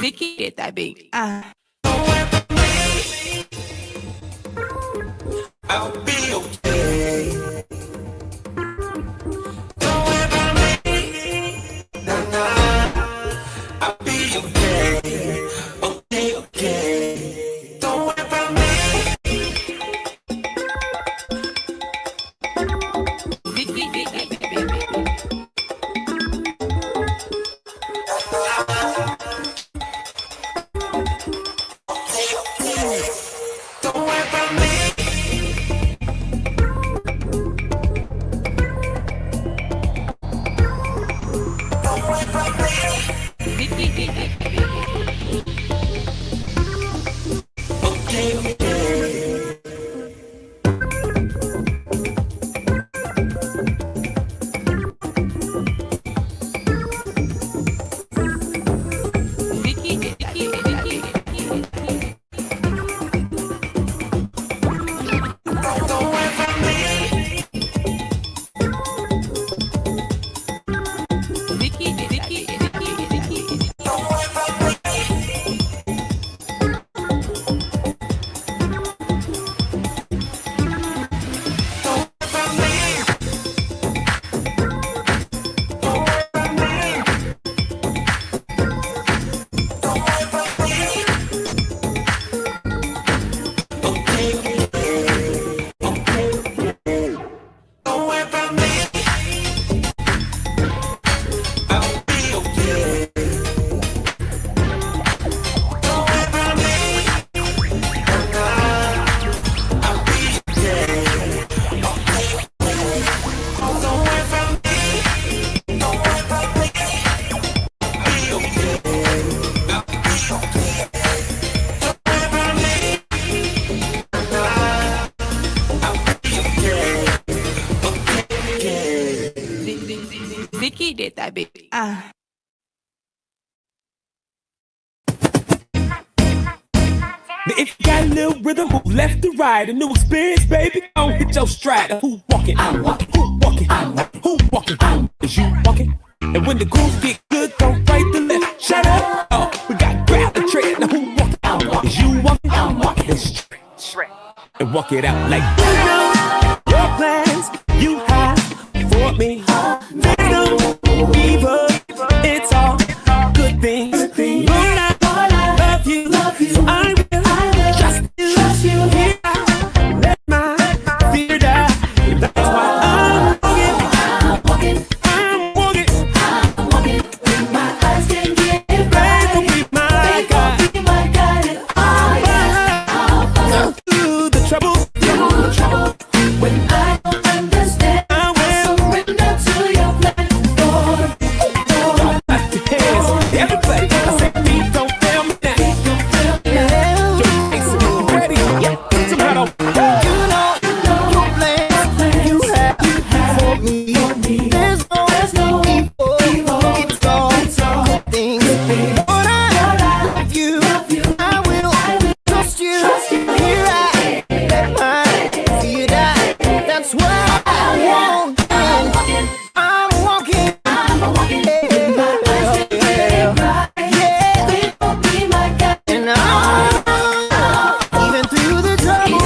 Vicky did that beat. I'll be okay. Don't worry about me. Nah, nah. I'll be okay. Okay, okay. Don't worry about me. Vicky did that baby. Don't worry about me. Vicky did that baby. Okay, okay. Vicky did that baby. Don't worry about me. Vicky did that baby. Don't worry about me. Vicky did that baby. Now if you got a little rhythm, move left to right, a new experience, baby, don't hit your stride. Who walking? I'm walking. Who walking? I'm walking. Who walking? Is you walking? And when the grooves get good, go right to left. Shut up. Oh, we got grab the tread. Now who walking? I'm walking. Is you walking? I'm walking. Then straight. And walk it out like you know your plans you have for me. There's no evil. It's all good things. Lord, I love you. So I will trust you. Here I let my fear die. That's why I'm walking. I'm walking. When my eyes can get right, They gon' be my they gon' guide. be my guide. I'll follow Through the trouble, through the trouble. When I don't understand, I will surrender to your plan. Lord, clap your hands. Everybody, I say, please don't fail me now. You ready? Soprano. You know your plans you have for me. There's no evil. It's all good things. Lord, I love you. I will trust you. Here I let my fear die. That's why I'm walking. I'm walking. when my eyes can get right, Yeah. they gon' be my guide. And even through the trouble,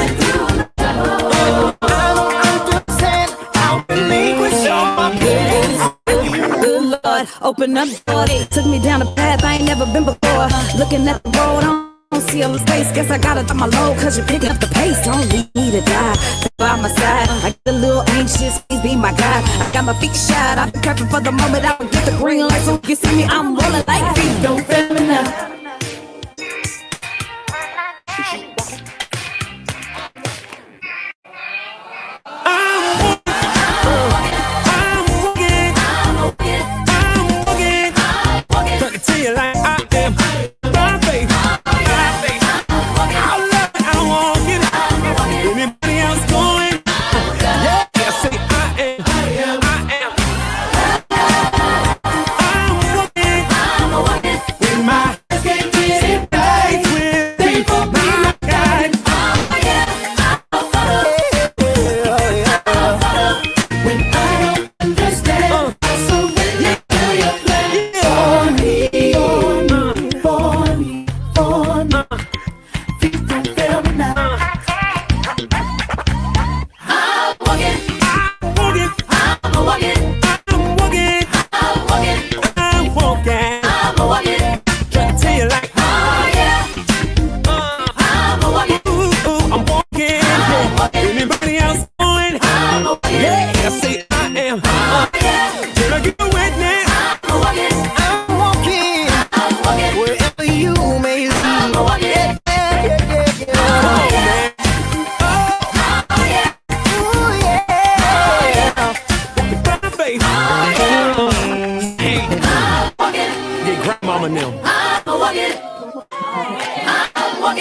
I don't understand how relinquish all my plans. Good Lord, open up the door. Took me down a path I ain't never been before. Looking at the road, I don't see all the space. Guess I gotta drop my load, cause you're picking up the pace. Don't leave me to die. Stay by my side. I get a little anxious, please be my guide. I got my feet shot. I've been prepping for the moment I would get the green light. So you see me, I'm rolling like feet. Don't fail me now. Talking to you like I am my faith. I love it, I'm walking. Anybody else going? Yeah, I say I am. I'm walking. With my eyes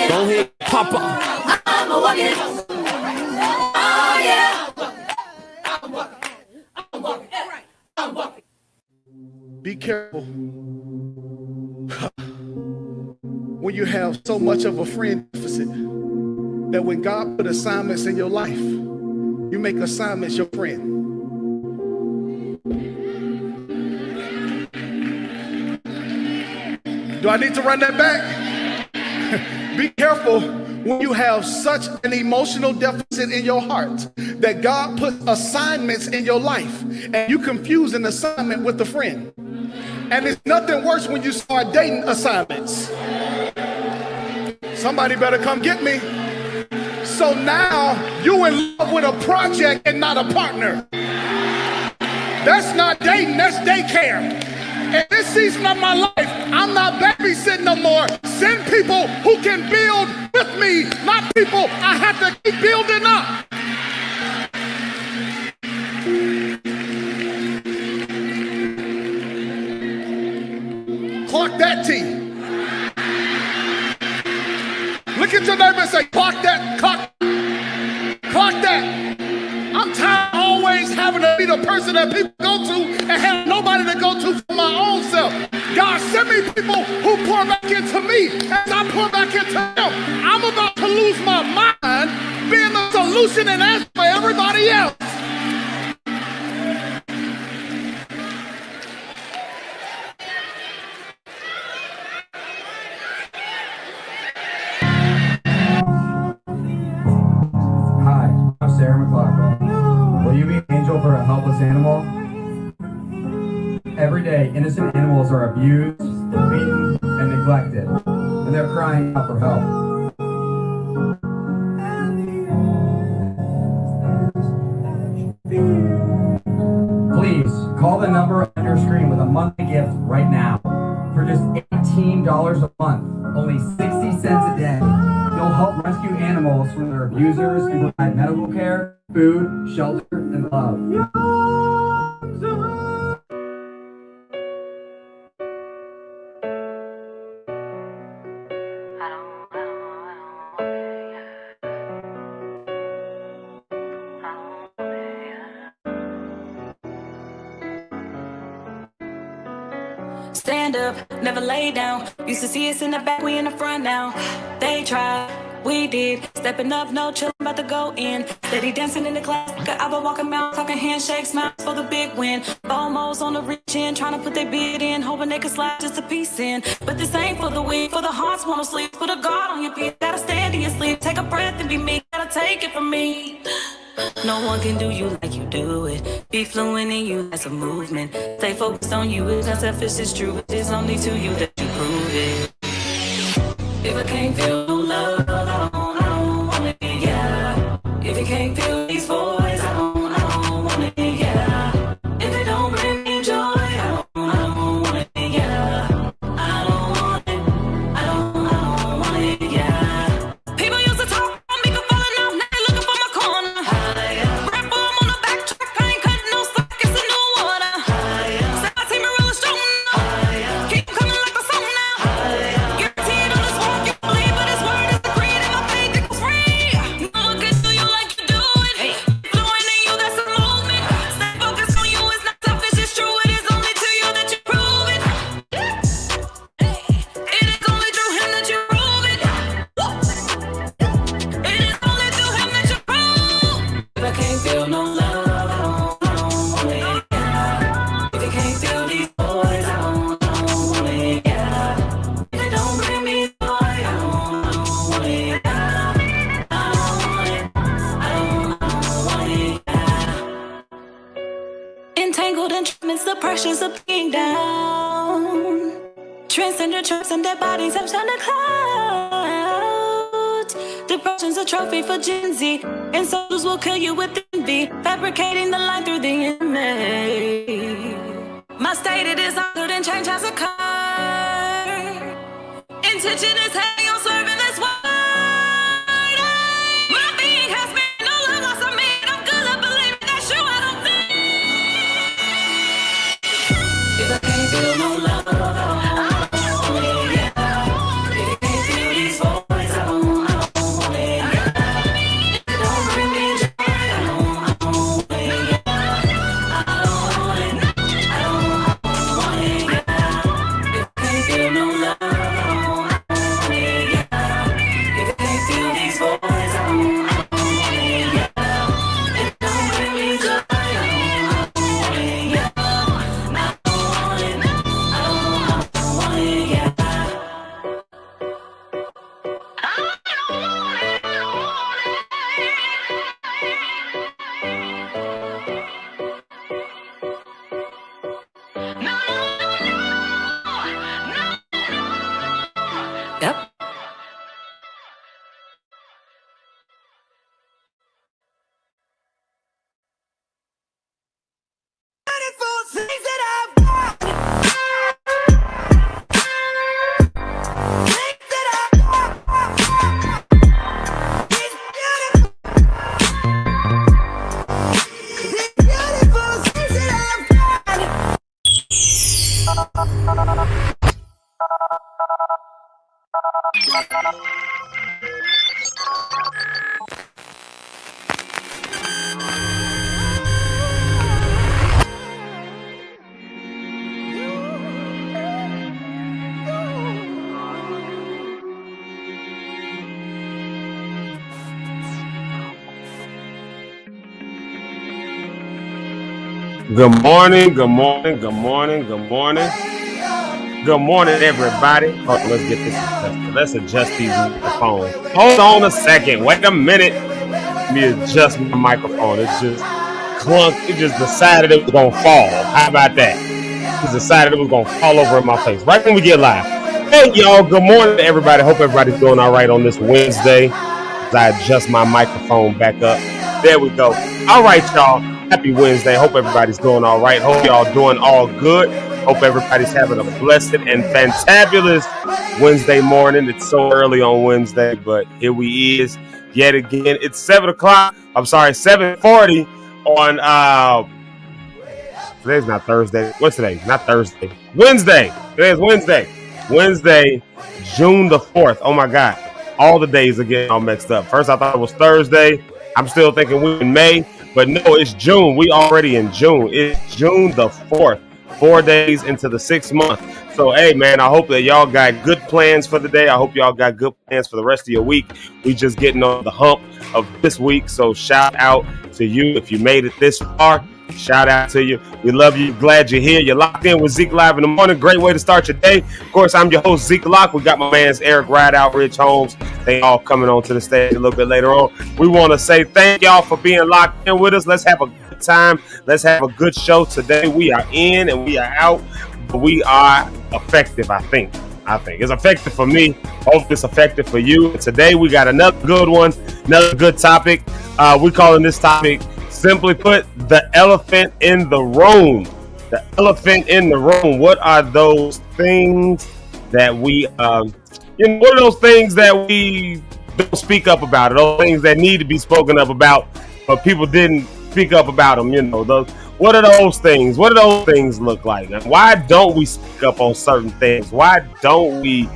Go ahead, Papa. I'm a walking. Oh yeah. Be careful when you have so much of a friend deficit that when God put assignments in your life, you make assignments your friend. Do I need to run that back? Be careful when you have such an emotional deficit in your heart that God puts assignments in your life and you confuse an assignment with a friend. And it's nothing worse when you start dating assignments. Somebody better come get me. So now you in love with a project and not a partner. That's not dating, that's daycare. In this season of my life, I'm not babysitting no more. Send people who can build with me, not people I have to keep building up. Clock that T. Look at your neighbor and say, clock that, clock that. I'm tired of always having to be the person that people go to and have nobody to go to for my own self. God, send me people who pour back into me as I pour back into them. I'm about to lose my mind being the solution and answer for everybody else. Hi, I'm Sarah McLaughlin. Will you be an angel for a helpless animal? Every day, innocent animals are abused, beaten, and neglected, and they're crying out for help. Please, call the number on your screen with a monthly gift right now. For just $18 a month, only 60 cents a day, you'll help rescue animals from their abusers and provide medical care, food, shelter, and love. Stand up, never lay down. Used to see us in the back, we in the front now. They tried, we did. Stepping up, no chill, about to go in. Steady dancing in the class, I've been walking out, talking handshakes, smiles for the big win. Almost on the reach in, trying to put their bid in, hoping they could slide just a piece in. But this ain't for the weak, for the hearts wanna sleep. Put a guard on your feet, gotta stand in your sleep. Take a breath and be me, gotta take it from me. No one can do you like you do it. Be fluent in you, that's a movement. Stay focused on you, it's not selfish, it's true. It's only to you that you prove it. If I can't feel no love, I don't want it, yeah. If you can't feel these voids, I don't want it, yeah. If it don't bring me joy, I don't want it, yeah. I don't want it, I don't want it, yeah. People used to talk about me, falling off, now they looking for my corner. Rap on the back track, I ain't cutting no slack, it's a new order. Say my team is real strong now. Keep coming like the song now. Guaranteed on this walk, you believe, but his word is the creed, and my faith equals free. No one can do you like you do it. Flowing in you, that's a movement. Stay focused on you, it's not selfish, it's true. It is only to you that you prove it. It is only through him that you prove it. It is only through him that you prove. If I can't feel no love, I don't want it, yeah. If you can't feel these boys, I don't want it, yeah. If it don't bring me joy, I don't want it, yeah. I don't want it, I don't want it, yeah. Entangled in treatments, the pressures of being down. Transcendent trips and their bodies have shined a cloud. Depression's a trophy for Gen Z, and soldiers will kill you with envy, fabricating the line through the image. My stated is altered and change has occurred. Intention is heavy on serving this word. My being has been no love lost on me. I'm good at believing that's true. I don't think. If I can't feel no love, I don't want it, yeah. If you can't feel these voices, I don't Good morning, good morning, good morning, good morning. Good morning, everybody. Hold on, let's get this adjusted. Let's adjust these microphones. Hold on a second. Wait a minute. Let me adjust my microphone. It's just clunk. It just decided it was going to fall. How about that? It just decided it was going to fall over in my face right when we get live. Hey, y'all. Good morning to everybody. Hope everybody's doing all right on this Wednesday. As I adjust my microphone back up. There we go. All right, y'all. Happy Wednesday. Hope everybody's doing all right. Hope y'all doing all good. Hope everybody's having a blessed and fantabulous Wednesday morning. It's so early on Wednesday, but here we is yet again. It's 7 o'clock. I'm sorry, 7:40 on today's not Thursday. What's today? Not Thursday. Wednesday. Today's Wednesday. Wednesday, June the 4th. Oh my God. All the days are getting all mixed up. First I thought it was Thursday. I'm still thinking we're in May. But no, it's June. We already in June. It's June the 4th. 4 days into the 6th month. So, hey, man, I hope that y'all got good plans for the day. I hope y'all got good plans for the rest of your week. We just getting on the hump of this week. So shout out to you if you made it this far. Shout out to you. We love you. Glad you're here. You're locked in with Zeke Live in the morning. Great way to start your day. Of course, I'm your host, Zeke Locke. We got my mans Eric Rideout, Rich Holmes. They all coming on to the stage a little bit later on. We want to say thank y'all for being locked in with us. Let's have a good time. Let's have a good show today. We are in and we are out, but we are effective, I think. It's effective for me. Hope it's effective for you. And today we got another good one, another good topic. We're calling this topic, simply put, the elephant in the room. The elephant in the room. What are those things that we, what are those things that we don't speak up about? Those things that need to be spoken up about, but people didn't speak up about them. What are those things? What do those things look like? And why don't we speak up on certain things? Why don't we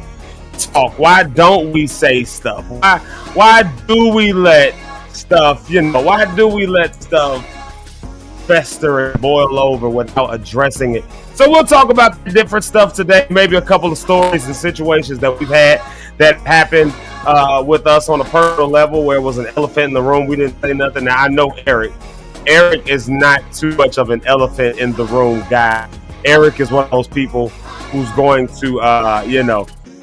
talk? Why don't we say stuff? Why do we let stuff, why do we let stuff fester and boil over without addressing it? So we'll talk about the different stuff today, maybe a couple of stories and situations that we've had that happened with us on a personal level where it was an elephant in the room. We didn't say nothing. Now, I know Eric is not too much of an elephant in the room guy. Eric is one of those people who's going to,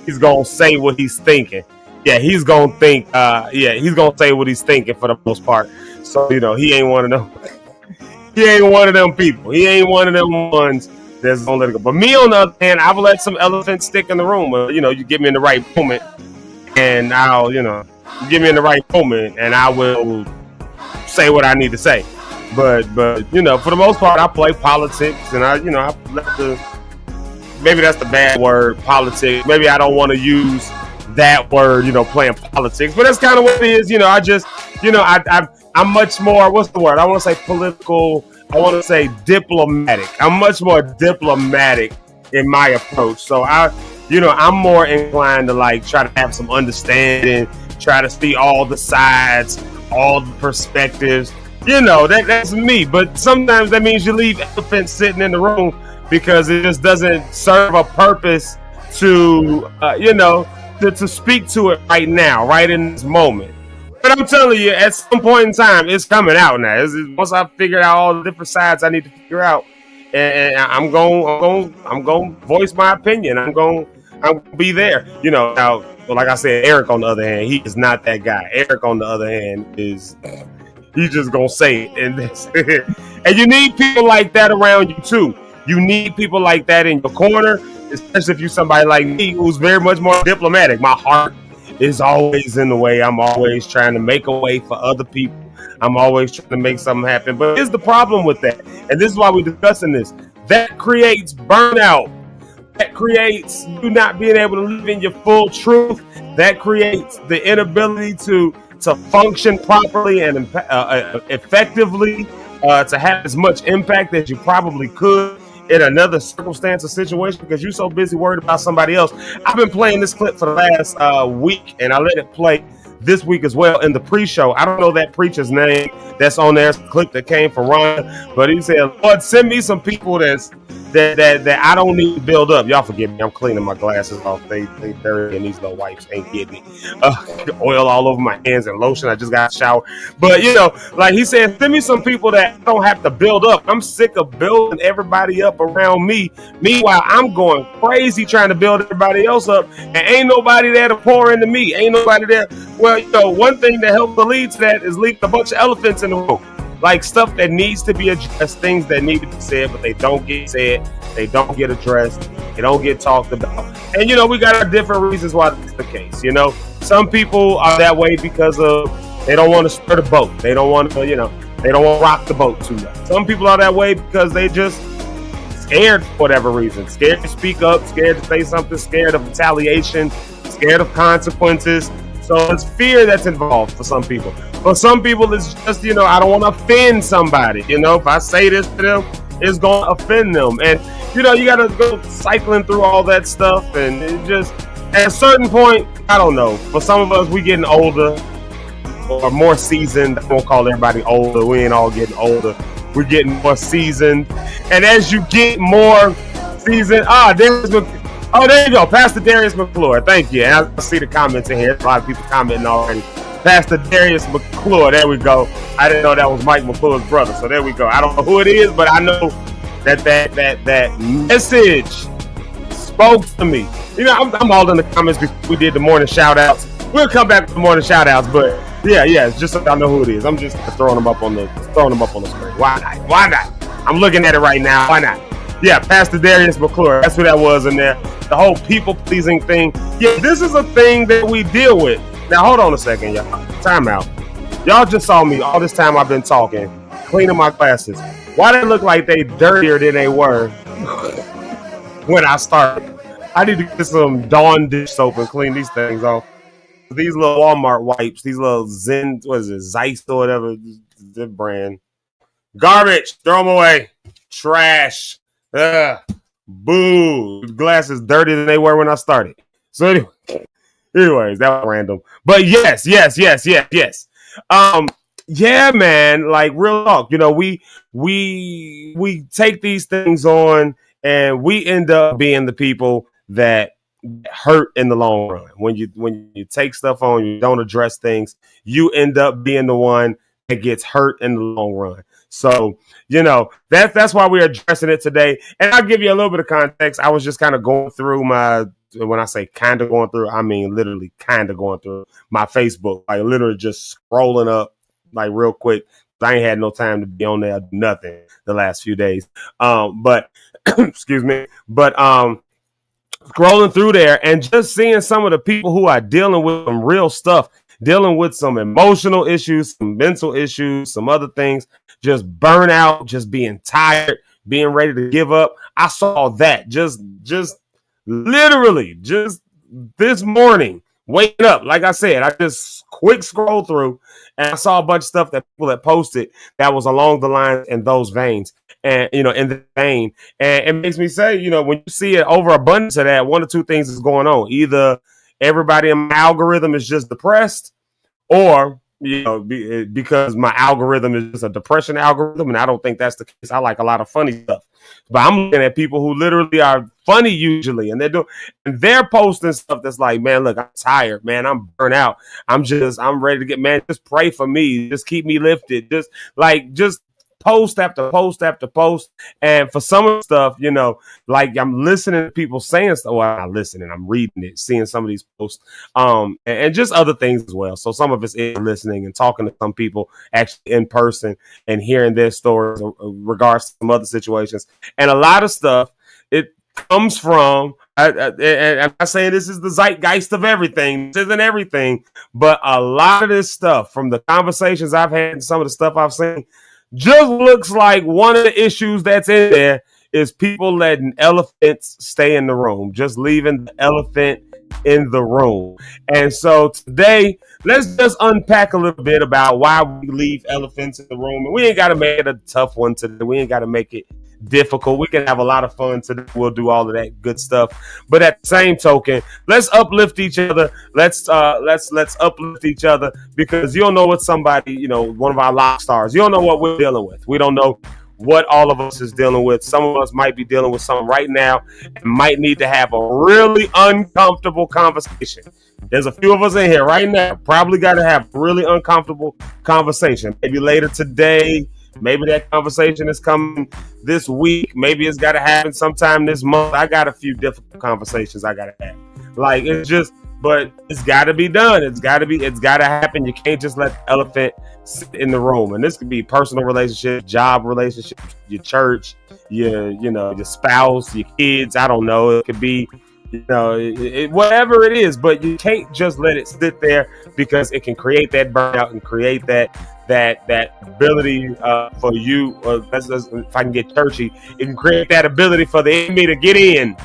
he's going to say what he's thinking. Yeah, he's going to think, he's going to say what he's thinking for the most part. So, he ain't one of them. He ain't one of them people. He ain't one of them ones that's going to let it go. But me, on the other hand, I will let some elephants stick in the room. You get me in the right moment and I'll, get me in the right moment and I will say what I need to say. But for the most part, I play politics and I let maybe that's the bad word, politics. Maybe I don't want to use that word, playing politics, but that's kind of what it is. I just, I'm much more, what's the word? I want to say political. I want to say diplomatic. I'm much more diplomatic in my approach. So I'm more inclined to try to have some understanding, try to see all the sides, all the perspectives. That's me. But sometimes that means you leave elephants sitting in the room because it just doesn't serve a purpose to, to speak to it right now, right in this moment. But I'm telling you, at some point in time, it's coming out now. Once I figure out all the different sides I need to figure out, and I'm going to voice my opinion. I'm going to be there. Now, like I said, Eric on the other hand, he is not that guy. Eric on the other hand he's just going to say it. And you need people like that around you too. You need people like that in your corner, especially if you're somebody like me who's very much more diplomatic. My heart is always in the way. I'm always trying to make a way for other people. I'm always trying to make something happen. But here's the problem with that. And this is why we're discussing this. That creates burnout. That creates you not being able to live in your full truth. That creates the inability to function properly and effectively, to have as much impact as you probably could in another circumstance or situation because you're so busy worried about somebody else. I've been playing this clip for the last week, and I let it play this week as well in the pre-show. I don't know that preacher's name that's on there. It's a clip that came from Ron, but he said, Lord, send me some people that I don't need to build up. Y'all forgive me. I'm cleaning my glasses off. They dirty, and these little wipes ain't getting me. Oil all over my hands and lotion. I just got a shower. But, like he said, send me some people that I don't have to build up. I'm sick of building everybody up around me. Meanwhile, I'm going crazy trying to build everybody else up, and ain't nobody there to pour into me. Ain't nobody there. Well, one thing that helps to lead to that is leave a bunch of elephants in the room. Like stuff that needs to be addressed, things that need to be said, but they don't get said, they don't get addressed, they don't get talked about. And we got our different reasons why that's the case. Some people are that way because of they don't want to stir the boat. They don't want to, they don't want to rock the boat too much. Some people are that way because they just scared for whatever reason, scared to speak up, scared to say something, scared of retaliation, scared of consequences. So it's fear that's involved for some people. For some people, it's just, I don't want to offend somebody. If I say this to them, it's going to offend them. And, you got to go cycling through all that stuff. And it just, at a certain point, I don't know. For some of us, we getting older or more seasoned. I won't call everybody older. We ain't all getting older. We're getting more seasoned. And as you get more seasoned, there you go. Pastor Darius McClure. Thank you. And I see the comments in here. A lot of people commenting already. Pastor Darius McClure. There we go. I didn't know that was Mike McClure's brother. So there we go. I don't know who it is, but I know that message spoke to me. I'm all in the comments before we did the morning shout outs. We'll come back to the morning shout outs, but yeah, it's just so y'all know who it is. I'm just throwing them up on the screen. Why not? I'm looking at it right now. Why not? Yeah, Pastor Darius McClure. That's who that was in there. The whole people-pleasing thing. Yeah, this is a thing that we deal with. Now, hold on a second, y'all. Time out. Y'all just saw me all this time I've been talking, cleaning my glasses. Why they look like they dirtier than they were when I started? I need to get some Dawn dish soap and clean these things off. These little Walmart wipes, these little Zen, what is it, Zeiss or whatever, the brand. Garbage. Throw them away. Trash. Boo. Glasses dirtier than they were when I started. So anyways, that was random. But yes. Yeah, man, like real talk. We take these things on and we end up being the people that hurt in the long run. When you take stuff on, you don't address things, you end up being the one that gets hurt in the long run. So, that's why we're addressing it today. And I'll give you a little bit of context. I was just kind of going through when I say kind of going through, I mean literally kind of going through my Facebook, like literally just scrolling up like real quick. I ain't had no time to be on there, nothing the last few days. But excuse me. But scrolling through there and just seeing some of the people who are dealing with some real stuff, dealing with some emotional issues, some mental issues, some other things, just burnout, just being tired, being ready to give up. I saw that just literally just this morning, waking up. Like I said, I just quick scroll through and I saw a bunch of stuff that people had posted that was along the lines in those veins. And, in the vein. And it makes me say, when you see an overabundance of that, one or two things is going on. Either everybody in my algorithm is just depressed, or, because my algorithm is just a depression algorithm. And I don't think that's the case. I like a lot of funny stuff. But I'm looking at people who literally are funny usually. And they're posting stuff that's like, man, look, I'm tired, man. I'm burnt out. I'm ready to get, man, just pray for me. Just keep me lifted. Just post after post after post. And for some of the stuff, like I'm listening to people saying stuff. Well, I'm not listening, I'm reading it, seeing some of these posts, and just other things as well. So some of it's in listening and talking to some people actually in person and hearing their stories in regards to some other situations. And a lot of stuff, it comes from, and I'm not saying this is the zeitgeist of everything. This isn't everything, but a lot of this stuff from the conversations I've had and some of the stuff I've seen just looks like one of the issues that's in there is people letting elephants stay in the room, just leaving the elephant in the room. And so today, let's just unpack a little bit about why we leave elephants in the room. And we ain't got to make it a tough one today. We ain't got to make it difficult. We can have a lot of fun today. We'll do all of that good stuff. But at the same token, let's uplift each other. Let's uplift each other, because you don't know what somebody, you know, one of our lock stars, you don't know what we're dealing with. We don't know what all of us is dealing with. Some of us might be dealing with something right now and might need to have a really uncomfortable conversation. There's a few of us in here right now, probably got to have a really uncomfortable conversation. Maybe later today, maybe that conversation is coming this week. Maybe it's got to happen sometime this month. I got a few difficult conversations I got to have. Like, it's just, but it's got to be done. It's got to happen. You can't just let the elephant sit in the room. And this could be personal relationships, job relationships, your church, your spouse, your kids. I don't know. It could be, whatever it is, but you can't just let it sit there, because it can create that burnout and create that ability for you. If I can get churchy, it can create that ability for the enemy to get in.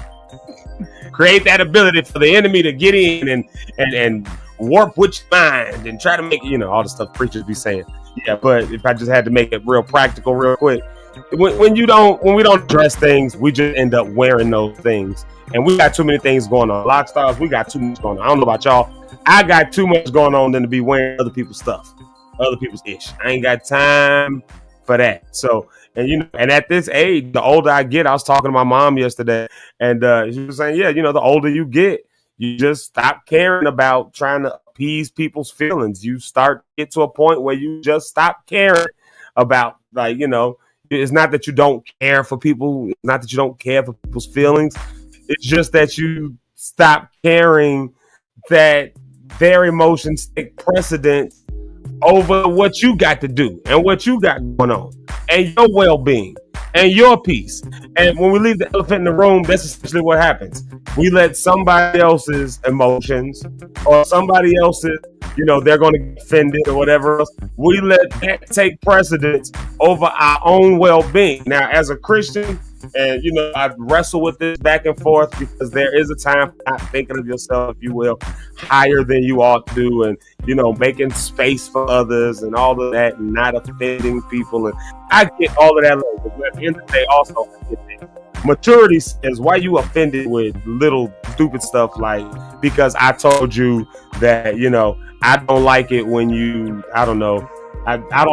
Create that ability for the enemy to get in and warp with your mind and try to make, all the stuff preachers be saying. Yeah, but if I just had to make it real practical real quick, when we don't address things, we just end up wearing those things. And we got too many things going on. Lock stars, we got too much going on. I don't know about y'all. I got too much going on than to be wearing other people's stuff, other people's ish. I ain't got time for that. So, and at this age, the older I get, I was talking to my mom yesterday, and she was saying, the older you get, you just stop caring about trying to appease people's feelings. You start to get to a point where you just stop caring about, it's not that you don't care for people. It's not that you don't care for people's feelings. It's just that you stop caring that their emotions take precedence over what you got to do and what you got going on and your well-being and your peace. And when we leave the elephant in the room, that's essentially what happens. We let somebody else's emotions or somebody else's, they're going to get offended or whatever else. We let that take precedence over our own well-being. Now, as a Christian, and I wrestle with this back and forth, because there is a time for not thinking of yourself, if you will, higher than you ought to, and making space for others and all of that, and not offending people. And I get all of that, but at the end of the day, also I get that. Maturity says, why you offended with little stupid stuff like, because I told you that I don't like it when you, I don't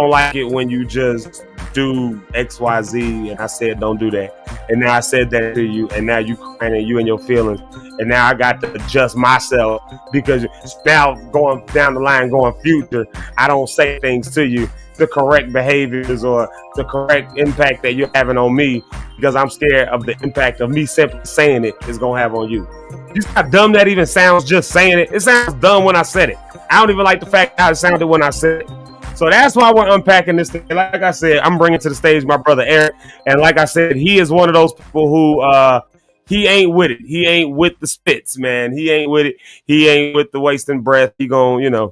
like it when you just do XYZ, and I said don't do that, and now I said that to you, and now you crying, and you and your feelings, and now I got to adjust myself, because now going down the line, going future, I don't say things to you, the correct behaviors or the correct impact that you're having on me, because I'm scared of the impact of me simply saying it is gonna have on you. You see how dumb that even sounds, just saying it? It sounds dumb when I said it. I don't even like the fact how it sounded when I said it. So that's why we're unpacking this thing. Like I said, I'm bringing to the stage my brother Eric. And like I said, he is one of those people who he ain't with it. He ain't with the spits, man. He ain't with it. He ain't with the wasting breath. He gonna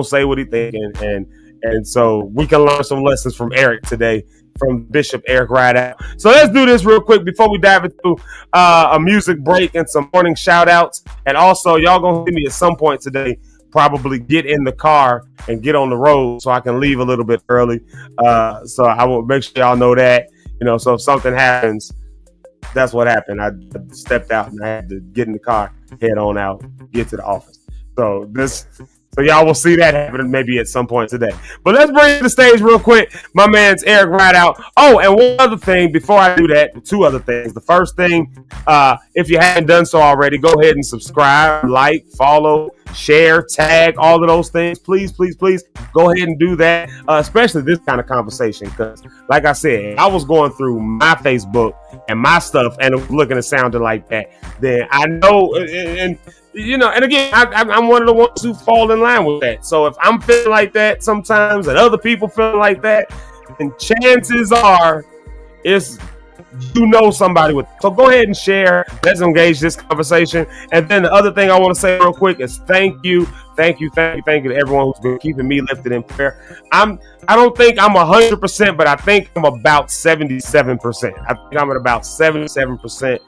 say what he thinking. And so we can learn some lessons from Eric today, from Bishop Eric Rideout. So let's do this real quick before we dive into a music break and some morning shout outs. And also, y'all gonna see me at some point today probably get in the car and get on the road so I can leave a little bit early. So I will make sure y'all know that, so if something happens, that's what happened. I stepped out and I had to get in the car, head on out, get to the office. So y'all will see that happening maybe at some point today. But let's bring it to the stage real quick. My man's Eric Rideout. Oh, and one other thing before I do that, two other things. The first thing, if you haven't done so already, go ahead and subscribe, like, follow, share, tag, all of those things. Please, please, please go ahead and do that, especially this kind of conversation. Because like I said, I was going through my Facebook and my stuff and it was looking and sounding like that. Then I know, and again, I'm one of the ones who fall in line with that. So if I'm feeling like that sometimes and other people feeling like that, then chances are it's somebody with. So go ahead and share. Let's engage this conversation. And then the other thing I want to say real quick is thank you to everyone who's been keeping me lifted in prayer. I don't think I'm 100%, but I think I'm about 77%. I think I'm at about 77%.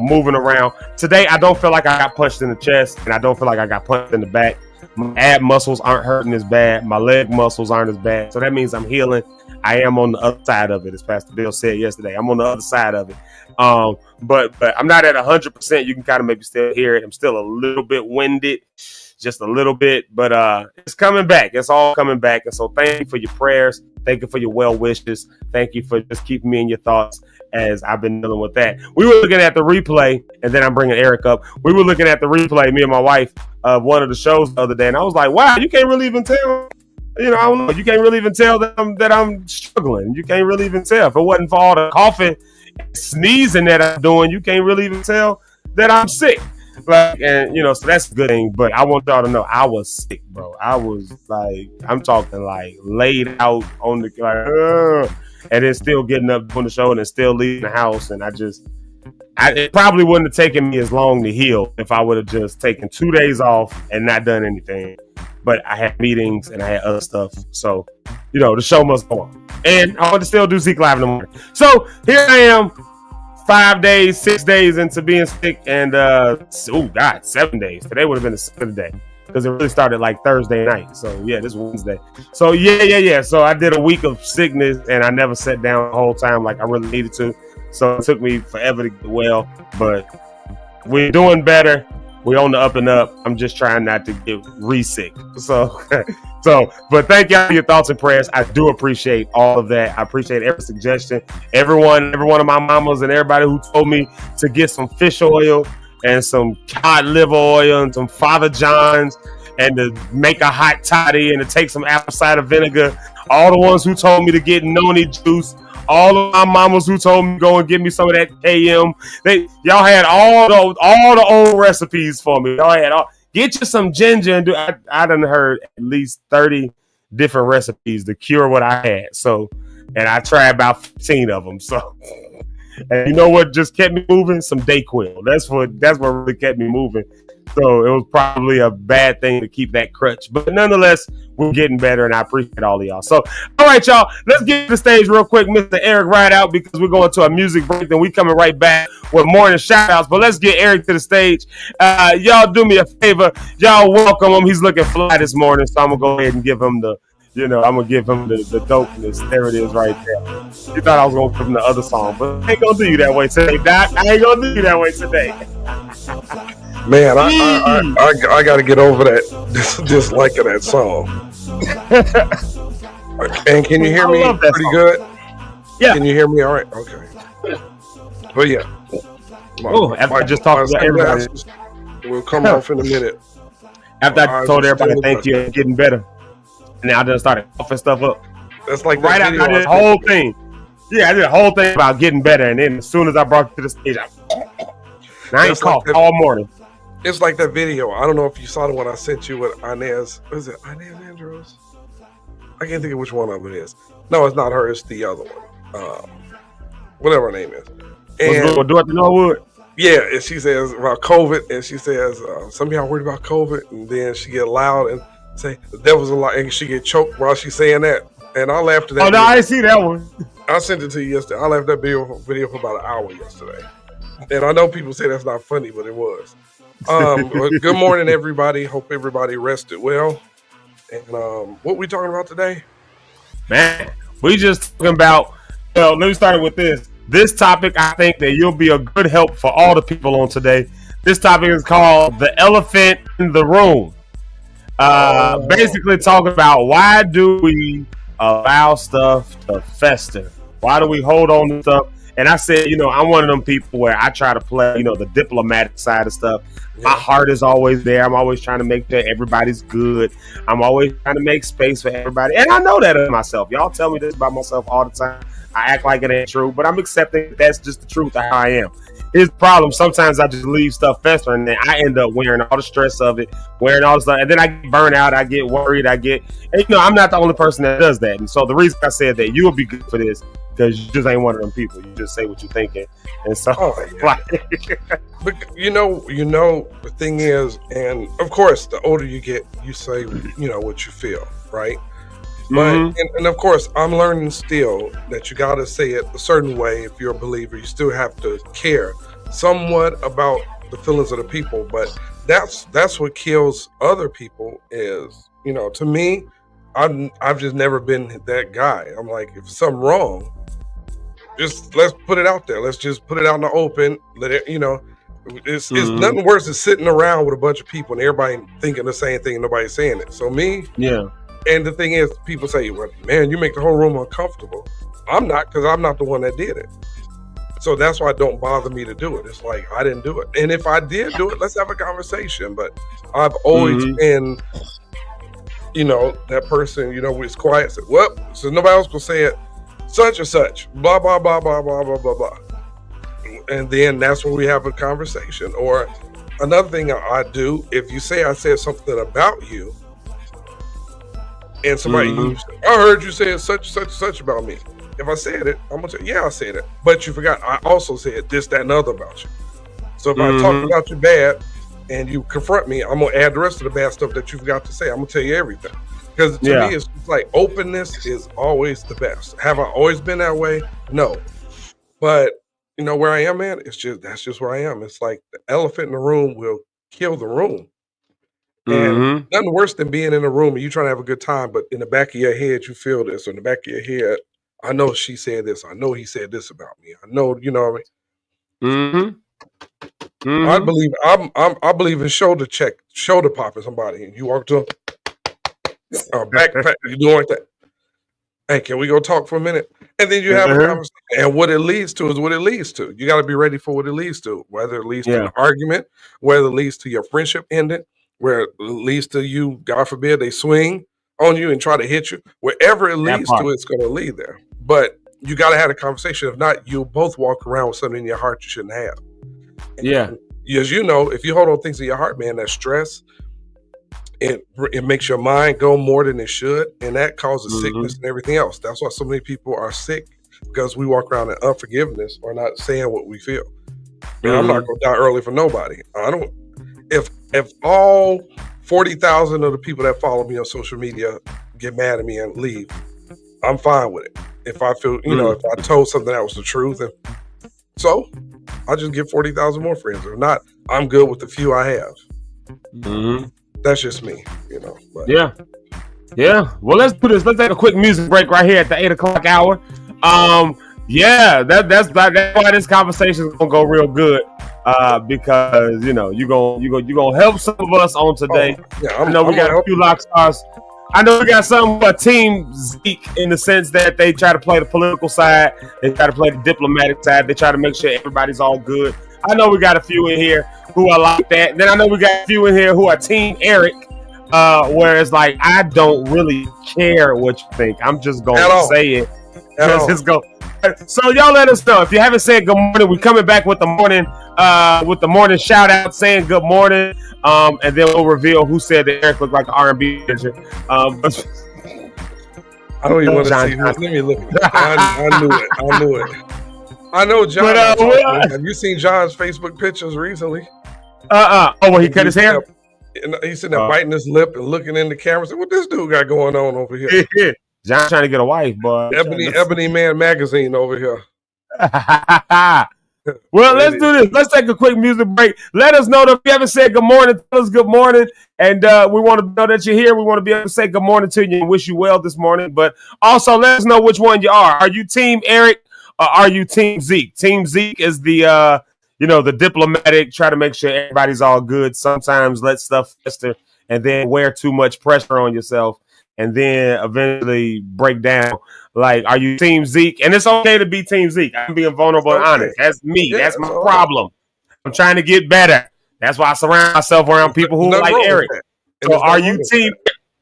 Moving around. Today, I don't feel like I got punched in the chest, and I don't feel like I got punched in the back. My ab muscles aren't hurting as bad. My leg muscles aren't as bad. So that means I'm healing. I am on the other side of it, as Pastor Bill said yesterday. I'm on the other side of it. But I'm not at 100%. You can kind of maybe still hear it. I'm still a little bit winded, just a little bit, but it's coming back. It's all coming back. And so thank you for your prayers. Thank you for your well wishes. Thank you for just keeping me in your thoughts as I've been dealing with that. We were looking at the replay, and then I'm bringing Eric up. We were looking at the replay, me and my wife, of one of the shows the other day, and I was like, wow, you can't really even tell. You know, I don't know. You can't really even tell that I'm struggling. You can't really even tell. If it wasn't for all the coughing and sneezing that I'm doing, you can't really even tell that I'm sick. Like, and you know, so that's a good thing. But I want y'all to know I was sick, bro. I was like, I'm talking like laid out on the and then still getting up on the show and then still leaving the house. And it probably wouldn't have taken me as long to heal if I would have just taken 2 days off and not done anything. But I had meetings and I had other stuff. So, you know, the show must go on. And I want to still do Zeke Live in the morning. So here I am, 6 days into being sick. And, 7 days. Today would have been the 7th day because it really started like Thursday night. So, yeah, this Wednesday. So, yeah. So I did a week of sickness and I never sat down the whole time like I really needed to. So it took me forever to get well. But we're doing better. We're on the up and up. I'm just trying not to get re-sick. So, but thank y'all for your thoughts and prayers. I do appreciate all of that. I appreciate every suggestion. Every one of my mamas and everybody who told me to get some fish oil and some cod liver oil and some Father John's and to make a hot toddy and to take some apple cider vinegar. All the ones who told me to get noni juice. All of my mamas who told me go and get me some of that KM. Y'all had all the old recipes for me. Y'all had get you some ginger and do. I done heard at least 30 different recipes to cure what I had. So, and I tried about 15 of them. So, and you know what just kept me moving? Some Dayquil. That's what really kept me moving. So it was probably a bad thing to keep that crutch. But nonetheless, we're getting better, and I appreciate all of y'all. So, all right, y'all, let's get to the stage real quick. Mr. Eric right out because we're going to a music break. Then we coming right back with morning shout-outs. But let's get Eric to the stage. Y'all do me a favor. Y'all welcome him. He's looking fly this morning, so I'm going to go ahead and give him the dopeness. There it is right there. You thought I was going to give him the other song, but I ain't going to do you that way today, Doc. I ain't going to do you that way today. Man, I got to get over that dislike of that song. And can you hear me pretty good? Yeah. Can you hear me all right? Okay. But yeah. After I just talked to everybody. We'll come off in a minute. After I told everybody thank you and getting better. And then I just started coughing stuff up. That's like right after I did the whole thing. Yeah, I did a whole thing about getting better. And then as soon as I brought it to the stage, I ain't coughed all morning. It's like that video. I don't know if you saw the one I sent you with Inez. Is it Inez Andrews? I can't think of which one of it is. No, it's not her. It's the other one. Whatever her name is. And do it to Norwood? Yeah, and she says about COVID, and she says some of y'all worried about COVID, and then she get loud and say the devil's a lie, and she get choked while she's saying that. And I laughed at that. Oh, no, I didn't see that one. I sent it to you yesterday. I laughed at that video for about an hour yesterday. And I know people say that's not funny, but it was. Good morning, everybody. Hope everybody rested well. And what we talking about today? Man, we just talking about, let me start with this. This topic, I think that you'll be a good help for all the people on today. This topic is called The Elephant in the Room. Basically talking about why do we allow stuff to fester? Why do we hold on to stuff? And I said, I'm one of them people where I try to play, the diplomatic side of stuff. Yeah. My heart is always there. I'm always trying to make sure everybody's good. I'm always trying to make space for everybody. And I know that of myself. Y'all tell me this about myself all the time. I act like it ain't true, but I'm accepting that's just the truth of how I am. Here's the problem. Sometimes I just leave stuff fester, and then I end up wearing all the stress of it, wearing all the stuff, and then I get burnt out. I get worried. And, I'm not the only person that does that. And so the reason I said that you will be good for this because you just ain't one of them people. You just say what you're thinking, and so. But the thing is, and of course, the older you get, you say what you feel, right? But and of course, I'm learning still that you got to say it a certain way. If you're a believer, you still have to care somewhat about the feelings of the people. But that's what kills other people is, to me, I've just never been that guy. I'm like, if something wrong, just let's put it out there. Let's just put it out in the open. Let it, it's nothing worse than sitting around with a bunch of people and everybody thinking the same thing and nobody's saying it. So me, yeah. And the thing is, people say, well, man, you make the whole room uncomfortable. I'm not, because I'm not the one that did it. So that's why it don't bother me to do it. It's like, I didn't do it. And if I did do it, let's have a conversation. But I've always been, that person, was quiet. Said, well, so nobody else will say it, such and such, blah, blah, blah, blah, blah, blah, blah, blah. And then that's when we have a conversation. Or another thing I do, if you say I said something about you, and somebody, I heard you say such about me. If I said it, I'm gonna say, yeah, I said it. But you forgot, I also said this, that, and other about you. So if I talk about you bad and you confront me, I'm gonna add the rest of the bad stuff that you forgot to say. I'm gonna tell you everything. Because to me, it's like openness is always the best. Have I always been that way? No. But where I am at, that's just where I am. It's like the elephant in the room will kill the room. And nothing worse than being in a room and you trying to have a good time, but in the back of your head you feel this, or in the back of your head, I know she said this, I know he said this about me, I know, what I mean. I believe in shoulder popping somebody, and you walk to back, you doing like that. Hey, can we go talk for a minute? And then you have a conversation. And what it leads to is what it leads to. You got to be ready for what it leads to, whether it leads to an argument, whether it leads to your friendship ending, where it leads to you, God forbid, they swing on you and try to hit you. Wherever it leads to, it's going to lead there. But you got to have a conversation. If not, you'll both walk around with something in your heart you shouldn't have. And as you know, if you hold on things in your heart, man, that stress, it makes your mind go more than it should. And that causes sickness and everything else. That's why so many people are sick, because we walk around in unforgiveness or not saying what we feel. And I'm not going to die early for nobody. If all 40,000 of the people that follow me on social media get mad at me and leave, I'm fine with it. If I feel, if I told something that was the truth, and so I'll just get 40,000 more friends. Or not, I'm good with the few I have. That's just me, But. Yeah. Well, let's do this. Let's take a quick music break right here at the 8 o'clock hour. That's why this conversation is gonna go real good. Because you're gonna help some of us on today. I know we got a few lock stars. I know we got some Team Zeke in the sense that they try to play the political side, they try to play the diplomatic side, they try to make sure everybody's all good. I know we got a few in here who are like that. Then I know we got a few in here who are Team Eric, where it's like, I don't really care what you think. I'm just gonna say it. Just go. So y'all let us know. If you haven't said good morning, we're coming back with the morning shout out saying good morning. And then we'll reveal who said that Eric looked like an R&B manager. I don't even want to see. Let me look. I knew it. I know John. Have you seen John's Facebook pictures recently? Oh, well, he cut his hair. He's sitting there biting his lip and looking in the camera. Saying, what this dude got going on over here? John trying to get a wife, boy. Ebony Man magazine over here. Well, let's do this. Let's take a quick music break. Let us know that if you haven't said good morning, tell us good morning. And we want to know that you're here. We want to be able to say good morning to you and wish you well this morning. But also let us know which one you are. Are you Team Eric or are you Team Zeke? Team Zeke is the the diplomatic, try to make sure everybody's all good. Sometimes let stuff fester and then wear too much pressure on yourself and then eventually break down. Like, are you Team Zeke? And it's okay to be Team Zeke. I'm being vulnerable and honest. That's me. Yeah, that's my problem. I'm trying to get better. That's why I surround myself around people who like Eric. So are you Team?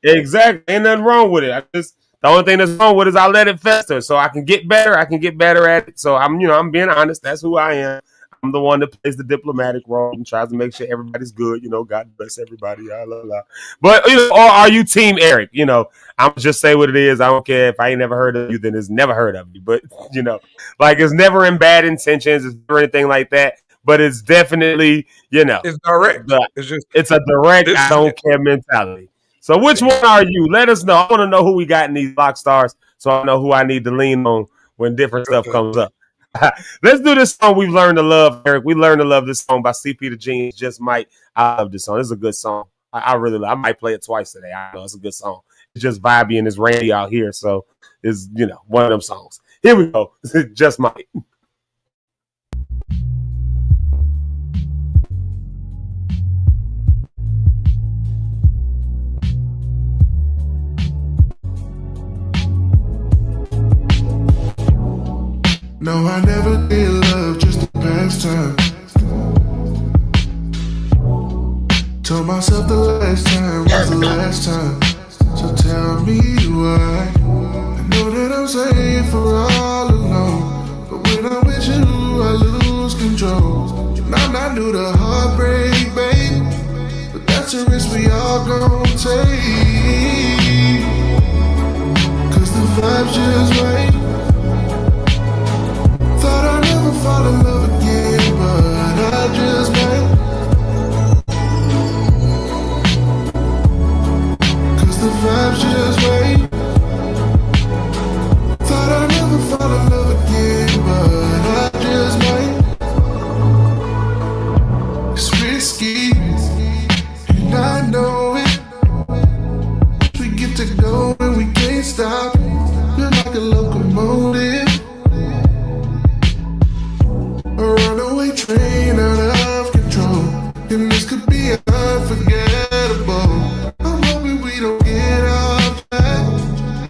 Exactly. Ain't nothing wrong with it. The only thing that's wrong with it is I let it fester so I can get better. I can get better at it. So I'm being honest. That's who I am. I'm the one that plays the diplomatic role and tries to make sure everybody's good. God bless everybody. Blah, blah, blah. But, or are you Team Eric? I'm just say what it is. I don't care if I ain't never heard of you, then it's never heard of you. But, like it's never in bad intentions. It's never anything like that. But it's definitely, it's direct. It's a direct, I don't care mentality. So which one are you? Let us know. I want to know who we got in these lock stars so I know who I need to lean on when different stuff comes up. Let's do this song we've learned to love, Eric. We learned to love this song by CP the Genius. Just Might. I love this song. It's a good song. I really love it. I might play it twice today. I know it's a good song. just vibey and it's rainy out here, so it's one of them songs. Here we go. Just might. No, I never did love, just a pastime. Told myself the last time was the last time. So tell me why. I know that I'm safe for all alone, but when I'm with you, I lose control. And I'm not new to heartbreak, babe, but that's a risk we all gon' take. Cause the vibe's just right. Thought I'd never fall in love again, but I just might. Cause the vibe's just right. Thought I'd never fall in love again, but I just might. It's risky, and I know it. We get to go and we can't stop. We're like a locomotive, a runaway train out of control. And this could be unforgettable. I'm hoping we don't get off track,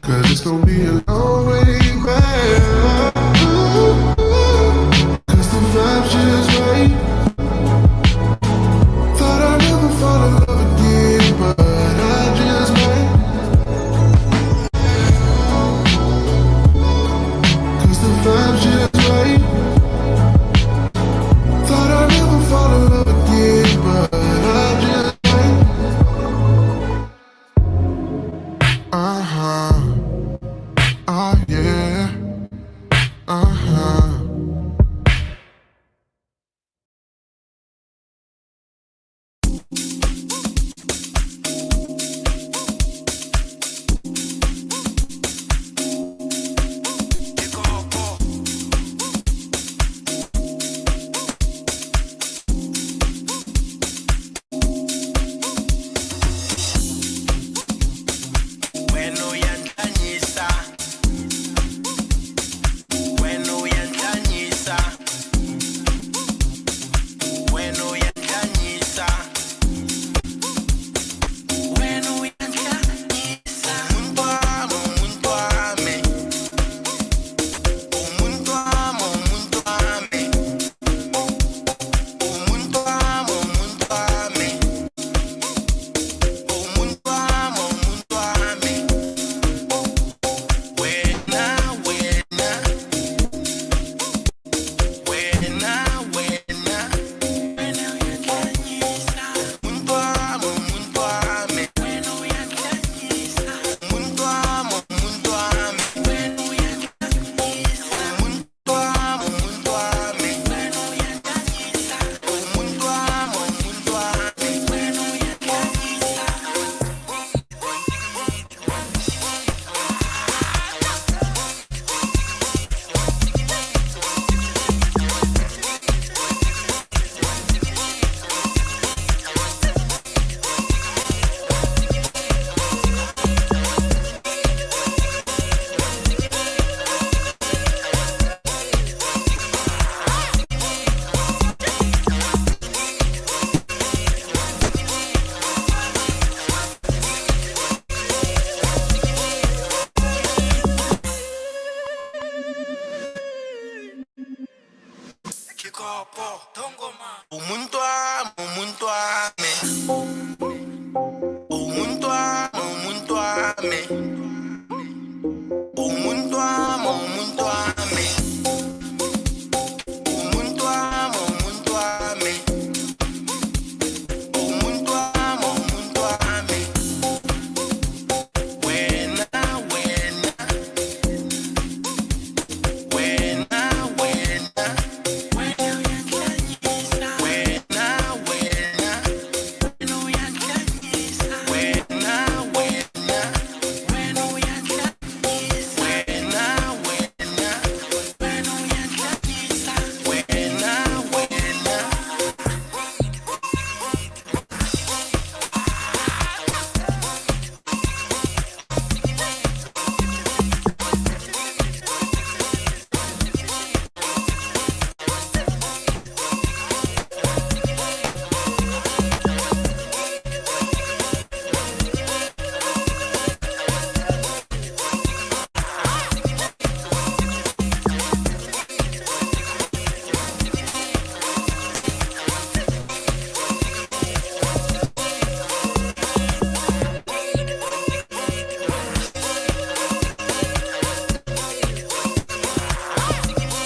cause it's gonna be a long way back. Cause the vibe's just right. Thought I'd never fall in love again, but I just might. Cause the vibe's just right. Thought I'd never fall in love again, but I just might. Uh-huh. Oh yeah. Uh-huh.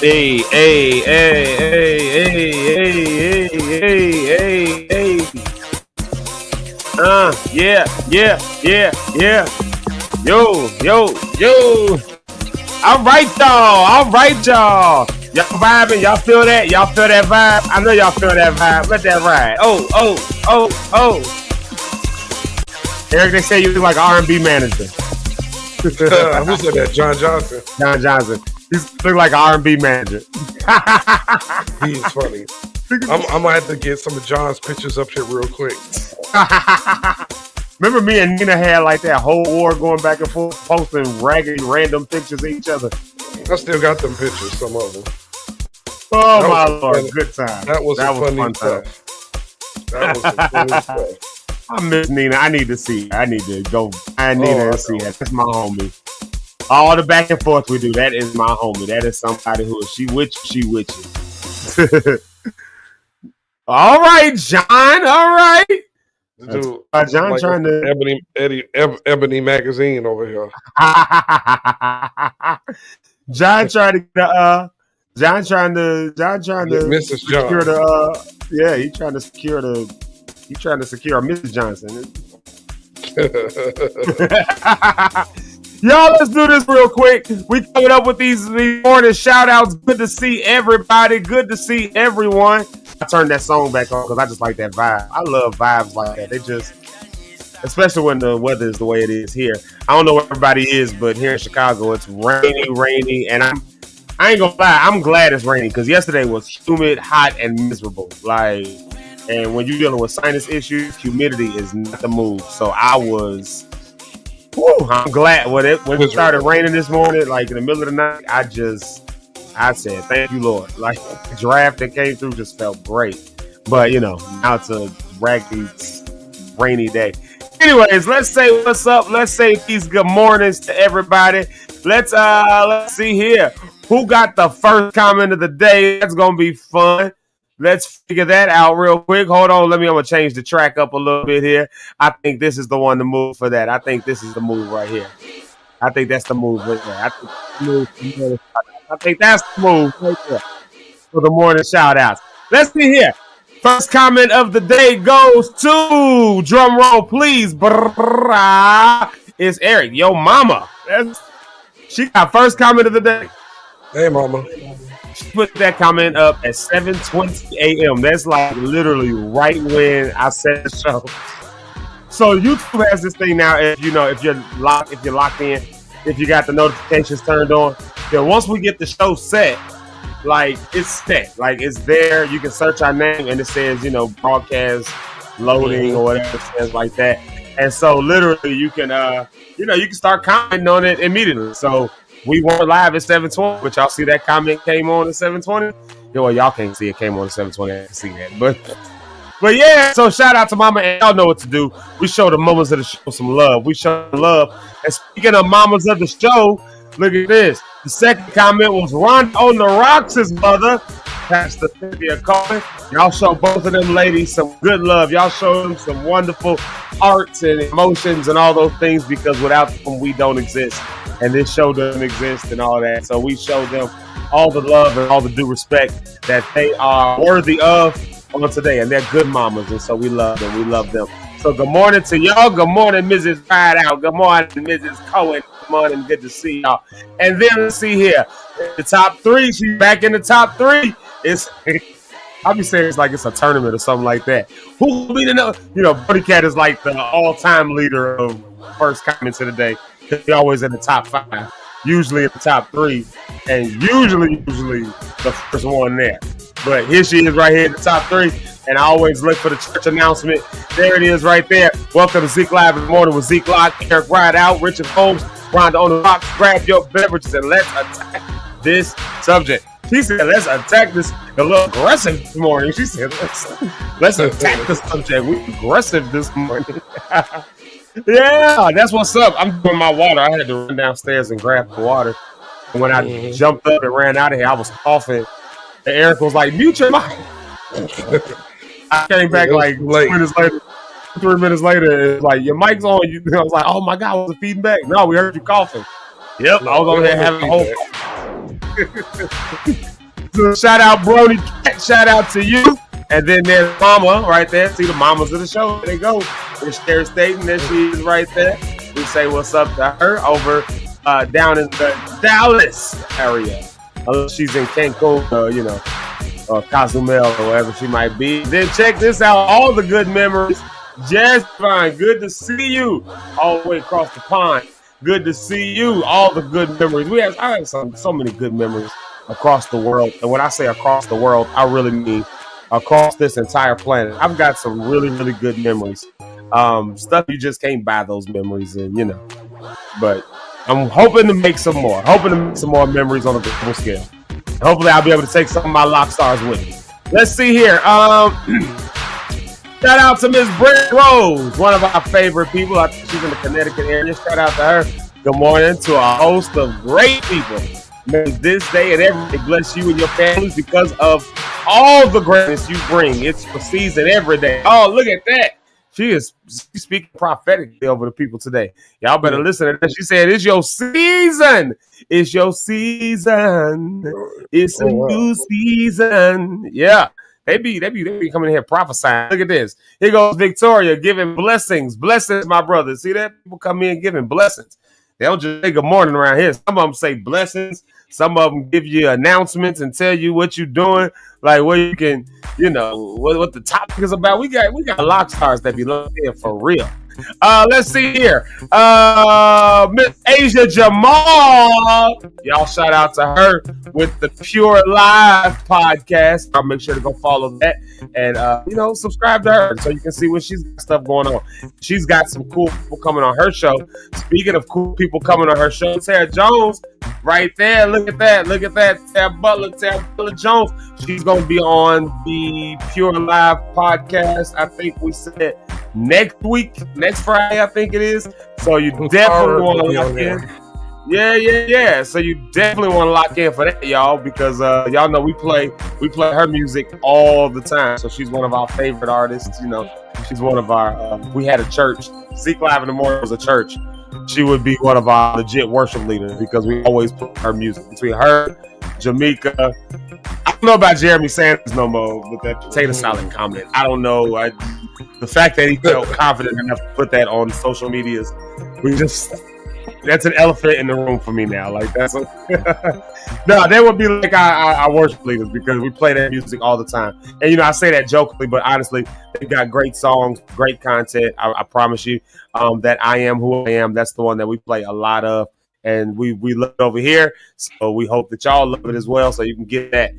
Hey, hey, hey, hey, hey, hey, hey, hey, hey. Yeah. Yo. All right, y'all. Y'all vibing, y'all feel that? Y'all feel that vibe? I know y'all feel that vibe. Let that ride. Oh. Eric, they say you look like an R&B manager. Who said that? John Johnson. John Johnson. He look like an R&B manager. He is funny. I'm gonna have to get some of John's pictures up here real quick. Remember me and Nina had like that whole war going back and forth, posting raggedy random pictures of each other. I still got them pictures, some of them. Oh that my Lord, good time. That was a fun time. That was a funny stuff. I miss Nina. I need to see her. I need to go find Nina and see her. That's my homie. All the back and forth we do, that is my homie. That is somebody who, if she with you. All right, John. All right. Dude, John like trying to Ebony magazine over here. John trying to Mrs. secure John. He's trying to secure Mrs. Johnson. Y'all, let's do this real quick. We coming up with these morning shout outs. Good to see everybody. Good to see everyone. I turned that song back on because I just like that vibe. I love vibes like that. They just, especially when the weather is the way it is here. I don't know where everybody is, but here in Chicago, it's rainy, and I ain't gonna lie, I'm glad it's raining because yesterday was humid, hot, and miserable. Like, and when you're dealing with sinus issues, humidity is not the move. So I'm glad when it started raining this morning, like in the middle of the night, I said, thank you, Lord. Like, the draft that came through just felt great. But, now it's a raggedy, rainy day. Anyways, let's say what's up. Let's say these good mornings to everybody. Let's see here. Who got the first comment of the day? That's going to be fun. Let's figure that out real quick. Hold on. I'm going to change the track up a little bit here. I think this is the one to move for that. I think this is the move right here. I think that's the move right there. I think that's the move right there for the morning shout outs. Let's see here. First comment of the day goes to, drum roll please, it's Eric, yo mama. She got first comment of the day. Hey mama. She put that comment up at 7:20 a.m. That's like literally right when I set the show. So YouTube has this thing now, if you're locked in, if you got the notifications turned on, then once we get the show set, like it's set, like it's there. You can search our name and it says, broadcast loading or whatever it says like that. And so literally you can, you can start commenting on it immediately. So we weren't live at 7:20, but y'all see that comment came on at 7:20. Well, y'all can't see it came on at 7:20. I can see that, but yeah. So shout out to Mama, and y'all know what to do. We show the mamas of the show some love. We show love. And speaking of mamas of the show, look at this. The second comment was Ron on the Rocks' mother, Pastor Cynthia Cohen. Y'all show both of them ladies some good love. Y'all show them some wonderful arts and emotions and all those things, because without them, we don't exist. And this show doesn't exist and all that. So we show them all the love and all the due respect that they are worthy of on today. And they're good mamas. And so we love them. We love them. So good morning to y'all. Good morning, Mrs. Rideout. Good morning, Mrs. Cohen. Good morning. Good to see y'all. And then let's see here. The top three. She's back in the top three. I'll be saying it's like it's a tournament or something like that. Who will be the Buddy Cat is like the all-time leader of first comments of the day. He's always in the top 5, usually in the top 3, and usually the first one there. But here she is right here in the top 3, and I always look for the church announcement. There it is right there. Welcome to Zeke Live in the Morning with Zeke Locke'd, Eric Rideout, Richard Holmes, Rhonda on the Rocks. Grab your beverages and let's attack this subject. She said, let's attack this. A little aggressive this morning. She said, let's attack the subject. We're aggressive this morning. Yeah, that's what's up. I'm doing my water. I had to run downstairs and grab the water. And when I jumped up and ran out of here, I was coughing. And Eric was like, mute your mic. I came back like 3 minutes later, like, your mic's on. I was like, oh my God, was it feeding back? No, we heard you coughing. Yep, I was over there having a whole So shout out Brody Cat, shout out to you. And then there's Mama right there. See the mamas of the show. There they go. There's Sherry Staten. There she is right there. We say what's up to her over down in the Dallas area. Unless she's in Cancun, or Cozumel or wherever she might be. Then check this out. All the good memories. Just fine. Good to see you all the way across the pond. Good to see you. All the good memories. I have so many good memories across the world. And when I say across the world, I really mean across this entire planet. I've got some really, really good memories. Stuff you just can't buy those memories in, But I'm hoping to make some more. Memories on a global scale. Hopefully I'll be able to take some of my lock stars with me. Let's see here. Shout out to Miss Brent Rose, one of our favorite people. I think she's in the Connecticut area. Shout out to her. Good morning to a host of great people. May this day and every day bless you and your families because of all the greatness you bring. It's the season every day. Oh, look at that. She's speaking prophetically over the people today. Y'all better listen to that. She said, it's your season. It's your season. It's a new season. Yeah. They be coming in here prophesying. Look at this. Here goes Victoria giving blessings. Blessings, my brother. See that? People come in giving blessings. They don't just say good morning around here. Some of them say blessings. Some of them give you announcements and tell you what you're doing, like where you can, what the topic is about. We got lock stars that be looking for real. Let's see here. Miss Asia Jamal. Y'all shout out to her with the Pure Live podcast. I'll make sure to go follow that and subscribe to her so you can see what she's got stuff going on. She's got some cool people coming on her show. Speaking of cool people coming on her show, Tara Jones right there. Look at that. Tara Butler Jones. She's gonna be on the Pure Live podcast. I think we said next Friday, I think it is. So you definitely want to lock in. Yeah. So you definitely want to lock in for that, y'all, because y'all know we play her music all the time. So she's one of our favorite artists. She's one of our. We had a church. Zeke Live in the Morning was a church. She would be one of our legit worship leaders because we always play her music. Between her, Jamaica. I don't know about Jeremy Sanders no more with that potato salad comment. I don't know. The fact that he felt confident enough to put that on social medias, that's an elephant in the room for me now. Like that's no, they would be like our worship leaders because we play that music all the time. And I say that jokingly, but honestly, they've got great songs, great content. I promise you that I Am Who I Am. That's the one that we play a lot of. And we love it over here. So we hope that y'all love it as well. So you can get that.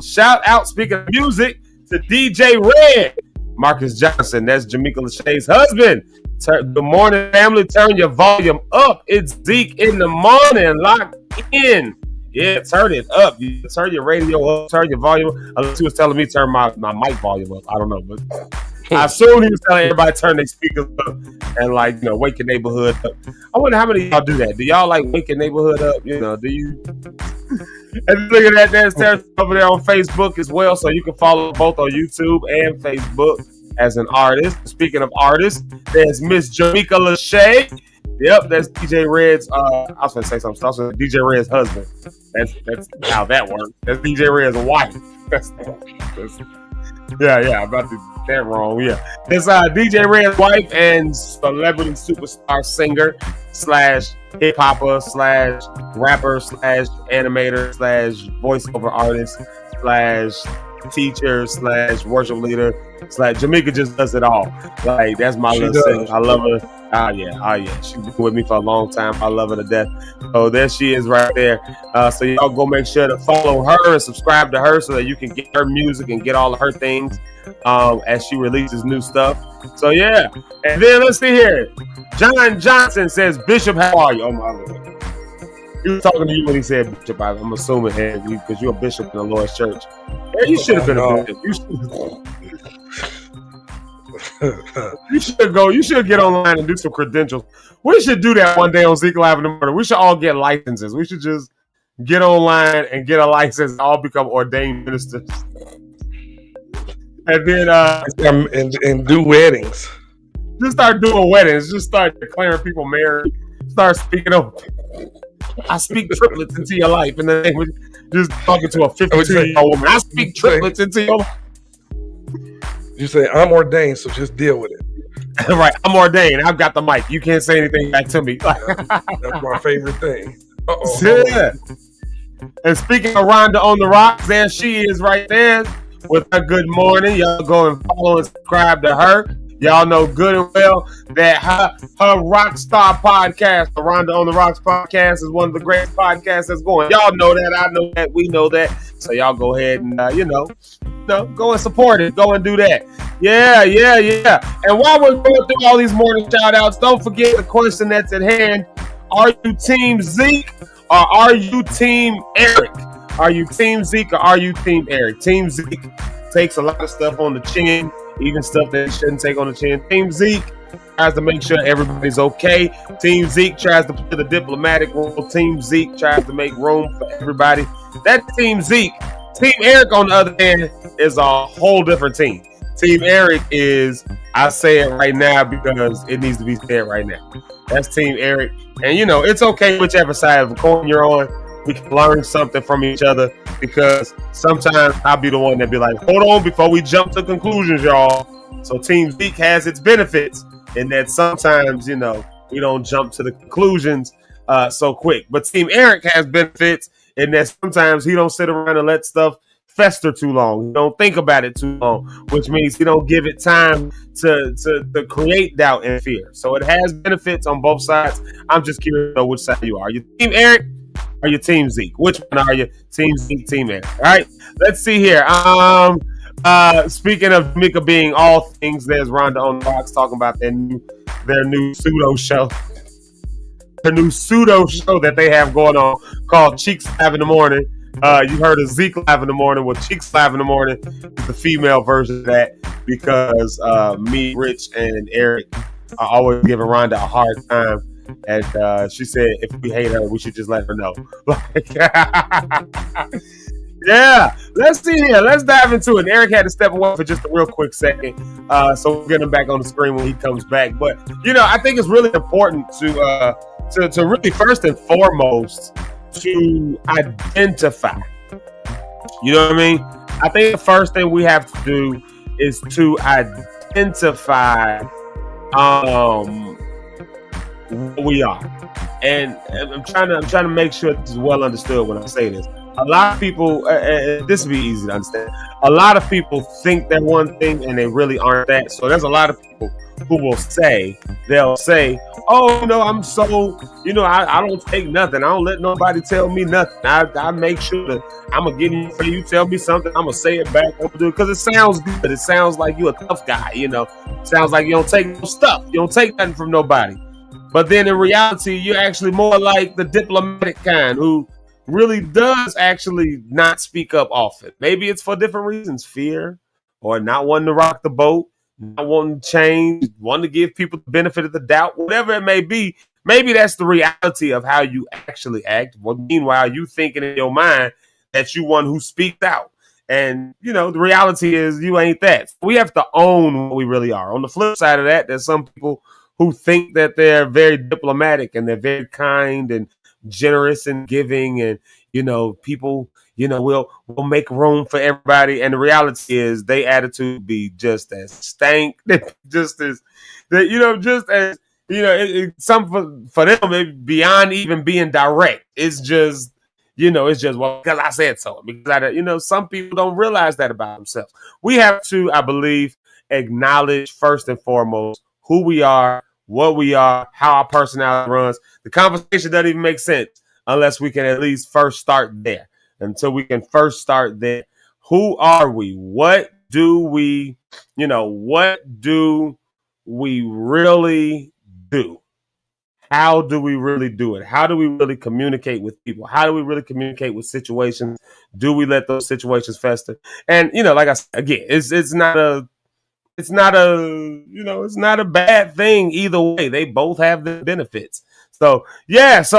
Shout out, speaking of music, to DJ Red. Marcus Johnson, that's Jamaica Lachey's husband. Good morning, family. Turn your volume up. It's Zeke in the morning. Locked in. Yeah, turn it up. You turn your radio up. Turn your volume. Unless he was telling me to turn my mic volume up. I don't know, but I assume he was telling everybody to turn their speakers up and wake your neighborhood up. I wonder how many of y'all do that. Do y'all wake your neighborhood up? Do you? And look at that. There's Terrence over there on Facebook as well, so you can follow both on YouTube and Facebook as an artist. Speaking of artists, there's Miss Jamaica Lachey. Yep, that's DJ Red's. I was going to say something. I was going to DJ Red's husband. That's how that works. That's DJ Red's wife. Yeah. I'm about to get that wrong. Yeah, it's DJ Red's wife and celebrity superstar singer / hip hopper / rapper / animator / voiceover artist / teacher / worship leader / Jamaica just does it all. Like that's my little thing. I love her. Oh yeah. She's been with me for a long time. I love her to death. So there she is right there. So y'all go make sure to follow her and subscribe to her so that you can get her music and get all of her things as she releases new stuff. So yeah. And then let's see here. John Johnson says, Bishop, how are you? Oh my Lord. He was talking to you when he said Bishop. I'm assuming because you're a bishop in the Lord's church. Yeah, you should have been a bishop. You should get online and do some credentials. We should do that one day on Zeke Live in the Morning. We should all get licenses. We should just get online and get a license and all become ordained ministers. And then and do weddings. Just start doing weddings. Just start declaring people married. Start speaking of. I speak triplets into your life in the name of. Just talking to a 52-year-old woman. I speak triplets into your life. You say, I'm ordained, so just deal with it. Right, I'm ordained. I've got the mic. You can't say anything back to me. That's my favorite thing. Yeah. And speaking of Rhonda on the rocks, there she is right there with her good morning. Y'all go and follow and subscribe to her. Y'all know good and well that her rock star podcast, the Rhonda on the Rocks podcast, is one of the greatest podcasts that's going. Y'all know that. I know that. We know that. So y'all go ahead and, go and support it. Go and do that. Yeah. And while we're going through all these morning shout outs, don't forget the question that's at hand. Are you Team Zeke or are you Team Eric? Are you Team Zeke or are you Team Eric? Team Zeke takes a lot of stuff on the chin, even stuff that it shouldn't take on the chin. Team Zeke tries to make sure everybody's okay. Team Zeke tries to play the diplomatic role. Team Zeke tries to make room for everybody. That's Team Zeke. Team Eric, on the other hand, is a whole different team. Team Eric is, I say it right now because it needs to be said right now. That's Team Eric. And, it's okay whichever side of the coin you're on. We can learn something from each other because sometimes I'll be the one that be like, hold on before we jump to conclusions, y'all. So Team Zeke has its benefits in that sometimes, we don't jump to the conclusions so quick. But Team Eric has benefits in that sometimes he don't sit around and let stuff fester too long. He don't think about it too long, which means he don't give it time to create doubt and fear. So it has benefits on both sides. I'm just curious to know which side you are. Are you Team Eric? Are you Team Zeke? Which one are you? Team Zeke, Team Eric. All right. Let's see here. Speaking of Mika being all things, there's Rhonda on the Rocks talking about their new pseudo show. Their new pseudo show that they have going on called Cheeks Live in the Morning. You heard of Zeke Live in the Morning. Well, Cheeks Live in the Morning is the female version of that because me, Rich, and Eric are always giving Rhonda a hard time. And she said, if we hate her, we should just let her know. Yeah, let's see here. Let's dive into it. Eric had to step away for just a real quick second. So we'll get him back on the screen when he comes back. But, I think it's really important to really first and foremost to identify. You know what I mean? I think the first thing we have to do is to identify what we are, and I'm trying to make sure this is well understood when I say this. A lot of people, this will be easy to understand. A lot of people think they're one thing and they really aren't that. So there's a lot of people who will say, oh, I'm so, I don't take nothing. I don't let nobody tell me nothing. I make sure that I'm going to get you for you tell me something. I'm going to say it back. I'm gonna do it because it sounds good. It sounds like you're a tough guy, It sounds like you don't take no stuff. You don't take nothing from nobody. But then in reality, you're actually more like the diplomatic kind who really does actually not speak up often. Maybe it's for different reasons, fear or not wanting to rock the boat, not wanting to change, wanting to give people the benefit of the doubt, whatever it may be. Maybe that's the reality of how you actually act. Well, meanwhile, you thinking in your mind that you one who speaks out. And, the reality is you ain't that. We have to own what we really are. On the flip side of that, there's some people who think that they're very diplomatic and they're very kind and generous and giving and, people, will make room for everybody. And the reality is their attitude be just as stank, just as, some for them, maybe beyond even being direct. It's just, well, because I said so. Because, some people don't realize that about themselves. We have to, I believe, acknowledge first and foremost who we are, what we are, how our personality runs. The conversation doesn't even make sense unless we can at least first start there. Until we can first start there. Who are we? What do we really do? How do we really do it? How do we really communicate with people? How do we really communicate with situations? Do we let those situations fester? And, like I said, again, it's not a bad thing either way. They both have the benefits. So, let us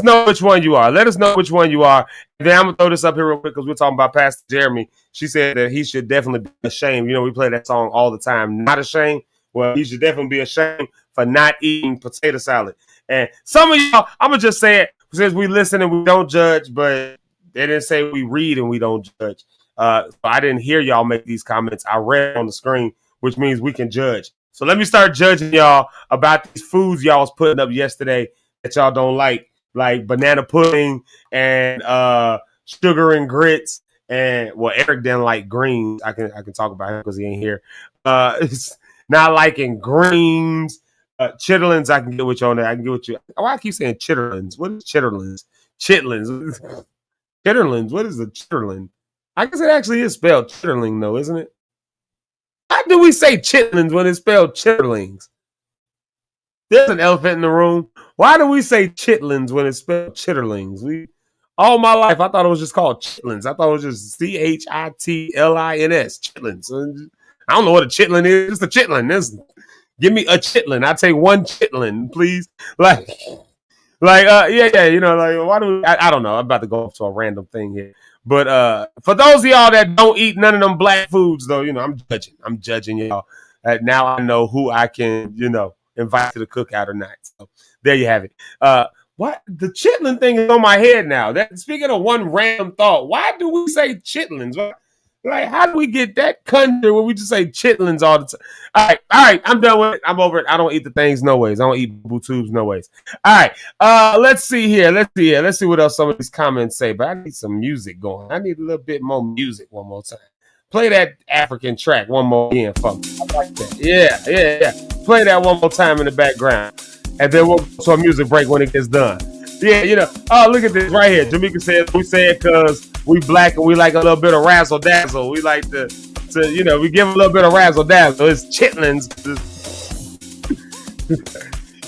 know which one you are. Let us know which one you are. And then I'm going to throw this up here real quick because we're talking about Pastor Jeremy. She said that he should definitely be ashamed. We play that song all the time. Not ashamed. Well, he should definitely be ashamed for not eating potato salad. And some of y'all, I'm going to just say it since we listen and we don't judge, but They didn't say we read and we don't judge. So I didn't hear y'all make these comments. I read on the screen, which means we can judge. So let me start judging y'all about these foods y'all was putting up yesterday that y'all don't like banana pudding and sugar and grits. And well, Eric didn't like greens. I can talk about him because he ain't here. It's not liking greens. Chitterlings, I can get with you on that. I can get with you. Why I keep saying chitterlings? What is chitterlings? Chitlins. Chitterlings. What is a chitterling? I guess it actually is spelled chitterling, though, isn't it? Why do we say chitlins when it's spelled chitterlings? There's an elephant in the room. Why do we say chitlins when it's spelled chitterlings? All my life, I thought it was just called chitlins. I thought it was just chitlins. Chitlins. I don't know what a chitlin is. It's a chitlin. Give me a chitlin. I'll take one chitlin, please. Yeah. You know, like, why do we? I don't know. I'm about to go up to a random thing here. But for those of y'all that don't eat none of them black foods, though, you know, I'm judging y'all. Now I know who I can, you know, invite to the cookout or not. So there you have it. What the chitlin thing is on my head now. Speaking of one random thought, why do we say chitlins? Like, how do we get that country where we just say chitlins all the time? All right, I'm done with it. I'm over it. I don't eat the things no ways. I don't eat boo tubes no ways. All right, let's see here. Let's see what else some of these comments say. But I need some music going. I need a little bit more music one more time. Play that African track one more again for me. I like that. Yeah. Play that one more time in the background. And then we'll go to a music break when it gets done. Yeah, you know. Oh, look at this right here. Jamaica said, we say it because we black and we like a little bit of razzle dazzle. We like to you know, we give a little bit of razzle dazzle. It's chitlins.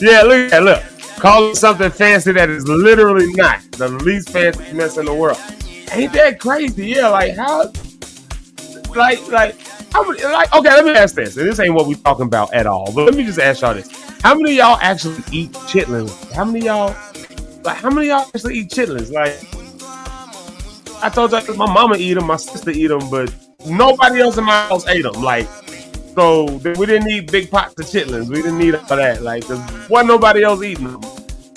Yeah, look. Call it something fancy that is literally not the least fancy mess in the world. Ain't that crazy? Yeah, like how? Like, okay, let me ask this. And this ain't what we talking about at all. But let me just ask y'all this. How many of y'all actually eat chitlins? How many of y'all actually eat chitlins? Like, I told y'all my mama eat them, my sister eat them, but nobody else in my house ate them. Like, so we didn't need big pots of chitlins. We didn't need all that. Like, there wasn't nobody else eating them.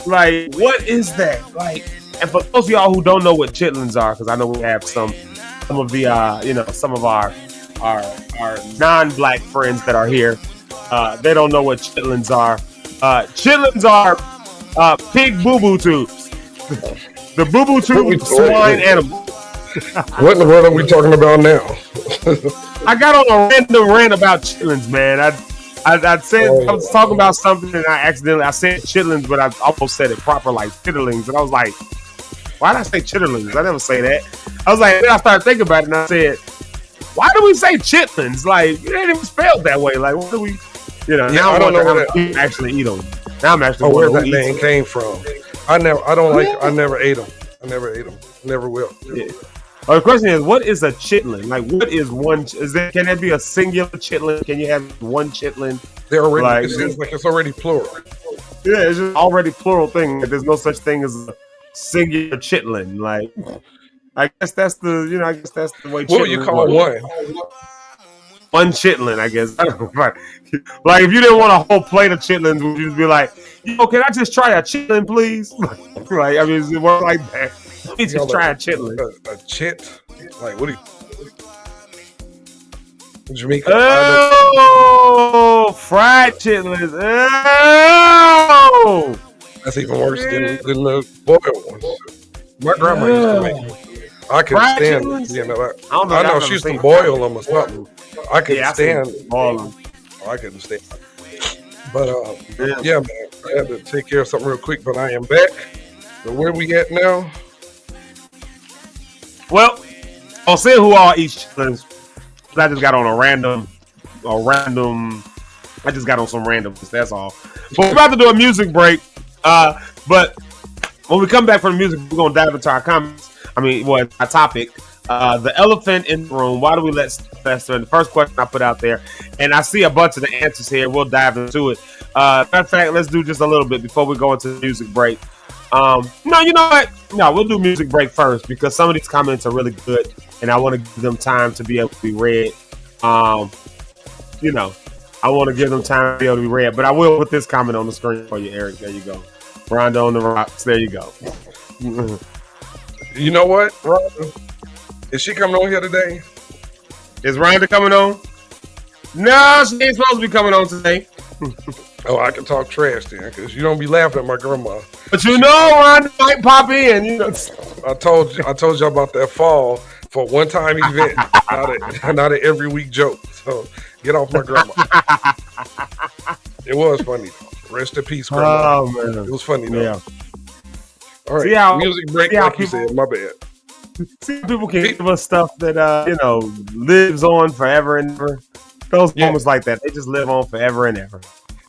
Like, what is that? Like, and for those of y'all who don't know what chitlins are, because I know we have some of the you know, some of our non-black friends that are here. They don't know what chitlins are. Chitlins are pig boo-boo tubes. The boo-boo tube swine animal. What in the world are we talking about now? I got on a random rant about chitlins, man. I was talking about something and I said chitlins, but I almost said it proper like chitterlings. And I was like, why did I say chitterlings? I never say that. I was like, then I started thinking about it and I said, why do we say chitlins? Like, it ain't even spelled that way. Like, what do we, you know, now I don't know how to actually eat them. Now I'm actually where that name came from. I never ate them. I never ate them. Never will. Yeah. Well, the question is, what is a chitlin? Like, what is one? Can there be a singular chitlin? Can you have one chitlin? They're already. Like, it seems like it's already plural. Yeah, it's just already plural thing. There's no such thing as a singular chitlin. Like, I guess that's the way. What would you call one? One chitlin, I guess. I don't know. Like, if you didn't want a whole plate of chitlins, would you just be like, can I just try a chitlin, please? Like, I mean, does it work like that? Let me just try a chitlin. A chit? Like, what do you... Jamaica? Oh, fried chitlins. Oh! That's even worse than the boiled ones. My grandma used to make them. I could stand, you know. I know she used to boil them or something. I couldn't stand them. I couldn't stand. But yeah, man, I had to take care of something real quick. But I am back. So where we at now? Well, I'll say who all eats chitlins. I just got on I just got on some randoms. That's all. But we're about to do a music break. But when we come back from the music, we're gonna dive into our comments. Our topic. The elephant in the room. Why do we let fester? And the first question I put out there, and I see a bunch of the answers here. We'll dive into it. Matter of fact, let's do just a little bit before we go into the music break. No, you know what? No, we'll do music break first because some of these comments are really good, and I want to give them time to be able to be read. I want to give them time to be able to be read, but I will put this comment on the screen for you, Eric. There you go. Rondo on the rocks. There you go. You know what, Rhonda? Is she coming on here today? Is Rhonda coming on? No, she ain't supposed to be coming on today. Oh, I can talk trash then, because you don't be laughing at my grandma. But you know, Rhonda might pop in. You know. I told you about that fall for one time event, not an every week joke. So get off my grandma. It was funny though. Rest in peace, grandma. Oh man, it was funny though. Yeah. All right, music break, like you said. My bad. See, people can give us stuff that lives on forever and ever. Those moments like that, they just live on forever and ever.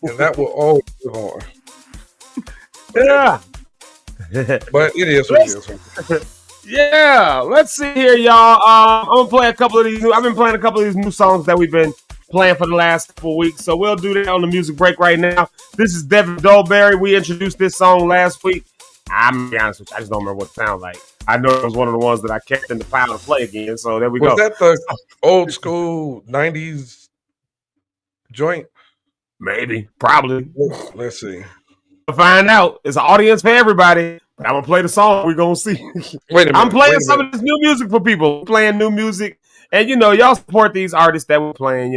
And that will always live on. Yeah. But it is what it is. Yeah. Let's see here, y'all. I'm gonna play a couple of these. I've been playing a couple of these new songs that we've been playing for the last couple of weeks. So we'll do that on the music break right now. This is Devin Dolberry. We introduced this song last week. I'm gonna be honest with you, I just don't remember what it sounds like. I know it was one of the ones that I kept in the pile to play again. So there we go. Was that the old school 90s joint? Maybe. Probably. Let's see. We'll find out. It's an audience for everybody. But I'm gonna play the song. We're gonna see. Wait a minute. I'm playing some of this new music for people. Playing new music. And y'all support these artists that we're playing,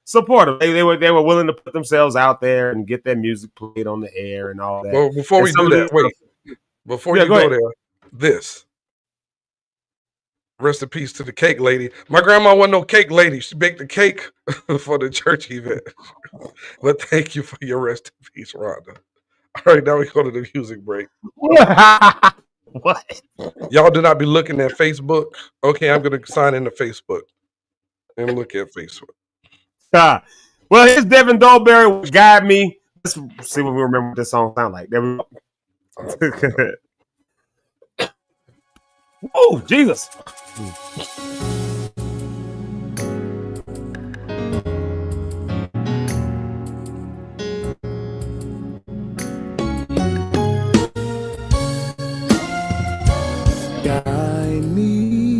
support them. They were willing to put themselves out there and get their music played on the air and all that. Well, before we do that, before you go there, this. Rest in peace to the cake lady. My grandma wasn't no cake lady. She baked the cake for the church event. But thank you for your rest in peace, Rhonda. All right, now we go to the music break. What? Y'all do not be looking at Facebook. Okay, I'm going to sign into Facebook and look at Facebook. Well, here's Devin Dolberry with Guide Me. Let's see what we remember what this song sound like. There we go. Oh, Jesus. Guide me,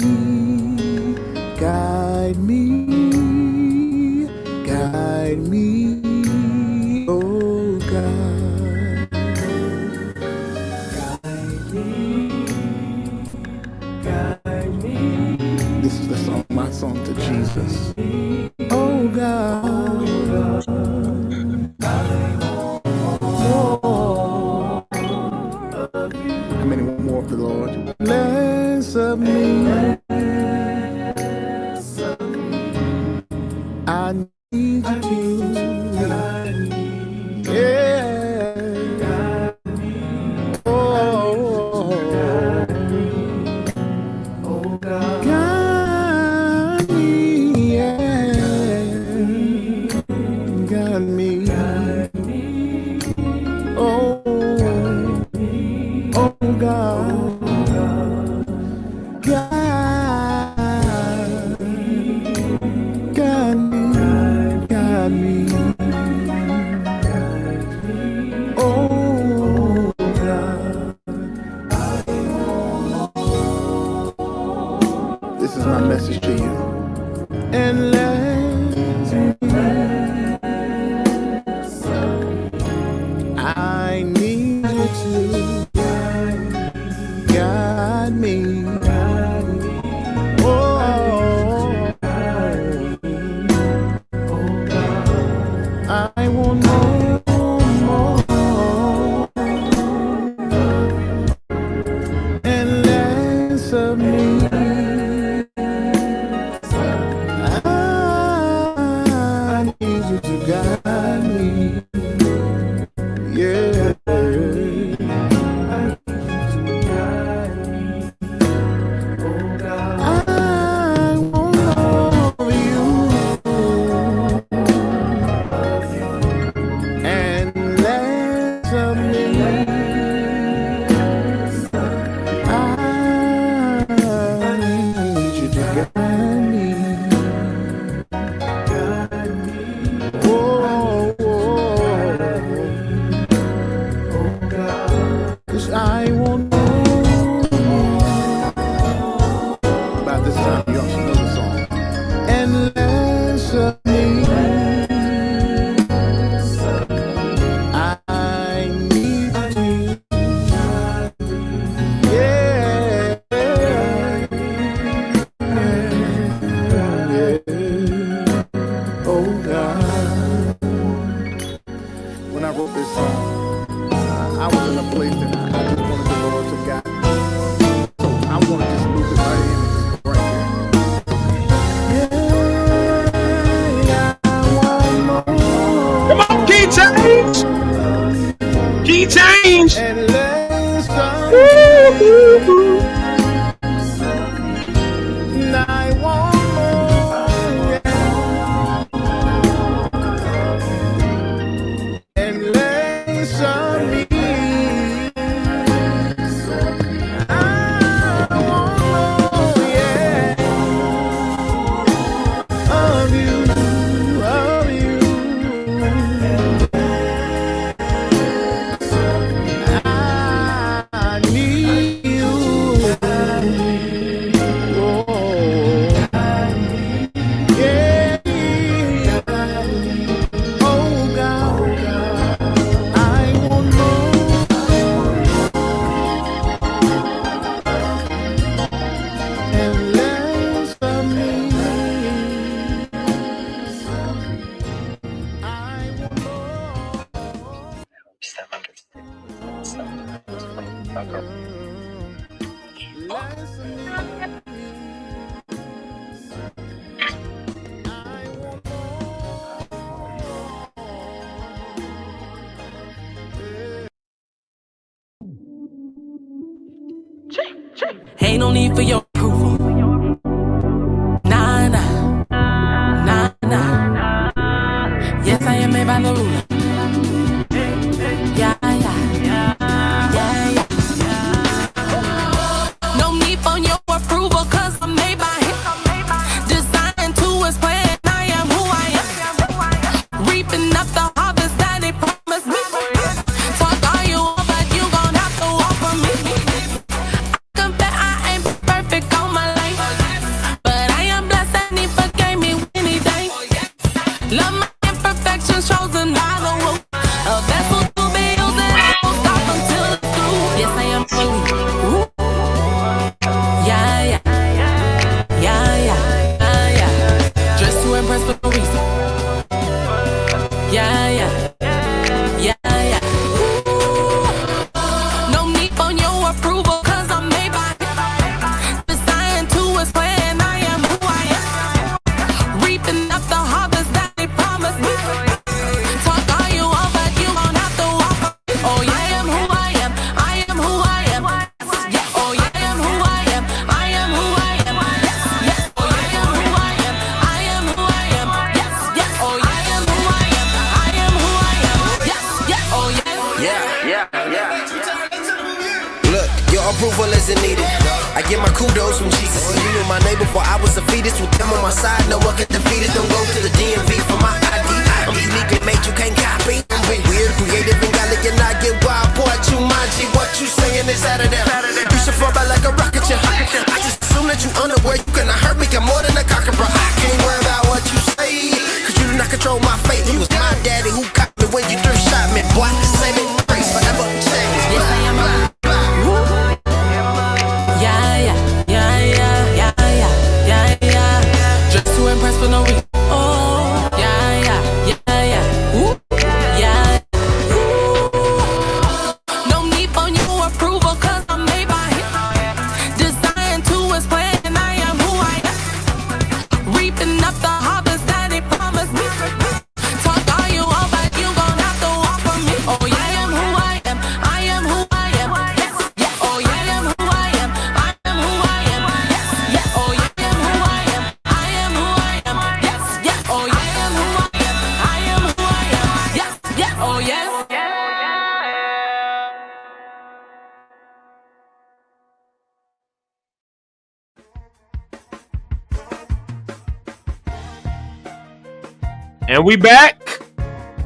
guide me, guide me, oh God. Guide me, guide me. This is the song, my song to Jesus. Oh God. How many want more of the Lord? Less of me. I need you to. Yeah. Oh, guide me, yeah. Guide me. Oh, oh God. Guide me. Oh God. This is my message to you. And I need you to guide me. I want more and less of me. I need you to guide me. Yeah. I wrote this song, I was in a place that I just wanted the Lord to guide me. So I want to just loop it right in and just go right here. Come on, key change. Key change. And let some I want more, yeah. And let some me. I want more, yeah. Of you, of you. I need you. Oh, yeah. Oh God, I want more. And less of me. I want Ain't no need for your approval. Nah, nah, nah, nah. Yes, I am made by the ruler. Yeah, yeah, yeah, yeah. No need for your approval, cause I'm made by him. Designed to his plan, I am who I am. Reaping up the harvest that he promised me. Talk all you want, but you gon' have to walk for me. Confess I ain't perfect all my life, but I am blessed and he forgave me anything. Love my imperfections chosen by the rule. A vessel to be used and I won't stop until it's through. Yes, I am fully. Ooh. Yeah, yeah, yeah, yeah, yeah. Dressed to impress for no reason. Yeah, yeah, yeah, yeah. Ooh. No need for your approval, cause I'm made by him. Designed to his plan, I am who I am. Reaping up the harvest that he promised me. Talk all you want, but you gon' have to walk. Oh yeah, I am who I am. I am who I am. Yeah. Oh yeah, I am who I am. I am who I am. Yes, yes. Oh yeah, I am who I am. I am who I am. Yes, yes. Oh yeah, I am who I am. I am who I am. Yes, yes. Oh yeah. Look, your approval isn't needed. I get my kudos from Jesus. You knew my name before I was a fetus. With them on my side, no one can defeat it. Don't go to the DMV for my ID. I'm uniquely made, you can't copy. I'm weird, creative, and godly, and I get wild. Boy, Jumanji, what you saying is out of there. You should fall back like a rocket ship. I just assume that you unaware. You cannot hurt me, I'm more than a cocker, bro. I can't worry about what you say, cause you do not control my fate. He was my daddy who caught me when you thrift shot me, boy. Saving grace forever changed. Yes, I am. Yeah, yeah, yeah, yeah, yeah, yeah, yeah. Just to impress for no reason. Oh, yeah, yeah, yeah, yeah. Ooh, yeah. Ooh. No need for your approval, cause I'm made by him. Designed to his plan, I am who I am. Reaping up the harvest that he promised me. Talk all you want, but you gon' have to walk for me. Oh yeah, I am who I am. I am who I am. Yes, yes. Oh yeah, I am who I am. I am who I am. Yes, yes. Oh yeah, I am who I am. I am who I am. Yes, yes. Oh yeah, I am who I am. I am who I am. Yes, yes. Oh yes. And we back.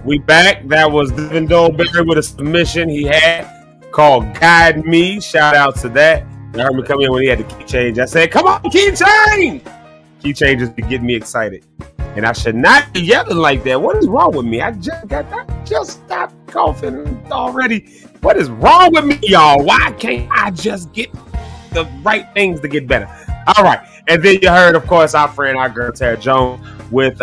We back. That was Devin Dolberry with a submission he had called Guide Me. Shout out to that. You heard me come in when he had the key change. I said, come on, key change. Key changes be getting me excited. And I should not be yelling like that. What is wrong with me? I just stopped coughing already. What is wrong with me, y'all? Why can't I just get the right things to get better? All right. And then you heard, of course, our friend, our girl, Tara Jones with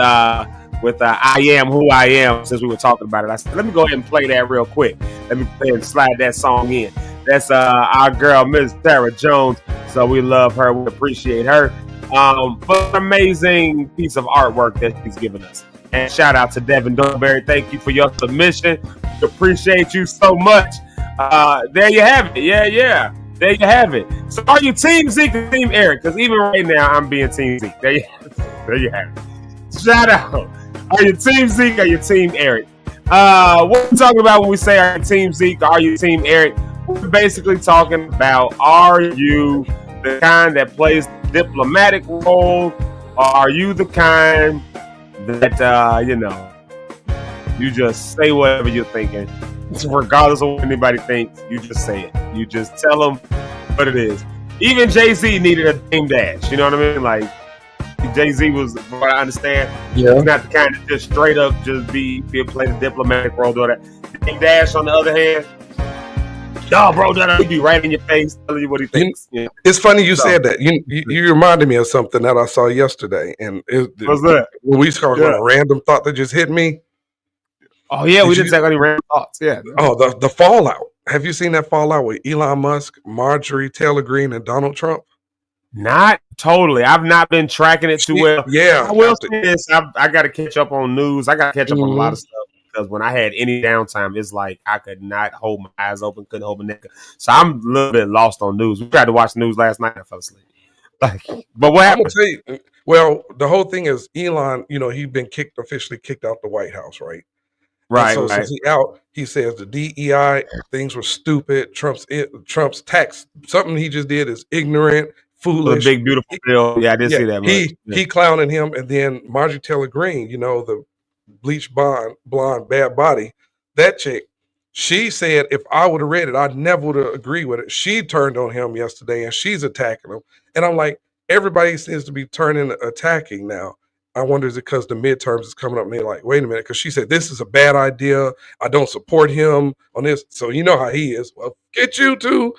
with I Am Who I Am, since we were talking about it. I said, let me go ahead and play that real quick. Let me go ahead and slide that song in. That's our girl, Miss Tara Jones. So we love her. We appreciate her for an amazing piece of artwork that she's given us. And shout out to Devin Dornberry. Thank you for your submission. We appreciate you so much. There you have it. Yeah. There you have it. So are you Team Zeke or Team Eric? Because even right now, I'm being Team Zeke. There you have it. Shout out. Are you Team Zeke or are you Team Eric? What we're talking about when we say are you Team Zeke or are you Team Eric? We're basically talking about, are you the kind that plays the diplomatic role, or are you the kind that, you just say whatever you're thinking, regardless of what anybody thinks? You just say it. You just tell them what it is. Even Jay-Z needed a Dame Dash. You know what I mean? Like, Jay-Z was, from what I understand, he's not the kind that just straight up just be play the diplomatic role. Do that. Dame Dash, on the other hand, no, bro, he'd be right in your face telling you what he thinks. It's funny you said that. You reminded me of something that I saw yesterday. And what's that? When we started on a random thought that just hit me. Oh, yeah, we didn't take any random thoughts. Yeah. Oh, the fallout. Have you seen that fallout with Elon Musk, Marjorie Taylor Greene, and Donald Trump? Not totally. I've not been tracking it too well. Yeah. I will say this. I got to catch up on news. I got to catch up on a lot of stuff. Because when I had any downtime, it's like I could not hold my eyes open, couldn't hold my neck. So I'm a little bit lost on news. We tried to watch the news last night. I fell asleep. But what happened? I'm gonna tell you, well, the whole thing is Elon, he's been officially kicked out the White House, right? Right. And so since he's out, he says the DEI things were stupid. Trump's tax, something he just did is ignorant, foolish. The big beautiful bill. Yeah, I did see that. He clowning him, and then Marjorie Taylor Greene, the bleach blonde, bad body, that chick, she said if I would have read it, I never would have agreed with it. She turned on him yesterday and she's attacking him. And I'm like, everybody seems to be attacking now. I wonder, is it because the midterms is coming up and they're like, wait a minute, because she said this is a bad idea. I don't support him on this. So you know how he is. Well, forget you two.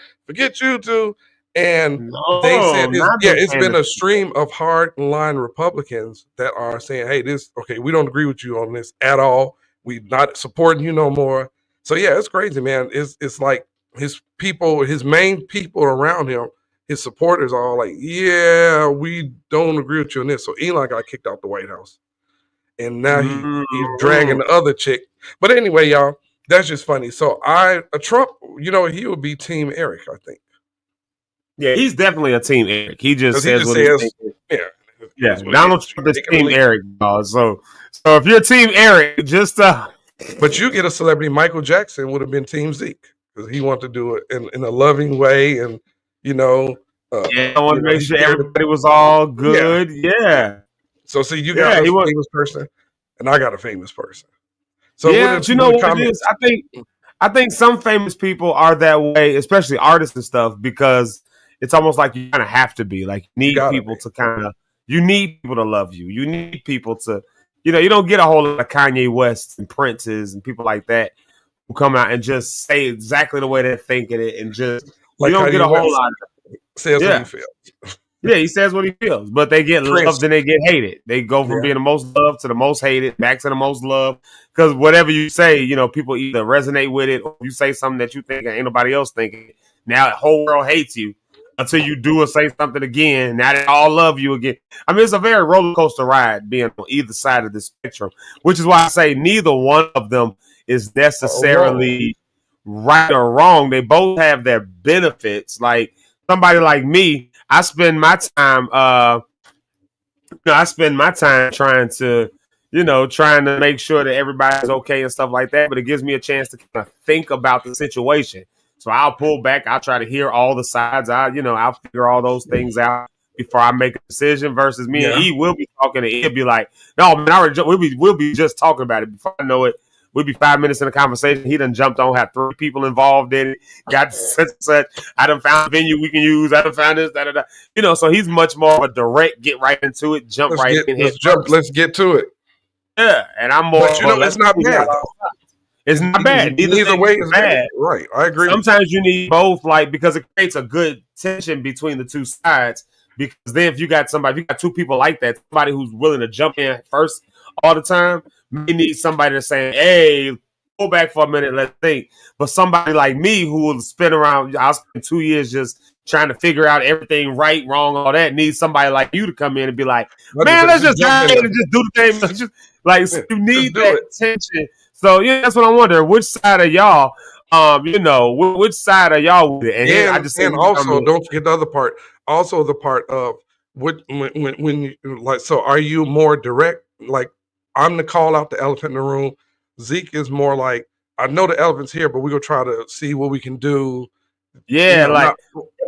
And they said, it's been a stream of hard-line Republicans that are saying, hey, we don't agree with you on this at all. We're not supporting you no more. So, yeah, it's crazy, man. It's like his people, his main people around him, his supporters are all like, yeah, we don't agree with you on this. So Elon got kicked out the White House. And now he's dragging the other chick. But anyway, y'all, that's just funny. So Trump, he would be Team Eric, I think. Yeah, he's definitely a Team Eric. He just says what he's thinking. Yeah. Donald Trump is Team Eric. So if you're Team Eric, just but you get a celebrity. Michael Jackson would have been Team Zeke because he wanted to do it in a loving way, and I want to make sure everybody was all good. Yeah. So see, you got a famous person, and I got a famous person. So what it is? I think some famous people are that way, especially artists and stuff, because it's almost like you kind of have to be. Like, you need people to love you. You need people to, you don't get a whole lot of Kanye West and Princes and people like that who come out and just say exactly the way they're thinking it, and just, you don't get a whole lot of says what he feels. Yeah, he says what he feels, but they get loved and they get hated. They go from being the most loved to the most hated, back to the most loved. Because whatever you say, people either resonate with it, or you say something that you think ain't nobody else thinking. Now the whole world hates you until you do or say something again. Now they all love you again. I mean, it's a very roller coaster ride being on either side of the spectrum, which is why I say neither one of them is necessarily right or wrong. They both have their benefits. Like somebody like me, I spend my time trying to make sure that everybody's okay and stuff like that. But it gives me a chance to kind of think about the situation. So I'll pull back. I'll try to hear all the sides. I'll figure all those things out before I make a decision. Versus me and E will be talking, and he'll be like, "No, man, we'll be just talking about it." Before I know it, we'll be 5 minutes in a conversation. He done jumped on, had 3 people involved in it, got such. I done found a venue we can use. I done found this, da. So he's much more of a direct, get right into it, let's get to it. Yeah, and I'm more. But it's not bad. It's not bad. Neither way is bad. Right, I agree. Sometimes you need both, because it creates a good tension between the two sides. Because then if you got 2 people like that, somebody who's willing to jump in first all the time may need somebody to say, hey, pull back for a minute, let's think. But somebody like me who will spin around, I'll spend 2 years just trying to figure out everything right, wrong, all that, needs somebody like you to come in and be like, man, let's just jump in and just do the thing. Let's just, like, so you need that attention. So yeah, that's what I'm wondering. Which side of y'all, which side are y'all with it? And I just also don't forget the other part. Also the part of when you like. So are you more direct? Like I'm the call out the elephant in the room. Zeke is more like I know the elephant's here, but we're gonna try to see what we can do. Yeah, let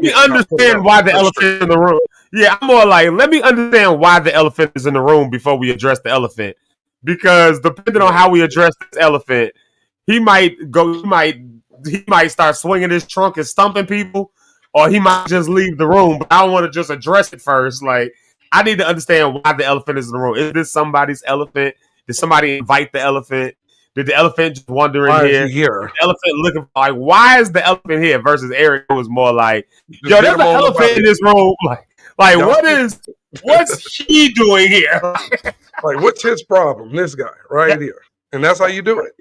me understand why the elephant in the room. Yeah, I'm more like, let me understand why the elephant is in the room before we address the elephant. Because depending on how we address this elephant, he might start swinging his trunk and stumping people, or he might just leave the room. But I want to just address it first. Like, I need to understand why the elephant is in the room. Is this somebody's elephant? Did somebody invite the elephant? Did the elephant just wander in here? The elephant looking for, like, why is the elephant here? Versus Eric, who was more like, yo, there's an elephant in this room. Like what's he doing here? Like, what's his problem? This guy right here. And that's how you do it.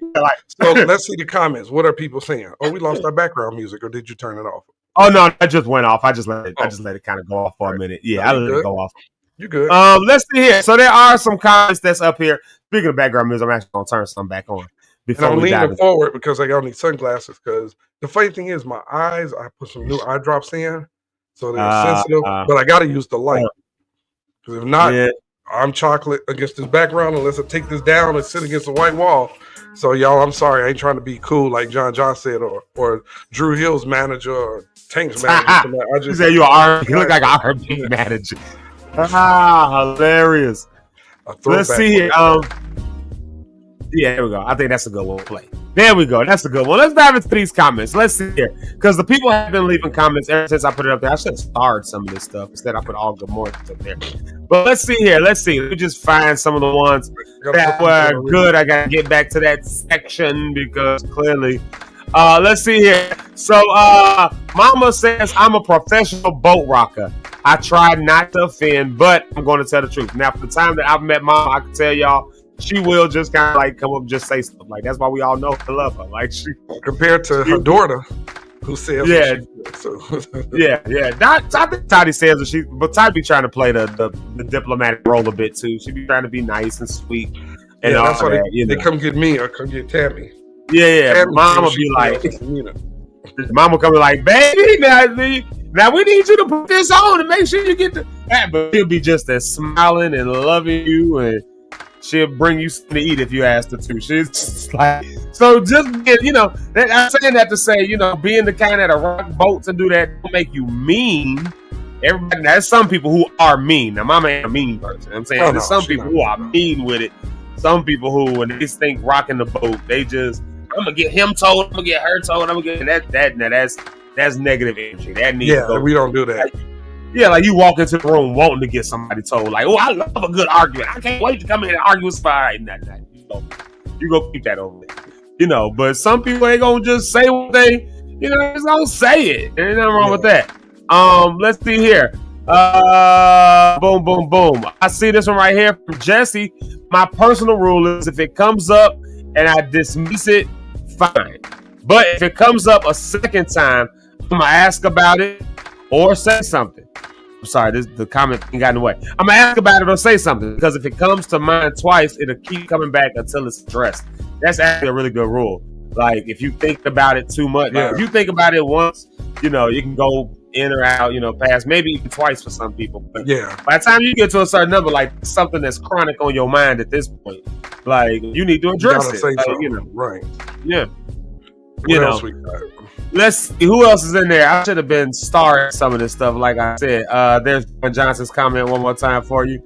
So let's see the comments. What are people saying? Oh, we lost our background music, or did you turn it off? Oh no, that just went off. I just let it kind of go off for a minute. Yeah, I let it go off. You good? Let's see here. So there are some comments that's up here. Speaking of background music, I'm actually gonna turn some back on before I'm we dive leaning forward because I got these sunglasses. Because the funny thing is, my eyes, I put some new eye drops in, so they're sensitive. But I got to use the light because if not, I'm chocolate against this background. Unless I take this down and sit against the white wall. So y'all, I'm sorry, I ain't trying to be cool like John said, or Drew Hill's manager or Tank's manager. I just say you look like an R&B manager. Hilarious. Let's see here. Yeah, there we go. I think that's a good one to play. There we go. That's a good one. Let's dive into these comments. Let's see here. Because the people have been leaving comments ever since I put it up there. I should have starred some of this stuff. Instead, I put all good mornings up there. But let's see here. Let me just find some of the ones that were good. I got to get back to that section because clearly. Let's see here. So, Mama says, I'm a professional boat rocker. I try not to offend, but I'm going to tell the truth. Now, for the time that I've met Mama, I can tell y'all, she will just kind of like come up and just say stuff. Like, that's why we all know to love her. Like, she compared to her daughter, who says, yeah. I think Toddy says but Toddy be trying to play the diplomatic role a bit too. She be trying to be nice and sweet. And that's why they come get me or come get Tammy. Yeah. Mama be like, Mama come like, baby, now we need you to put this on and make sure you get that. But she'll be just as smiling and loving you, and she'll bring you something to eat if you ask her to. She's just like, so just being, I'm saying that to say, being the kind that rock boats and do that don't make you mean. Everybody, there's some people who are mean. Now, Mama ain't a mean person. I'm saying there's some people who are mean with it. Some people who, when they think rocking the boat, they just, I'm gonna get him told, I'm gonna get her told, I'm gonna get that's negative energy. That needs to go. We don't do that. Like you walk into the room wanting to get somebody told, like, oh, I love a good argument. I can't wait to come in and argue with somebody. You go keep that over there. But some people ain't gonna just say what they, just gonna say it. There's nothing wrong with that. Let's see here. Boom, boom, boom. I see this one right here from Jesse. My personal rule is if it comes up and I dismiss it, fine. But if it comes up a second time, I'm gonna ask about it or say something. I'm sorry, the comment got in the way. I'm gonna ask about it or say something, because if it comes to mind twice, it'll keep coming back until it's addressed. That's actually a really good rule. Like, if you think about it too much, if you think about it once, you can go in or out, past, maybe even twice for some people. But by the time you get to a certain number, like something that's chronic on your mind at this point, like you need to address it. Right. Yeah. What else we got? Let's see who else is in there. I should have been starring some of this stuff. Like I said, there's John Johnson's comment one more time for you.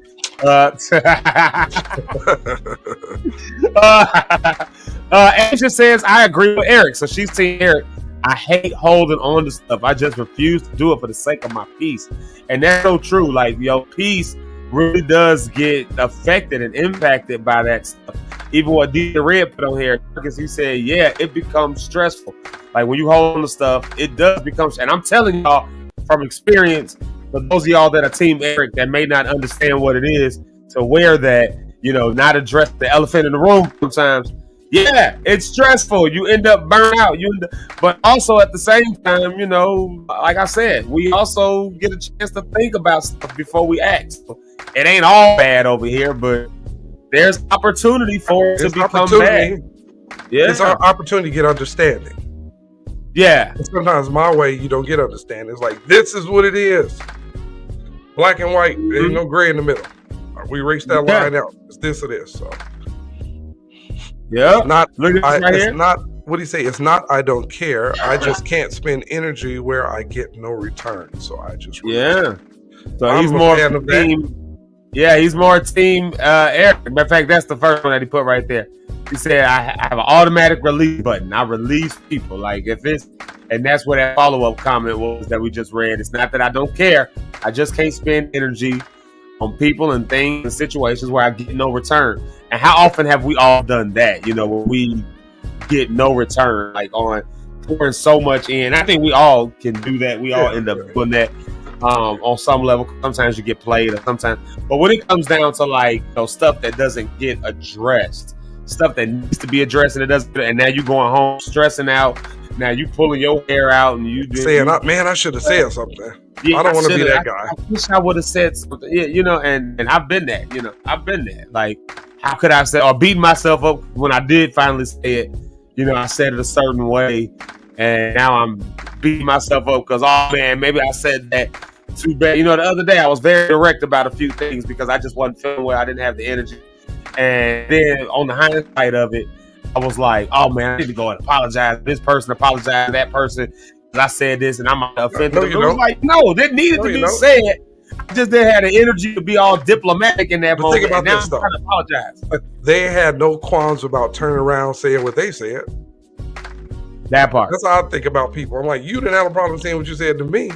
Asia says, I agree with Eric. So she's saying, Eric, I hate holding on to stuff. I just refuse to do it for the sake of my peace. And that's so true. Like, your peace really does get affected and impacted by that stuff. Even what DJ Red put on here, because he said, it becomes stressful. Like, when you hold on to stuff, it does become, and I'm telling y'all from experience, for those of y'all that are Team Eric that may not understand what it is to wear that, not address the elephant in the room sometimes. Yeah, it's stressful. You end up burnt out. But also at the same time, like I said, we also get a chance to think about stuff before we act. So it ain't all bad over here, but there's opportunity for it to become bad. Yeah, it's our opportunity to get understanding. Yeah. And sometimes my way, you don't get understanding. It's like, this is what it is. Black and white. There's no gray in the middle. We erase that line out. It's this or this. So. Yeah. It's not, what do you say? It's not I don't care. I just can't spend energy where I get no return. So I just So he's more fan of team. Yeah, he's more team Eric. Matter of fact, that's the first one that he put right there. He said, I have an automatic release button. I release people. Like and that's what that follow-up comment was that we just read. It's not that I don't care. I just can't spend energy on people and things and situations where I get no return. And how often have we all done that? When we get no return, like on pouring so much in. I think we all can do that. We all end up doing that on some level. Sometimes you get played, or sometimes. But when it comes down to like stuff that doesn't get addressed, stuff that needs to be addressed and it doesn't, and now you going home stressing out. Now you pulling your hair out and you saying, "Man, I should have said something." Yeah, I don't want to be that guy. I wish I would have said something. Yeah, and I've been there. I've been there. Like, how could I say or beating myself up when I did finally say it? I said it a certain way, and now I'm beating myself up because maybe I said that too bad. The other day I was very direct about a few things because I just wasn't feeling well. I didn't have the energy, and then on the hindsight of it, I was like, oh man, I need to go and apologize to this person, apologize to that person. I said this and I'm offended. No, it was like, no, that needed to be said. I just didn't have the energy to be all diplomatic in that moment. Think about this though. I'm trying to apologize. They had no qualms about turning around saying what they said. That part. That's how I think about people. I'm like, you didn't have a problem saying what you said to me.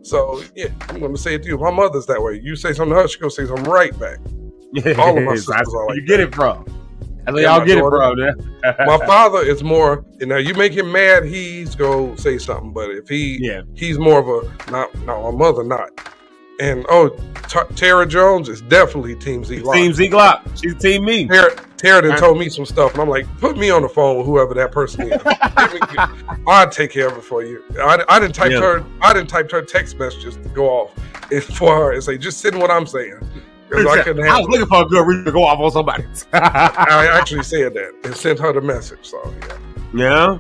So yeah, I'm going to say it to you. My mother's that way. You say something to her, she's going to say something right back. All of my sisters are like you get it from. That's where y'all get it from. My father is more, you make him mad, he's going to say something. But if he's more of a, no, my mother not. And Tara Jones is definitely Team Z Glock. Team Z Glock. She's Team me. Tara done told me some stuff, and I'm like, put me on the phone with whoever that person is. I'll take care of it for you. I didn't type her text messages to go off for her and say, just send what I'm saying. I was looking for a good reason to go off on somebody. I actually said that and sent her the message. So yeah.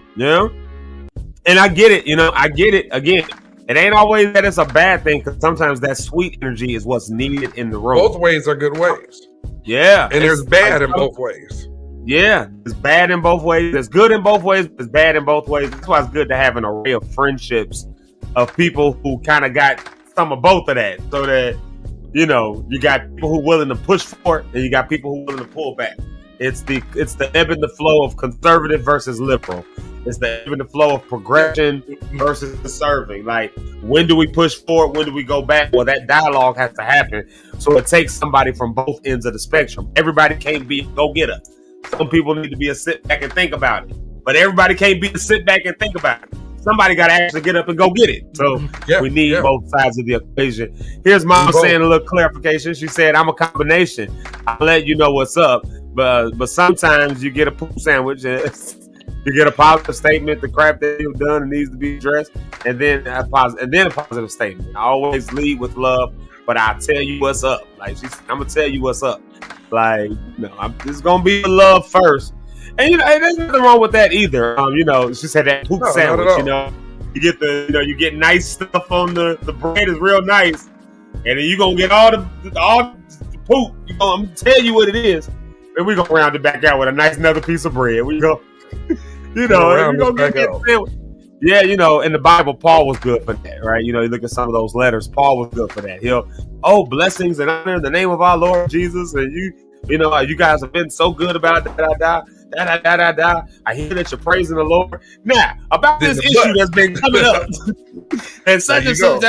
And I get it. I get it. Again, it ain't always that it's a bad thing, because sometimes that sweet energy is what's needed in the room. Both ways are good ways. Yeah. And there's bad in both ways. Yeah. There's bad in both ways. There's good in both ways. There's bad in both ways. That's why it's good to have an array of friendships of people who kind of got some of both of that. So that, you got people who are willing to push forward and you got people who are willing to pull back. It's the ebb and the flow of conservative versus liberal. It's the ebb and the flow of progression versus the serving. Like, when do we push forward? When do we go back? Well, that dialogue has to happen. So it takes somebody from both ends of the spectrum. Everybody can't be a go-getter. Some people need to be a sit back and think about it. But everybody can't be a sit back and think about it. Somebody got to actually get up and go get it. So we need both sides of the equation. Here's Mom saying a little clarification. She said, I'm a combination. I'll let you know what's up. But sometimes you get a poop sandwich. You get a positive statement, the crap that you've done and needs to be addressed, and then a positive statement. I always lead with love, but I'll tell you what's up. Like, I'm going to tell you what's up. Like, it's going to be love first. And there's nothing wrong with that either. She said that poop sandwich. You get you get nice stuff on the bread is real nice, and then you gonna get all the poop. I'm gonna tell you what it is, and we gonna round it back out with a nice another piece of bread. We go, we gonna get that sandwich. Yeah, in the Bible, Paul was good for that, right? You look at some of those letters. Paul was good for that. Blessings and honor in the name of our Lord Jesus, and you guys have been so good about that. I hear that you're praising the Lord. Now, about this issue that's been coming up, and such and such,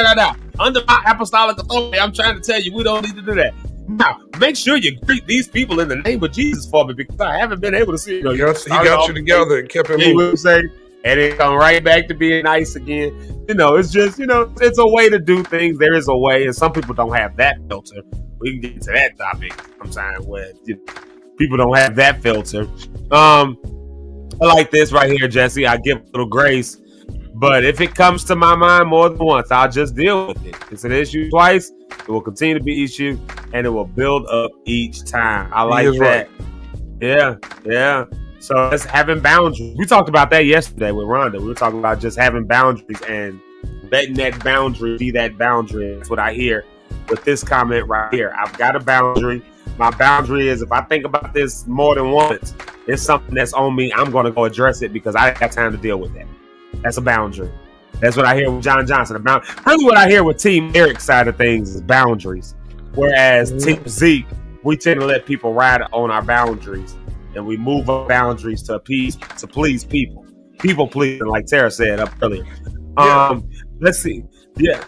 under my apostolic authority, I'm trying to tell you, we don't need to do that. Now, make sure you greet these people in the name of Jesus for me, because I haven't been able to see. He got you together and kept it moving. And it come right back to being nice again. It's just, it's a way to do things. There is a way, and some people don't have that filter. We can get into that topic sometime where people don't have that filter. I like this right here, Jesse. I give a little grace, but if it comes to my mind more than once, I'll just deal with it. It's an issue twice. It will continue to be issue, and it will build up each time. I like that. Right. Yeah. So that's having boundaries. We talked about that yesterday with Rhonda. We were talking about just having boundaries and letting that boundary be that boundary. That's what I hear with this comment right here. I've got a boundary. My boundary is if I think about this more than once, it's something that's on me. I'm going to go address it because I ain't got time to deal with that. That's a boundary. That's what I hear with John Johnson. Really what I hear with Team Eric's side of things is boundaries. Whereas Team Zeke, we tend to let people ride on our boundaries. And we move our boundaries to please people. People pleasing, like Tara said up earlier. Let's see. Yeah.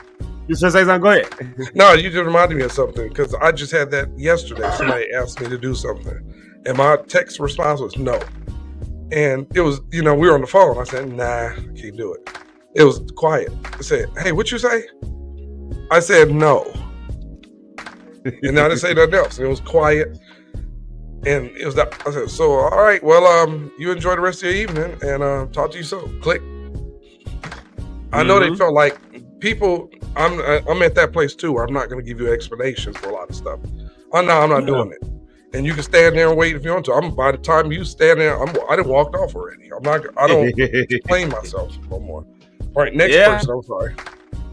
You should say something? Go ahead. No, you just reminded me of something because I just had that yesterday. Somebody asked me to do something. And my text response was no. And it was, we were on the phone. I said, nah, I can't do it. It was quiet. I said, hey, what you say? I said, no. And I didn't say nothing else. It was quiet. And it was that. I said, so, all right, well, you enjoy the rest of your evening and talk to you soon. Click. I know they felt like people, I'm at that place too where I'm not going to give you explanations for a lot of stuff. I'm not doing it. And you can stand there and wait if you want to. By the time you stand there, I done walked off already. I don't explain myself no more. All right, next person. I'm sorry.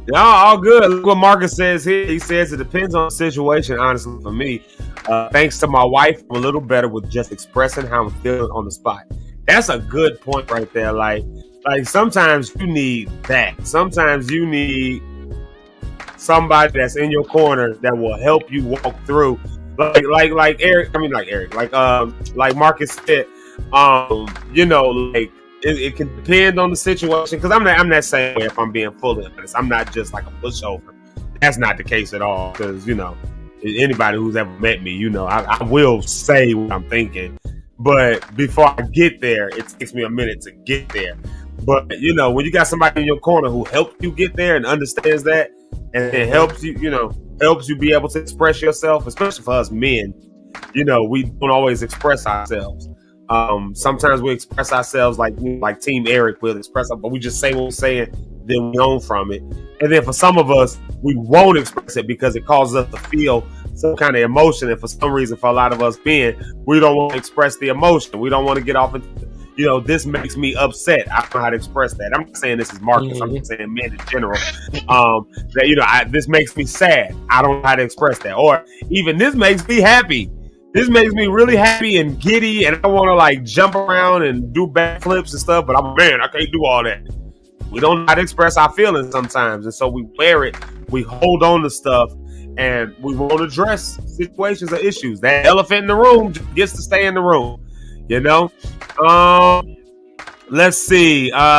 No, all good. Look what Marcus says here. He says it depends on the situation, honestly, for me. Thanks to my wife, I'm a little better with just expressing how I'm feeling on the spot. That's a good point right there. Like sometimes you need that. Sometimes you need somebody that's in your corner that will help you walk through. Like Eric. I mean, like Eric. Like Marcus said. It can depend on the situation. Because I'm that same way. If I'm being fully honest, I'm not just like a pushover. That's not the case at all. Because anybody who's ever met me, I will say what I'm thinking. But before I get there, it takes me a minute to get there. But when you got somebody in your corner who helps you get there and understands that, and it helps you, helps you be able to express yourself, especially for us men. We don't always express ourselves. Sometimes we express ourselves like Team Eric will express, but we just say what we're saying, then we own from it. And then for some of us, we won't express it because it causes us to feel some kind of emotion. And for some reason, for a lot of us men, we don't want to express the emotion. We don't want to get off into, this makes me upset. I don't know how to express that. I'm not saying this is Marcus. I'm just saying men in general. This makes me sad. I don't know how to express that. Or even this makes me happy. This makes me really happy and giddy, and I want to jump around and do backflips and stuff. But I can't do all that. We don't know how to express our feelings sometimes, and so we wear it. We hold on to stuff, and we won't address situations or issues. That elephant in the room just gets to stay in the room. Let's see. I'm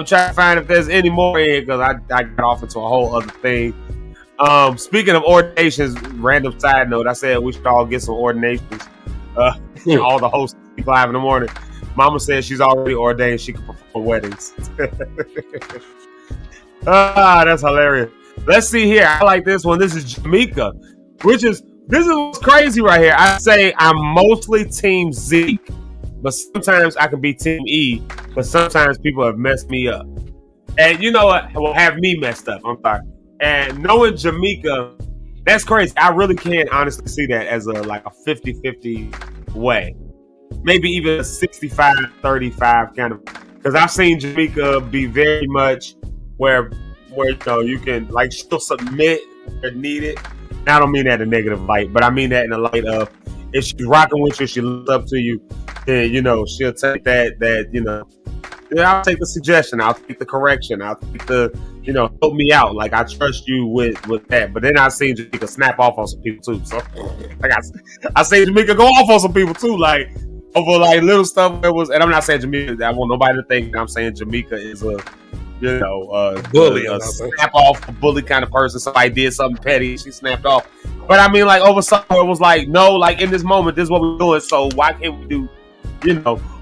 trying to find if there's any more here because I got off into a whole other thing. Speaking of ordinations, random side note, I said we should all get some ordinations. All the hosts at 5 in the morning. Mama says she's already ordained. She can perform weddings. That's hilarious. Let's see here. I like this one. This is Jamaica, this is what's crazy right here. I say I'm mostly Team Zeke, but sometimes I can be Team E, but sometimes people have messed me up. And you know what? Will have me messed up. I'm sorry. And knowing Jamaica, that's crazy. I really can't honestly see that as a 50-50 way. Maybe even a 65-35 kind of, because I've seen Jamaica be very much where you can she'll submit where needed. And I don't mean that in a negative light, but I mean that in the light of if she's rocking with you, she looks up to you, then she'll take that I'll take the suggestion, I'll take the correction, I'll take the help me out. I trust you with that. But then I seen Jamaica snap off on some people too. So I seen Jamaica go off on some people too, over little stuff that was. And I'm not saying Jamaica. I want nobody to think that I'm saying Jamaica is a bully, a snap off, a bully kind of person. Somebody did something petty, she snapped off. But I mean, over something, it was no, in this moment, this is what we're doing. So why can't we do,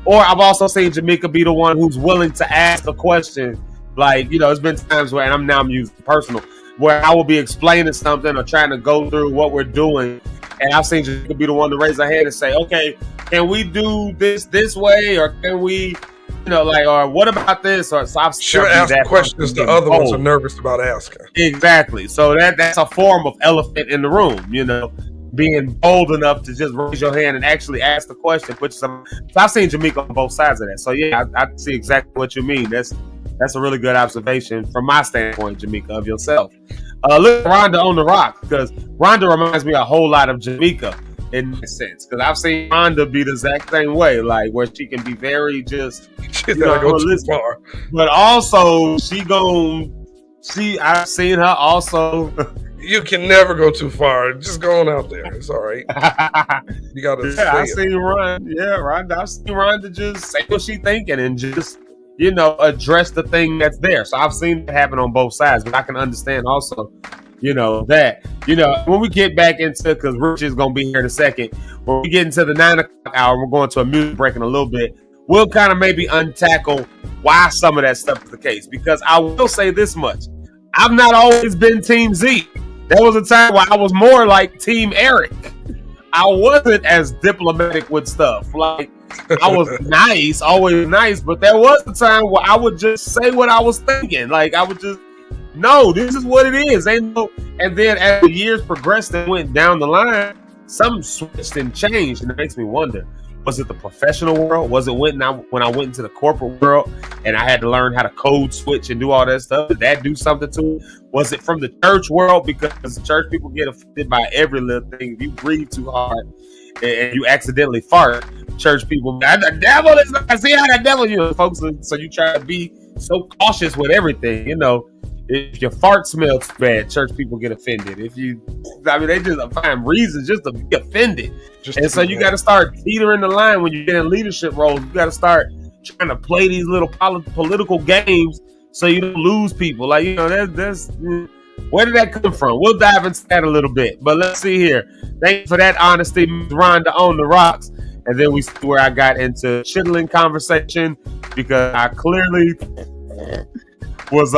Or I've also seen Jamaica be the one who's willing to ask a question Like, it's been times where, and I'm using personal, where I will be explaining something or trying to go through what we're doing, and I've seen you be the one to raise a hand and say, okay, can we do this way, or can we, or what about this? Or so I've should ask questions the other ones are nervous about asking. Exactly. So that's a form of elephant in the room, being bold enough to just raise your hand and actually ask the question. So I've seen Jamaica on both sides of that. So yeah, I see exactly what you mean. That's a really good observation from my standpoint, Jamaica, of yourself. Look at Rhonda on the rock, because Rhonda reminds me a whole lot of Jamaica in that sense. Because I've seen Rhonda be the exact same way, like where she can be very just go too far. But also I've seen her also. You can never go too far. Just going out there. It's all right. You got to say I've seen Rhonda just say what she thinking and just, address the thing that's there. So I've seen it happen on both sides, but I can understand also, that, when we get back into, because Rich is going to be here in a second, when we get into the 9 o'clock hour, we're going to a music break in a little bit. We'll kind of maybe untackle why some of that stuff is the case. Because I will say this much. I've not always been Team Z. There was a time where I was more like Team Eric. I wasn't as diplomatic with stuff. Like, I was nice, always nice, but there was a time where I would just say what I was thinking. Like, I would just, no, this is what it is. And then as the years progressed and went down the line, something switched and changed, and it makes me wonder. Was it the professional world? Was it when I went into the corporate world and I had to learn how to code switch and do all that stuff? Did that do something to it? Was it from the church world? Because church people get offended by every little thing. If you breathe too hard and you accidentally fart, church people, the devil is not, see how the devil, folks. So you try to be so cautious with everything, If your fart smells bad, church people get offended. They just find reasons just to be offended. And so you got to start teetering the line when you get in leadership roles. You got to start trying to play these little political games so you don't lose people. Like, that's where did that come from? We'll dive into that a little bit. But let's see here. Thank you for that honesty, Rhonda on the rocks. And then we see where I got into chitlin conversation, because I clearly was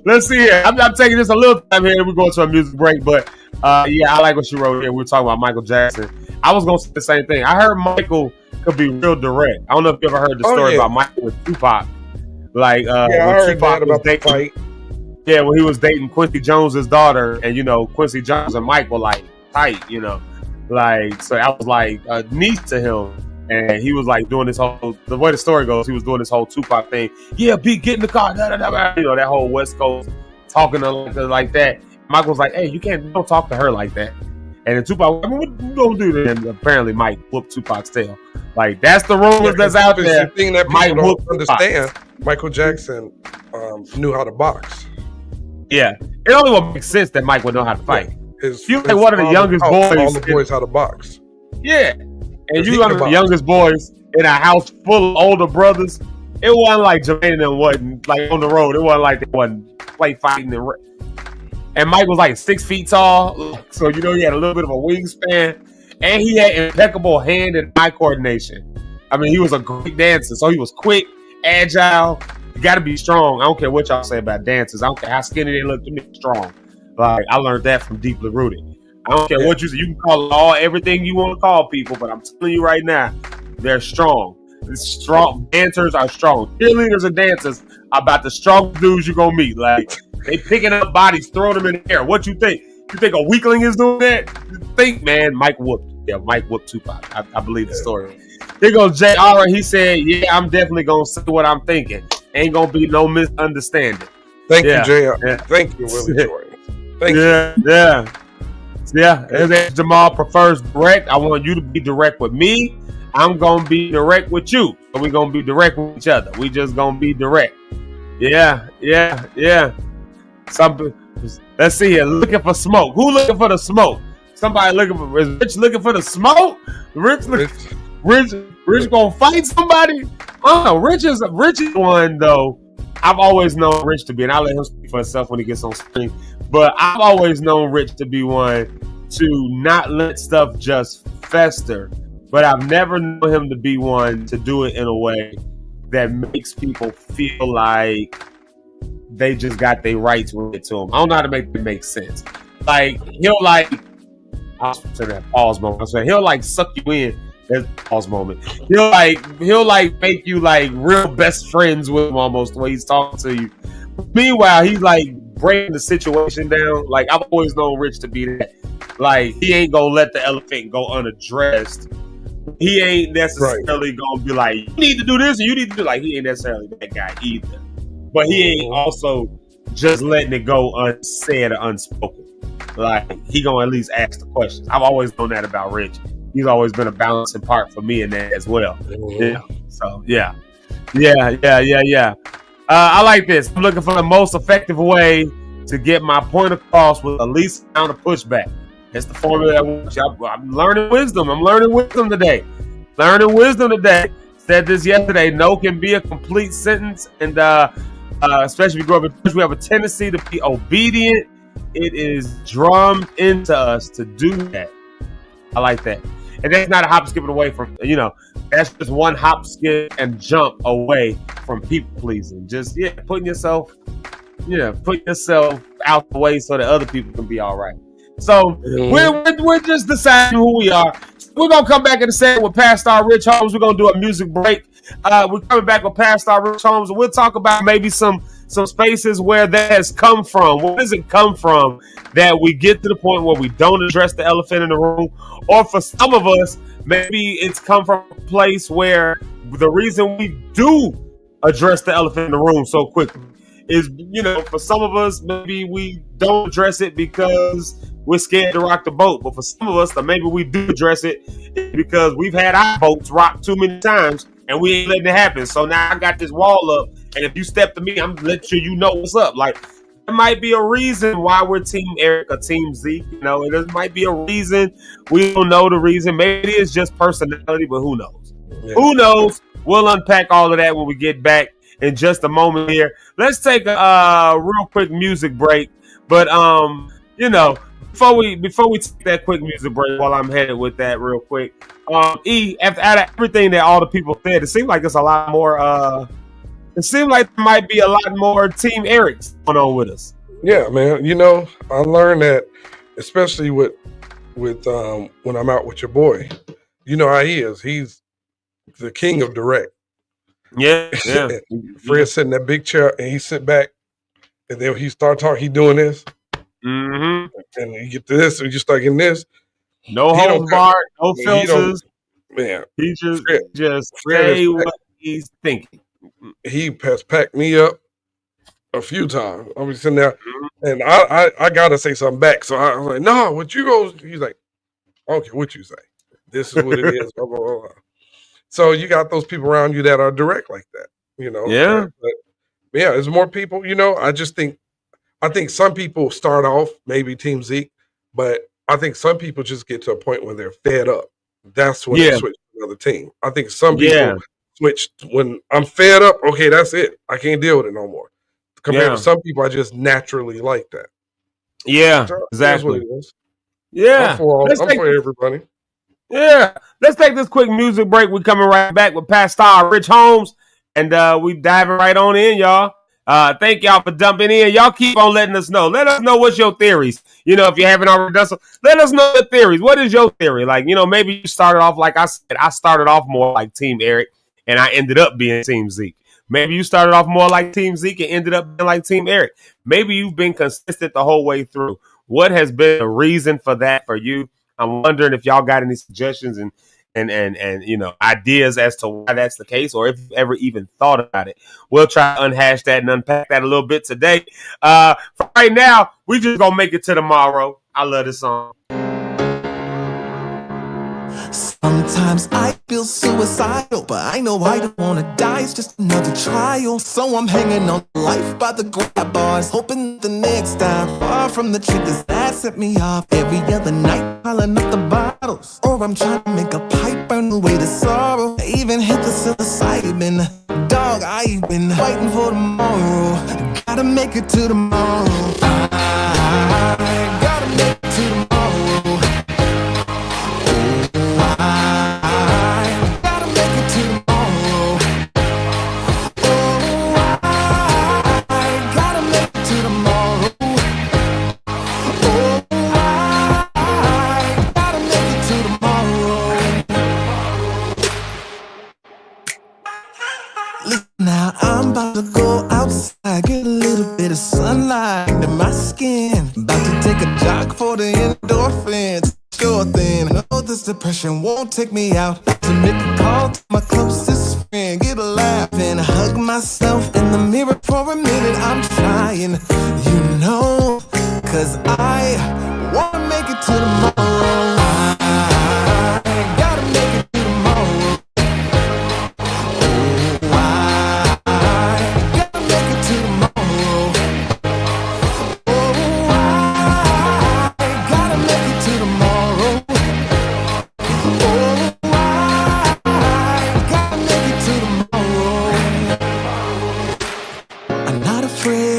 let's see here. I'm taking this a little time here. We're going to a music break, but I like what you wrote here. We were talking about Michael Jackson. I was going to say the same thing. I heard Michael could be real direct. I don't know if you ever heard the story about Michael with Tupac. Like, I heard Tupac that about the fight. Yeah, when he was dating Quincy Jones's daughter, and Quincy Jones and Michael like tight, like, so I was like a niece to him. And he was like doing this whole, the way the story goes, he was doing this whole Tupac thing. Yeah, B, get in the car. Da, da, da, da. That whole West Coast talking to her like that. Michael was like, hey, don't talk to her like that. And then Tupac, what you gonna do? And apparently Mike whooped Tupac's tail. Like, that's the rumors that's out there. The thing that people don't understand, Michael Jackson knew how to box. Yeah. It only would make sense that Mike would know how to fight. He was like one of the youngest boys. All the boys how to box. Yeah. And you are the youngest boys in a house full of older brothers. It wasn't like Jermaine and wasn't like on the road. It wasn't like they wasn't play fighting. And Mike was like 6 feet tall. So, he had a little bit of a wingspan. And he had impeccable hand and eye coordination. I mean, he was a great dancer. So he was quick, agile. You got to be strong. I don't care what y'all say about dancers. I don't care how skinny they look to me, strong. Like, I learned that from Deeply Rooted. I don't care what you say. You can call everything you want to call people, but I'm telling you right now, they're strong. Strong dancers are strong. Cheerleaders and dancers are about the strongest dudes you're gonna meet. Like, they picking up bodies, throwing them in the air. What you think? You think a weakling is doing that? Think, man. Mike whooped Tupac. I believe the story. Here goes JR. He said, "Yeah, I'm definitely gonna say what I'm thinking. Ain't gonna be no misunderstanding." Thank you, JR. Yeah. Thank you, Willie Jordan. Thank you. Yeah. As Jamal prefers direct, I want you to be direct with me. I'm gonna be direct with you. So we're gonna be direct with each other. We just gonna be direct. Yeah. Let's see here. Looking for smoke. Who looking for the smoke? Somebody looking for Rich looking for the smoke? Rich gonna fight somebody? Oh, Rich is one though. I've always known Rich to be, and I'll let him speak for himself when he gets on screen. But I've always known Rich to be one to not let stuff just fester. But I've never known him to be one to do it in a way that makes people feel like they just got their rights with it to them. I don't know how to make it make sense. Like he'll like, I was saying that pause moment. I said he'll like suck you in. There's pause moment. He'll like make you like real best friends with him almost the way he's talking to you. Meanwhile, he's like breaking the situation down. Like I've always known Rich to be that. Like he ain't gonna let the elephant go unaddressed. He ain't necessarily gonna be like, you need to do this and you need to do, like, he ain't necessarily that guy either. But he ain't also just letting it go unsaid or unspoken. Like he gonna at least ask the questions. I've always known that about Rich. He's always been a balancing part for me in that as well. Yeah. So yeah. I like this. I'm looking for the most effective way to get my point across with the least amount of pushback. It's the formula that works. I'm learning wisdom. I'm learning wisdom today. Said this yesterday. No can be a complete sentence, and especially if we grow up in church, we have a tendency to be obedient. It is drummed into us to do that. I like that, and that's not a hop, skip away from. That's just one hop, skip, and jump away from people pleasing. Just putting yourself out the way so that other people can be all right. So we're just deciding who we are. We're gonna come back in a second with Pastor Rich Holmes. We're gonna do a music break. We're coming back with Pastor Rich Holmes, and we'll talk about maybe some spaces where that has come from. Where does it come from that we get to the point where we don't address the elephant in the room? Or for some of us, maybe it's come from a place where the reason we do address the elephant in the room so quickly is, for some of us, maybe we don't address it because we're scared to rock the boat. But for some of us, maybe we do address it because we've had our boats rocked too many times and we ain't letting it happen. So now I got this wall up, and if you step to me, I'm letting sure you know what's up. Like, there might be a reason why we're Team Eric or Team Zeke. There might be a reason. We don't know the reason. Maybe it's just personality, but who knows? Yeah. Who knows? We'll unpack all of that when we get back in just a moment here. Let's take a real quick music break. But before we take that quick music break, while I'm headed with that real quick, out of everything that all the people said, it seems like it's a lot more. It seemed like there might be a lot more Team Eric's going on with us. Yeah, man. I learned that, especially with when I'm out with your boy. You know how he is. He's the king of direct. Yeah. Fred sit in that big chair and he sit back, and then he start talking. He doing this, and you get to this, and you start getting this. No holds barred, no filters. Man, he just say what he's thinking. He has packed me up a few times. I was sitting there, and I gotta say something back. So I was like, "No, what you go?" He's like, "Okay, what you say? This is what it is." Blah, blah, blah. So you got those people around you that are direct like that, Yeah. But yeah, there's more people. I think some people start off maybe Team Zeke, but I think some people just get to a point where they're fed up. That's when they switch to another team. I think some people switched when I'm fed up. Okay, that's it. I can't deal with it no more. Compared to some people, I just naturally like that. Yeah, so exactly. That's what it is. Yeah, I'm for everybody. Yeah, let's take this quick music break. We're coming right back with Pastor Rich Holmes, and we diving right on in, y'all. Thank y'all for dumping in. Y'all keep on letting us know. Let us know what's your theories. If you haven't already done so, let us know the theories. What is your theory? Like, maybe you started off like I said. I started off more like Team Eric, and I ended up being Team Zeke. Maybe you started off more like Team Zeke and ended up being like Team Eric. Maybe you've been consistent the whole way through. What has been the reason for that for you? I'm wondering if y'all got any suggestions and ideas as to why that's the case, or if you've ever even thought about it. We'll try to unhash that and unpack that a little bit today. For right now, we just gonna make it to tomorrow. I love this song. Sometimes I feel suicidal, but I know I don't wanna die, it's just another trial. So I'm hanging on life by the grab bars, hoping the next time, far from the triggers that set me off. Every other night, piling up the bottles, or I'm trying to make a pipe burn away the sorrow. I even hit the psilocybin, dog, I've been fighting for tomorrow. Gotta make it to tomorrow. I gotta make it to tomorrow. about to go outside, get a little bit of sunlight into my skin. About to take a jog for the endorphins. Sure thing, I know this depression won't take me out. About to make a call to my closest friend, get a laugh and hug myself in the mirror for a minute. I'm trying, you know, 'cause I wanna make it to tomorrow. I gotta make it to tomorrow.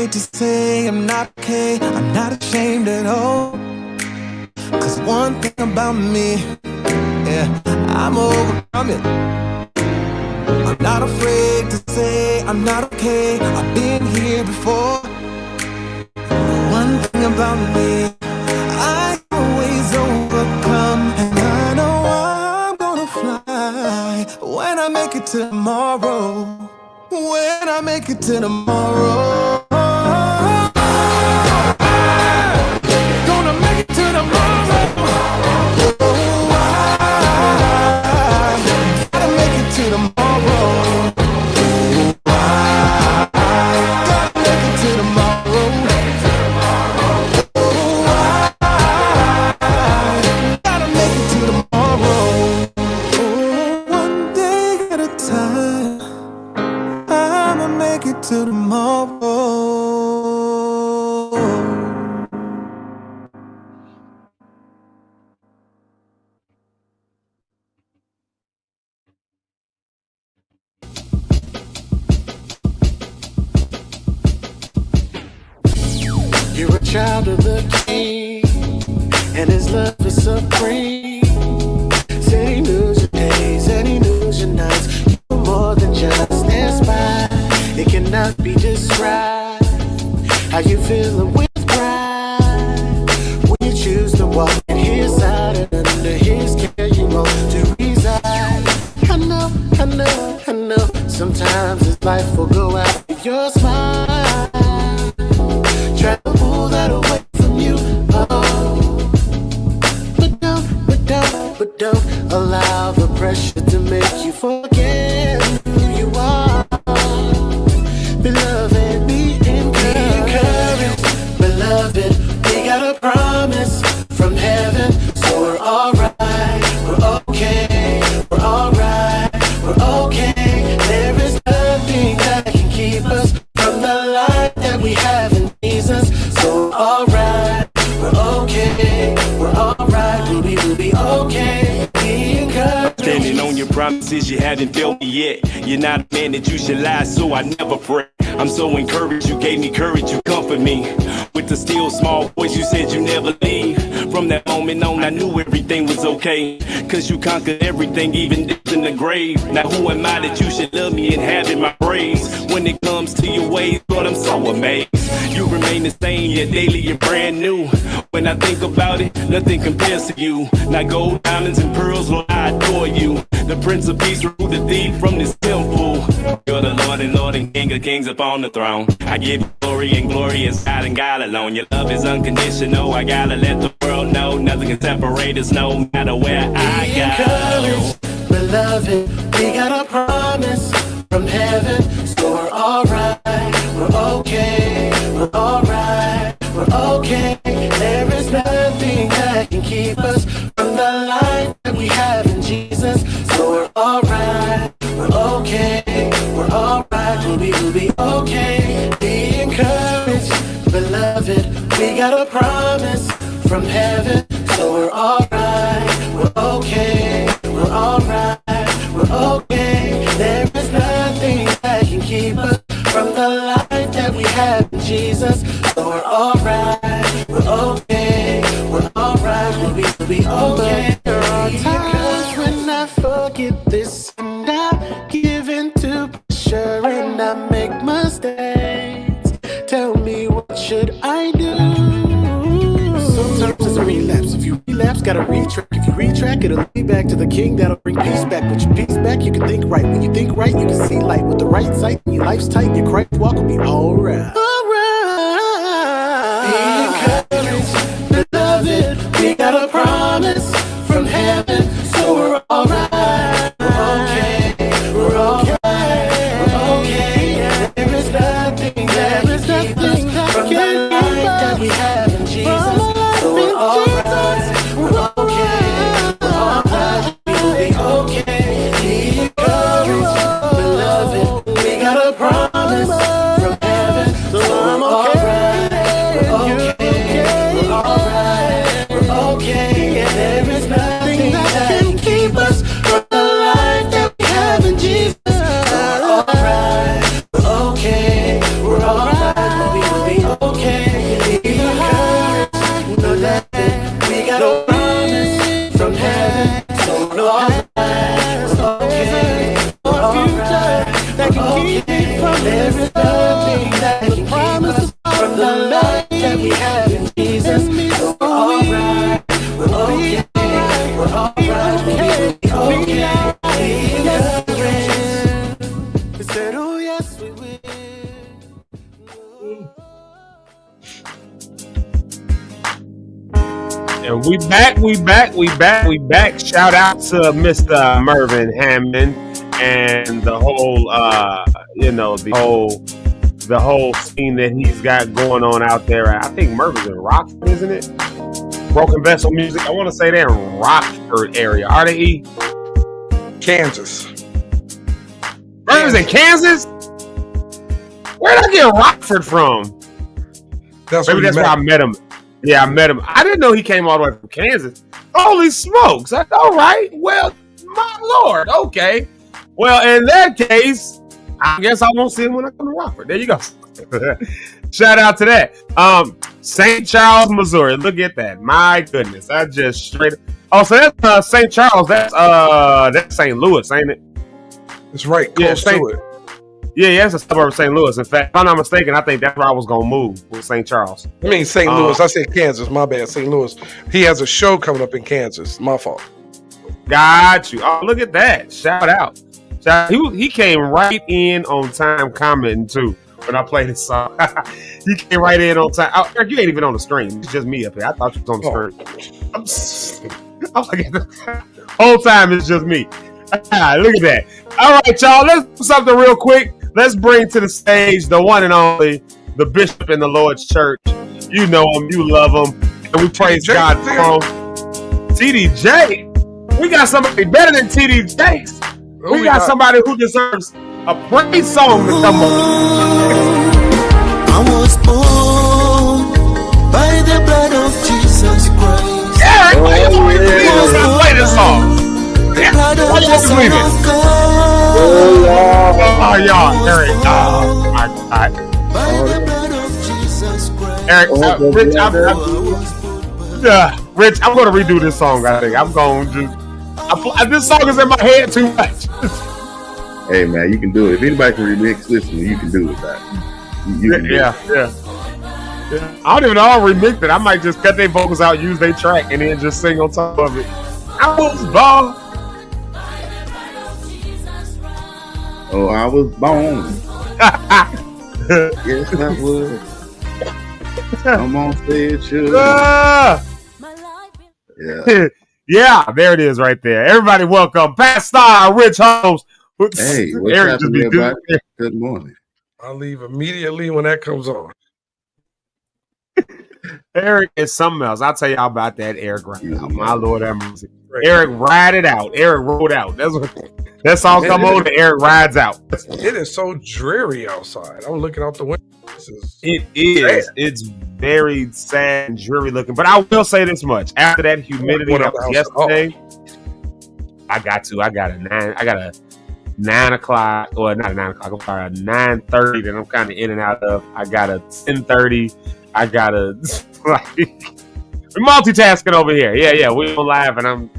To say I'm not okay, I'm not ashamed at all. 'Cause one thing about me, yeah, I'm overcome it. I'm not afraid to say I'm not okay, I've been here before. One thing about me, I always overcome. And I know I'm gonna fly when I make it to tomorrow. When I make it to tomorrow. To tomorrow. You're a child of the King, and His love is supreme. Said He knows your days and He knows your nights. You're more than just inspired. It cannot be described how you feeling with pride when you choose to walk in His side and under His care you want to reside. I know. Sometimes this life will go out of your smile. Try to pull that away from you. Oh, but don't allow the pressure to make you forget who you are. Beloved, be encouraged. Beloved, we got a promise from heaven, so we're alright, we're okay, we're alright, we're okay. There is nothing that can keep us from the life that we have in Jesus. So we're alright, we're okay, we're alright, we'll be okay. Be encouraged. Standing on your promises, you hadn't felt me yet. You're not a man that you should lie, so I never pray. I'm so encouraged, you gave me courage, you comfort me. With the still small voice, you said you never leave. From that moment on, I knew everything was okay. 'Cause you conquered everything, even death in the grave. Now who am I that you should love me and have in my praise? When it comes to your ways, Lord, I'm so amazed. You remain the same, yet daily you're brand new. When I think about it, nothing compares to you. Now gold, diamonds, and pearls, Lord, I adore you. The Prince of Peace, remove the thief from this temple. You're the Lord and King of Kings upon the throne. I give you glory and glory is God and God alone. Your love is unconditional. I gotta let the world know nothing can separate us, no matter where I go. Beloved, we got a promise from heaven, so we're alright, we're okay, we're alright, we're okay. There is nothing that can keep us from the life that we have in Jesus. So we're alright, we're okay, we're alright, we'll be okay. Be encouraged, beloved, we got a promise from heaven, so we're alright, we're okay, we're alright, we're okay. There is nothing that can keep us from the life that we have in Jesus. So we're alright, we're okay, we're alright, we'll be okay. There are times when I forget this and I give in to pressure and I make mistakes. Tell me, what should I do? Sometimes it's relapse. If you relapse, gotta retrack. If you retrack, it'll lead back to the king that'll bring peace back. Put your peace back, you can think right. When you think right, you can see light. With the right sight, when your life's tight, your Christ walk will be alright. Alright. Be encouraged, beloved. We got a promise from heaven, so we're alright. We're okay. We're alright. We're okay. There is nothing that from the life that we have in Jesus. So we're alright. We're okay. We're alright. We'll be okay. Be encouraged, beloved. We got a promise from heaven, so I'm alright. We're okay. We're alright. We're okay. And there is nothing that can keep us from the life that we have in Jesus. So we're alright. We're okay. We're alright. We'll be okay. Be encouraged, beloved. We got a promise from heaven, so we're alright. We're okay. We're alright. That can keep me from there is nothing that can keep us from the life that we have in Jesus. So we're alright. We're okay. We're alright. We'll be okay. Be encouraged. We said, oh yes, we will. And we back. Shout out to Mr. Mervin Hammond and the whole, the whole scene that he's got going on out there. I think Mervin's in Rockford, isn't it? Broken Vessel Music. I want to say they're in Rockford area. Are they? Kansas. Mervin's in Kansas? Where'd I get Rockford from? Maybe that's where I met him. Yeah, I met him. I didn't know he came all the way from Kansas. Holy smokes. All right. Well, my Lord. Okay. Well, in that case, I guess I won't see him when I come to Rockford. There you go. Shout out to that. St. Charles, Missouri. Look at that. My goodness. I just straight. Oh, so that's St. Charles. That's St. Louis, ain't it? It's right close to it. Yeah, it's a suburb of St. Louis. In fact, if I'm not mistaken, I think that's where I was going to move, with St. Charles. I mean, St. Louis. I said Kansas. My bad. St. Louis. He has a show coming up in Kansas. My fault. Got you. Oh, look at that. Shout out. He came right in on time commenting, too, when I played this song. He came right in on time. Oh, Eric, you ain't even on the screen. It's just me up here. I thought you was on the screen. I'm like, the whole time it's just me. Look at that. All right, y'all. Let's do something real quick. Let's bring to the stage the one and only, the bishop in the Lord's church. You know him, you love him, and we praise God for him. TDJ. We got somebody better than TD Jakes. We got somebody who deserves a praise song to come on. I was born by the blood of Jesus Christ. Eric, why you always leaving us to play this song? Why you always leaving? Oh, y'all, Eric. Oh, my God. Eric, Rich, I'm going to redo this song, I think. I'm going to this song is in my head too much. Hey, man, you can do it. If anybody can remix this one, you can do it, man. You can yeah. I don't even know how to remix it. I might just cut their vocals out, use their track, and then just sing on top of it. I was born. Oh, I was born. Yes, I was. Come on, say it, should. Yeah. Yeah, there it is right there. Everybody welcome Pastor Rich Holmes. Hey, what's happening, everybody? Good morning. I'll leave immediately when that comes on. Eric is something else. I'll tell y'all about that Eric right now. My Lord have mercy. Eric ride it out. Eric rode out. That song come on and Eric rides out. It is so dreary outside. I'm looking out the window. It is. It's very sad and dreary looking. But I will say this much. After that humidity that was yesterday, I got a 9 o'clock, or not a 9 o'clock, I'm sorry, a 9:30 that I'm kind of in and out of. I got a 10:30. I got a, like, we're multitasking over here. Yeah, we're live and I'm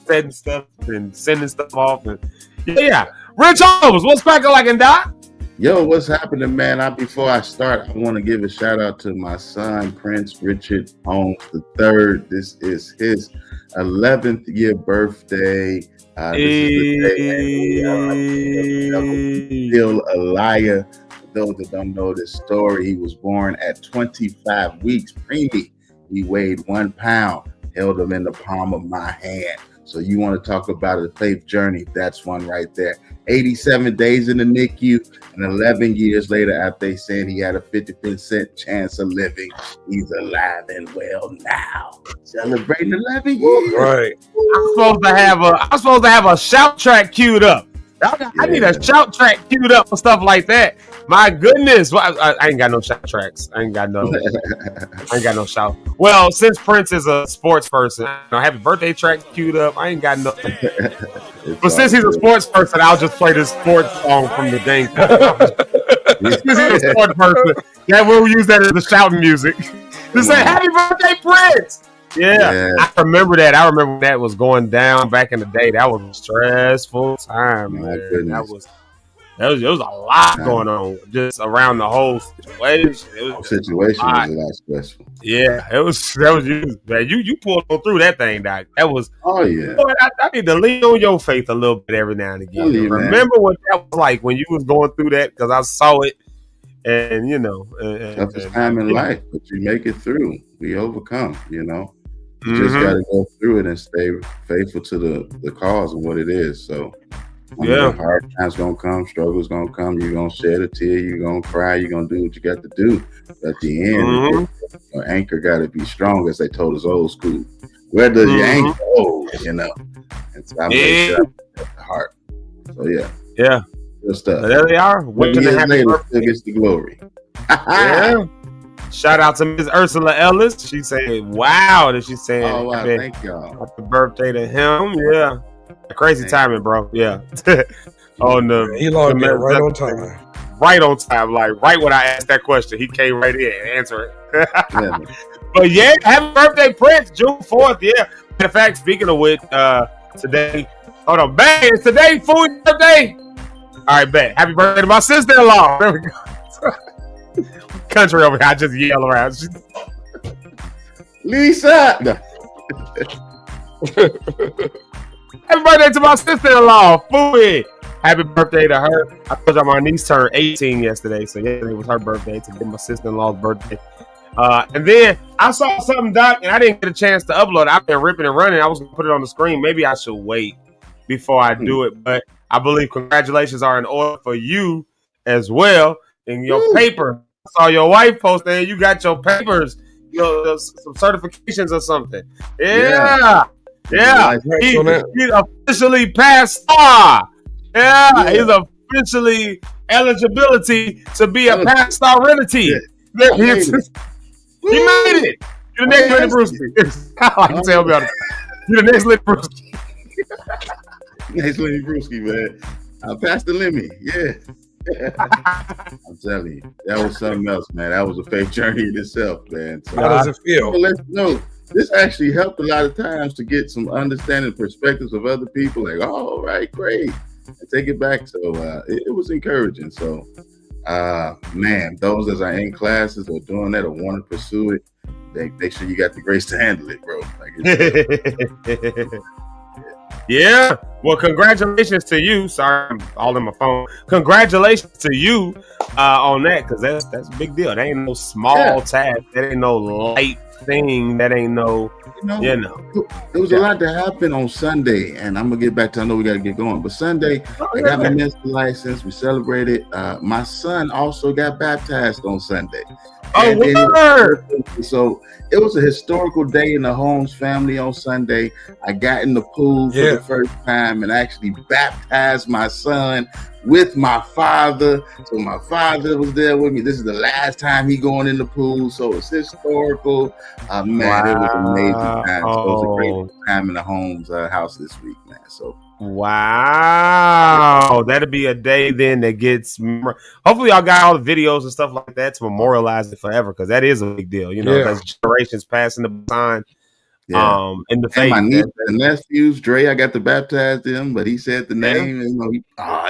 setting stuff and sending stuff off. And yeah. Rich Holmes, what's cracking like in Doc? Yo, what's happening, man? Before I start, I want to give a shout out to my son, Prince Richard Holmes III. This is his 11th year birthday. This is the day still a liar. For those that don't know this story, he was born at 25 weeks preemie. He weighed 1 pound, held him in the palm of my hand. So you want to talk about a faith journey? That's one right there. 87 days in the NICU, and 11 years later, after they said he had a 50% chance of living, he's alive and well now. Celebrating 11 years. Right. I'm supposed to have a shout track queued up. I need a shout track queued up for stuff like that. My goodness, I ain't got no shout tracks. I ain't got no shout. Well, since Prince is a sports person, happy birthday track queued up. I ain't got no. But since he's a sports person, I'll just play this sports song from the dang. Since he's a sports person, we'll use that as the shouting music. Just say happy birthday, Prince. Yeah, I remember that. I remember when that was going down back in the day. That was a stressful time, man. It was a lot going on just around the whole situation. Was a lot stressful. Yeah, that was you, man. You pulled through that thing, Doc. That was. Oh yeah. Boy, I need to lean on your faith a little bit every now and again. Yeah, remember what that was like when you was going through that, because I saw it, and toughest time in life, but you make it through. We overcome. You just got to go through it and stay faithful to the cause of what it is. So, hard times gonna come, struggles gonna come. You're gonna shed a tear. You're gonna cry. You're gonna do what you got to do. At the end, your anchor got to be strong, as they told us old school. Where does your anchor go? And so I made sure I the heart. So yeah, good stuff. There they are. Wishing years later, still gets the glory. Yeah. Shout out to Ms. Ursula Ellis. She said, wow. That she's saying, oh, wow, thank y'all. Happy birthday to him. Yeah. Crazy timing, bro. Yeah. He logged in right on time. Right on time. Like, right when I asked that question, he came right in and answered it. But yeah, happy birthday, Prince. June 4th. Yeah. Matter of fact, speaking of which, today, hold on, bang, it's today, food birthday. All right, bet. Happy birthday to my sister-in-law. There we go. Country over here, I just yell around. Lisa! Happy birthday to my sister-in-law, Fooey. Happy birthday to her. I told y'all my niece turned 18 yesterday, so yesterday was her birthday. Today my sister-in-law's birthday. And then I saw something, Doc, and I didn't get a chance to upload it. I've been ripping and running. I was going to put it on the screen. Maybe I should wait before I do it, but I believe congratulations are in order for you as well. In your paper, I saw your wife post there. You got your papers, some certifications or something. Yeah. He's officially passed star. Yeah, he's officially eligibility to be a past star entity. He made it. You're the next Lenny Brewski. I can tell me you're the next Lenny Brewski. Next Lenny Brewski, man. I passed the Lemmy. Yeah. I'm telling you, that was something else, man. That was a faith journey in itself, man. So, how does it feel? Let's know. This actually helped a lot of times to get some understanding perspectives of other people. Like, oh, all right, great, and take it back. So it was encouraging. So, man, those that are in classes or doing that or want to pursue it, make sure you got the grace to handle it, bro. Like, yeah. Well, congratulations to you. Sorry, I'm all in my phone. Congratulations to you on that, because that's a big deal. That ain't no small task. That ain't no light thing. That ain't no, There was a lot that happened on Sunday, and I'm gonna get back to. I know we got to get going, but Sunday I got my minister license. We celebrated. My son also got baptized on Sunday. So it was a historical day in the Holmes family on Sunday. I got in the pool for the first time and actually baptized my son with my father. So my father was there with me. This is the last time he going in the pool, so it's historical. Man, it was an amazing time. So it was a great time in the Holmes house this week, man. So. Wow, that'll be a day then that gets. Hopefully, y'all got all the videos and stuff like that to memorialize it forever, because that is a big deal. That's generations passing the baton. In the faith. My niece and nephews, Dre, I got to baptize them, but he said the name. And,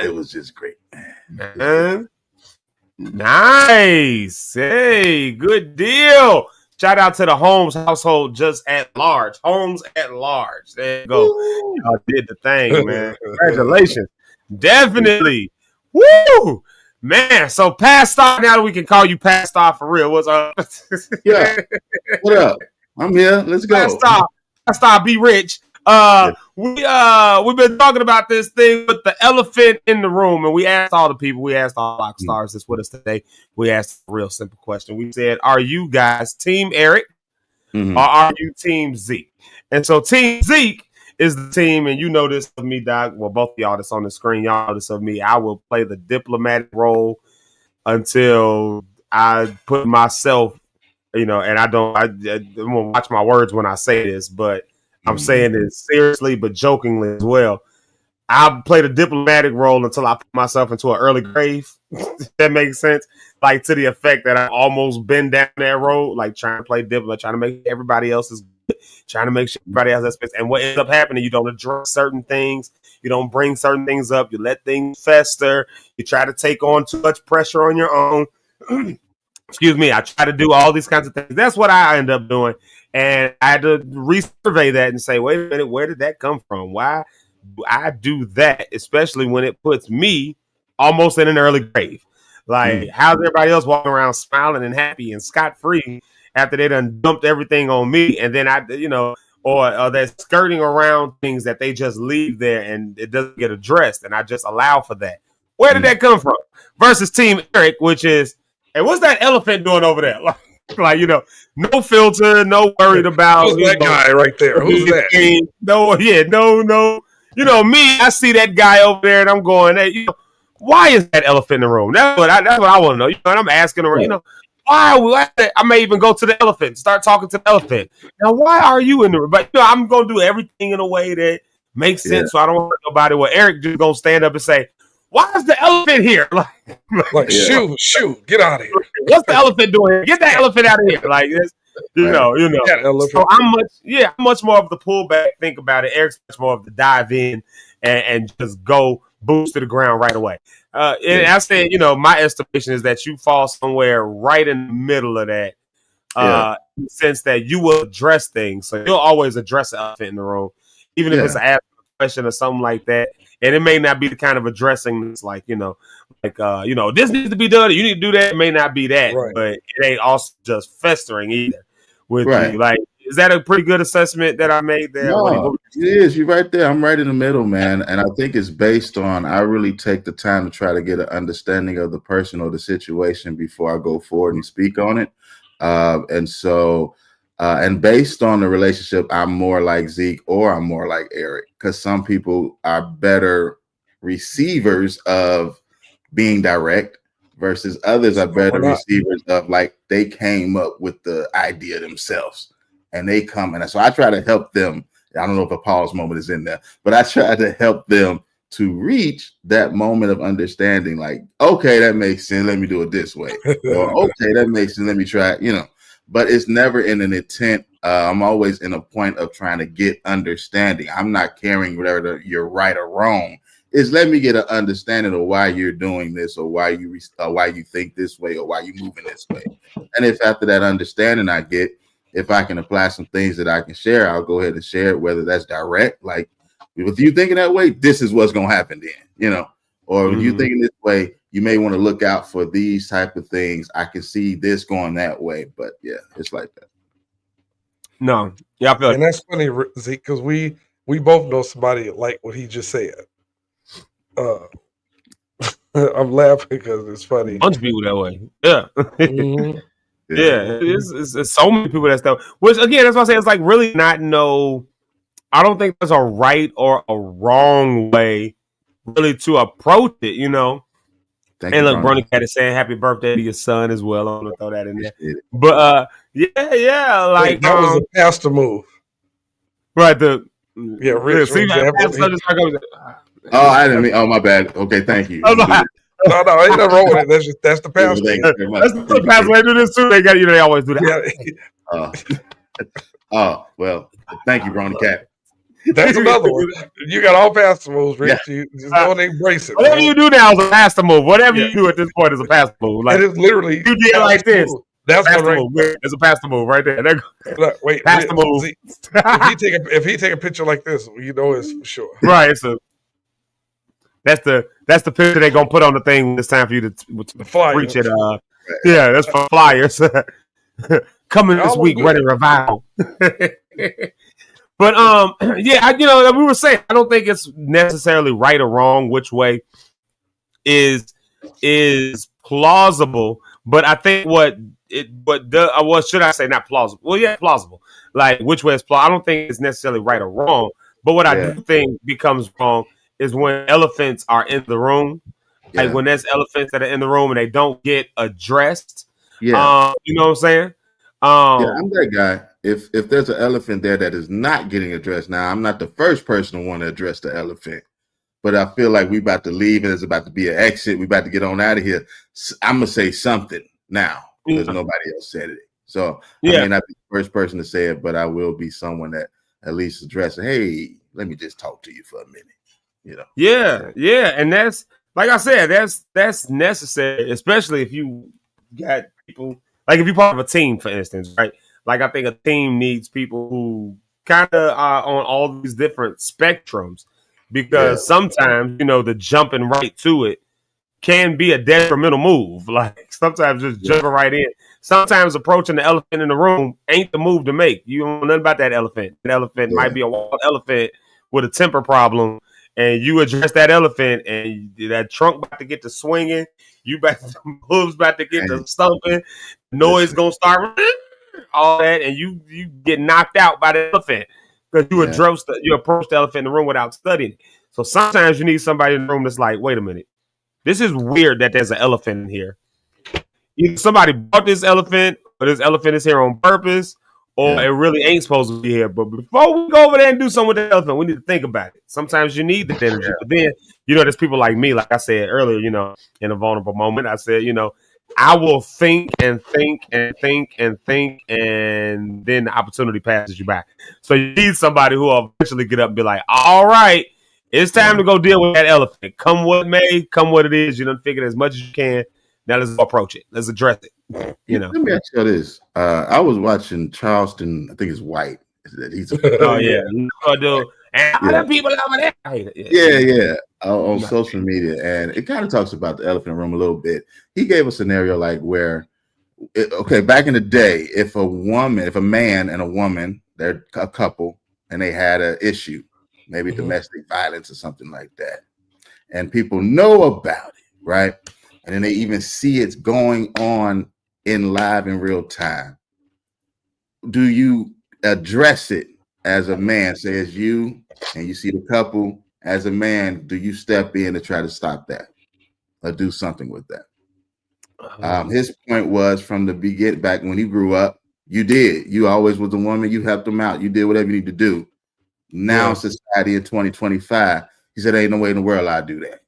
it was just great, man. Nice. Hey, good deal. Shout out to the Holmes household just at large. Holmes at large. There you go. Y'all did the thing, man. Congratulations. Definitely. Woo! Man, so Past Star, now that we can call you Past Star for real. What's up? Yeah. What up? I'm here. Let's go. Past Star, be rich. We've been talking about this thing with the elephant in the room, and we asked all the people, we asked all rock stars that's with us today. We asked a real simple question. We said, are you guys Team Eric or are you Team Zeke? And so Team Zeke is the team, and you know this of me, Doc. Well, both of y'all that's on the screen, y'all know this of me. I will play the diplomatic role until I put myself, and I'm gonna watch my words when I say this, but I'm saying it seriously but jokingly as well. I'll play the diplomatic role until I put myself into an early grave. That makes sense. Like to the effect that I've almost been down that road, like trying to play diplomat, trying to make everybody else is good, trying to make sure everybody else has space. And what ends up happening, you don't address certain things, you don't bring certain things up, you let things fester, you try to take on too much pressure on your own. Excuse me, I try to do all these kinds of things. That's what I end up doing. And I had to resurvey that and say, wait a minute, where did that come from? Why do I do that? Especially when it puts me almost in an early grave. Like, how's everybody else walking around smiling and happy and scot-free after they done dumped everything on me? And then or they're skirting around things that they just leave there and it doesn't get addressed. And I just allow for that. Where did that come from? Versus Team Eric, which is, hey, what's that elephant doing over there? Like, no filter, no worried about Who's that guy right there? Who's that? No. Me, I see that guy over there and I'm going, hey, why is that elephant in the room? That's what I want to know. And I'm asking around, why? I may even go to the elephant, start talking to the elephant. Now, why are you in the room? But I'm going to do everything in a way that makes sense. So I don't want nobody. Well, Eric just going to stand up and say, why is the elephant here? Like shoot, get out of here. What's the elephant doing here? Get that elephant out of here. Like this, So I'm much more of the pullback. Think about it. Eric's much more of the dive in and just go boost to the ground right away. And I said, my estimation is that you fall somewhere right in the middle of that. In the sense that you will address things. So you'll always address the elephant in the room, even if it's an ask question or something like that. And it may not be the kind of addressing that's like, this needs to be done. You need to do that. It may not be that, but it ain't also just festering either with you. Like, is that a pretty good assessment that I made there? No, it is. You're right there. I'm right in the middle, man. And I think it's based on, I really take the time to try to get an understanding of the person or the situation before I go forward and speak on it. And based on the relationship, I'm more like Zeke or I'm more like Eric, because some people are better receivers of being direct versus others are better receivers of, like, they came up with the idea themselves and they come. And so I try to help them. I don't know if a pause moment is in there, but I try to help them to reach that moment of understanding. Like, okay, that makes sense. Let me do it this way. Or, okay, that makes sense. Let me try, but it's never in an intent. I'm always in a point of trying to get understanding. I'm not caring whether you're right or wrong. Is let me get an understanding of why you're doing this, or why you think this way, or why you're moving this way. And if after that understanding I get, if I can apply some things that I can share, I'll go ahead and share it, whether that's direct, like, if you thinking that way, this is what's going to happen then, or if you thinking this way, you may want to look out for these type of things. I can see this going that way, but yeah, it's like that. No, yeah, I feel and that's funny, Zeke, because we both know somebody like what he just said. I'm laughing because it's funny. A bunch of people that way, yeah. Yeah, it's so many people that stuff. Which again, that's why I say it's like really not I don't think there's a right or a wrong way really to approach it, And look, Brony Cat is saying happy birthday to your son as well. I'm gonna throw that in there. But like that was a pastor move. Right, Rich. I didn't mean. Oh, my bad. Okay, thank you. No, ain't nothing wrong with it. That's the pastor. That's the pastor. They do this too. They always do that. Oh, well, thank you, Brony Cat. That's another one. You got all pastor moves, Rich. You just go and embrace it. Whatever Man. you do now is a pastor move. Whatever you do at this point is a pastor move. Like, it is literally you did like this. Move. That's pastor right. move. It's a pastor move right there. Look, wait, pastor move. See, if he take a picture like this, you know it's for sure. Right. That's the picture they're gonna put on the thing when it's time for you to preach it. Yeah, that's for flyers. Coming this week, Wedding Revival. But yeah, we were saying I don't think it's necessarily right or wrong which way is plausible, but I think what should I say, not plausible? Well, yeah, plausible. Like which way is plausible? I don't think it's necessarily right or wrong, but what I do think becomes wrong is when elephants are in the room. Yeah. Like when there's elephants that are in the room and they don't get addressed. Yeah, you know what I'm saying? Yeah, I'm that guy. If there's an elephant there that is not getting addressed, now I'm not the first person to want to address the elephant, but I feel like we about to leave and there's about to be an exit. We about to get on out of here. I'm gonna say something now because nobody else said it. So I may not be the first person to say it, but I will be someone that at least addresses. Hey, let me just talk to you for a minute. You know? Yeah, and that's like I said, that's necessary, especially if you got people. Like if you're part of a team, for instance, right? Like I think a team needs people who kind of are on all these different spectrums because sometimes, the jumping right to it can be a detrimental move. Like sometimes just jumping right in. Sometimes approaching the elephant in the room ain't the move to make. You don't know nothing about that elephant. That elephant might be a wild elephant with a temper problem. And you address that elephant, and that trunk about to get to swinging. Hooves about to get to stumping. Noise gonna start, all that, and you get knocked out by the elephant because you approach the elephant in the room without studying it. So sometimes you need somebody in the room that's like, wait a minute, this is weird that there's an elephant in here. Either somebody bought this elephant, or this elephant is here on purpose. Or it really ain't supposed to be here. But before we go over there and do something with the elephant, we need to think about it. Sometimes you need the energy. But then, there's people like me, like I said earlier, in a vulnerable moment, I said, I will think and think and think and think, and then the opportunity passes you by. So you need somebody who will eventually get up and be like, all right, it's time to go deal with that elephant. Come what may, come what it is. You done figured as much as you can. Now let's approach it. Let's address it. Let me ask you this. I was watching Charleston, I think it's White. He's and people over there. On social media. And it kind of talks about the elephant room a little bit. He gave a scenario like where, back in the day, if a man and a woman, they're a couple, and they had an issue, maybe domestic violence or something like that, and people know about it, right? And then they even see it's going on in real time. Do you address it as a man, say as you, and you see the couple as a man, do you step in to try to stop that or do something with that? His point was from the beginning, back when he grew up, you always was a woman, you helped him out, you did whatever you need to do. Now society in 2025, he said, ain't no way in the world I'd do that.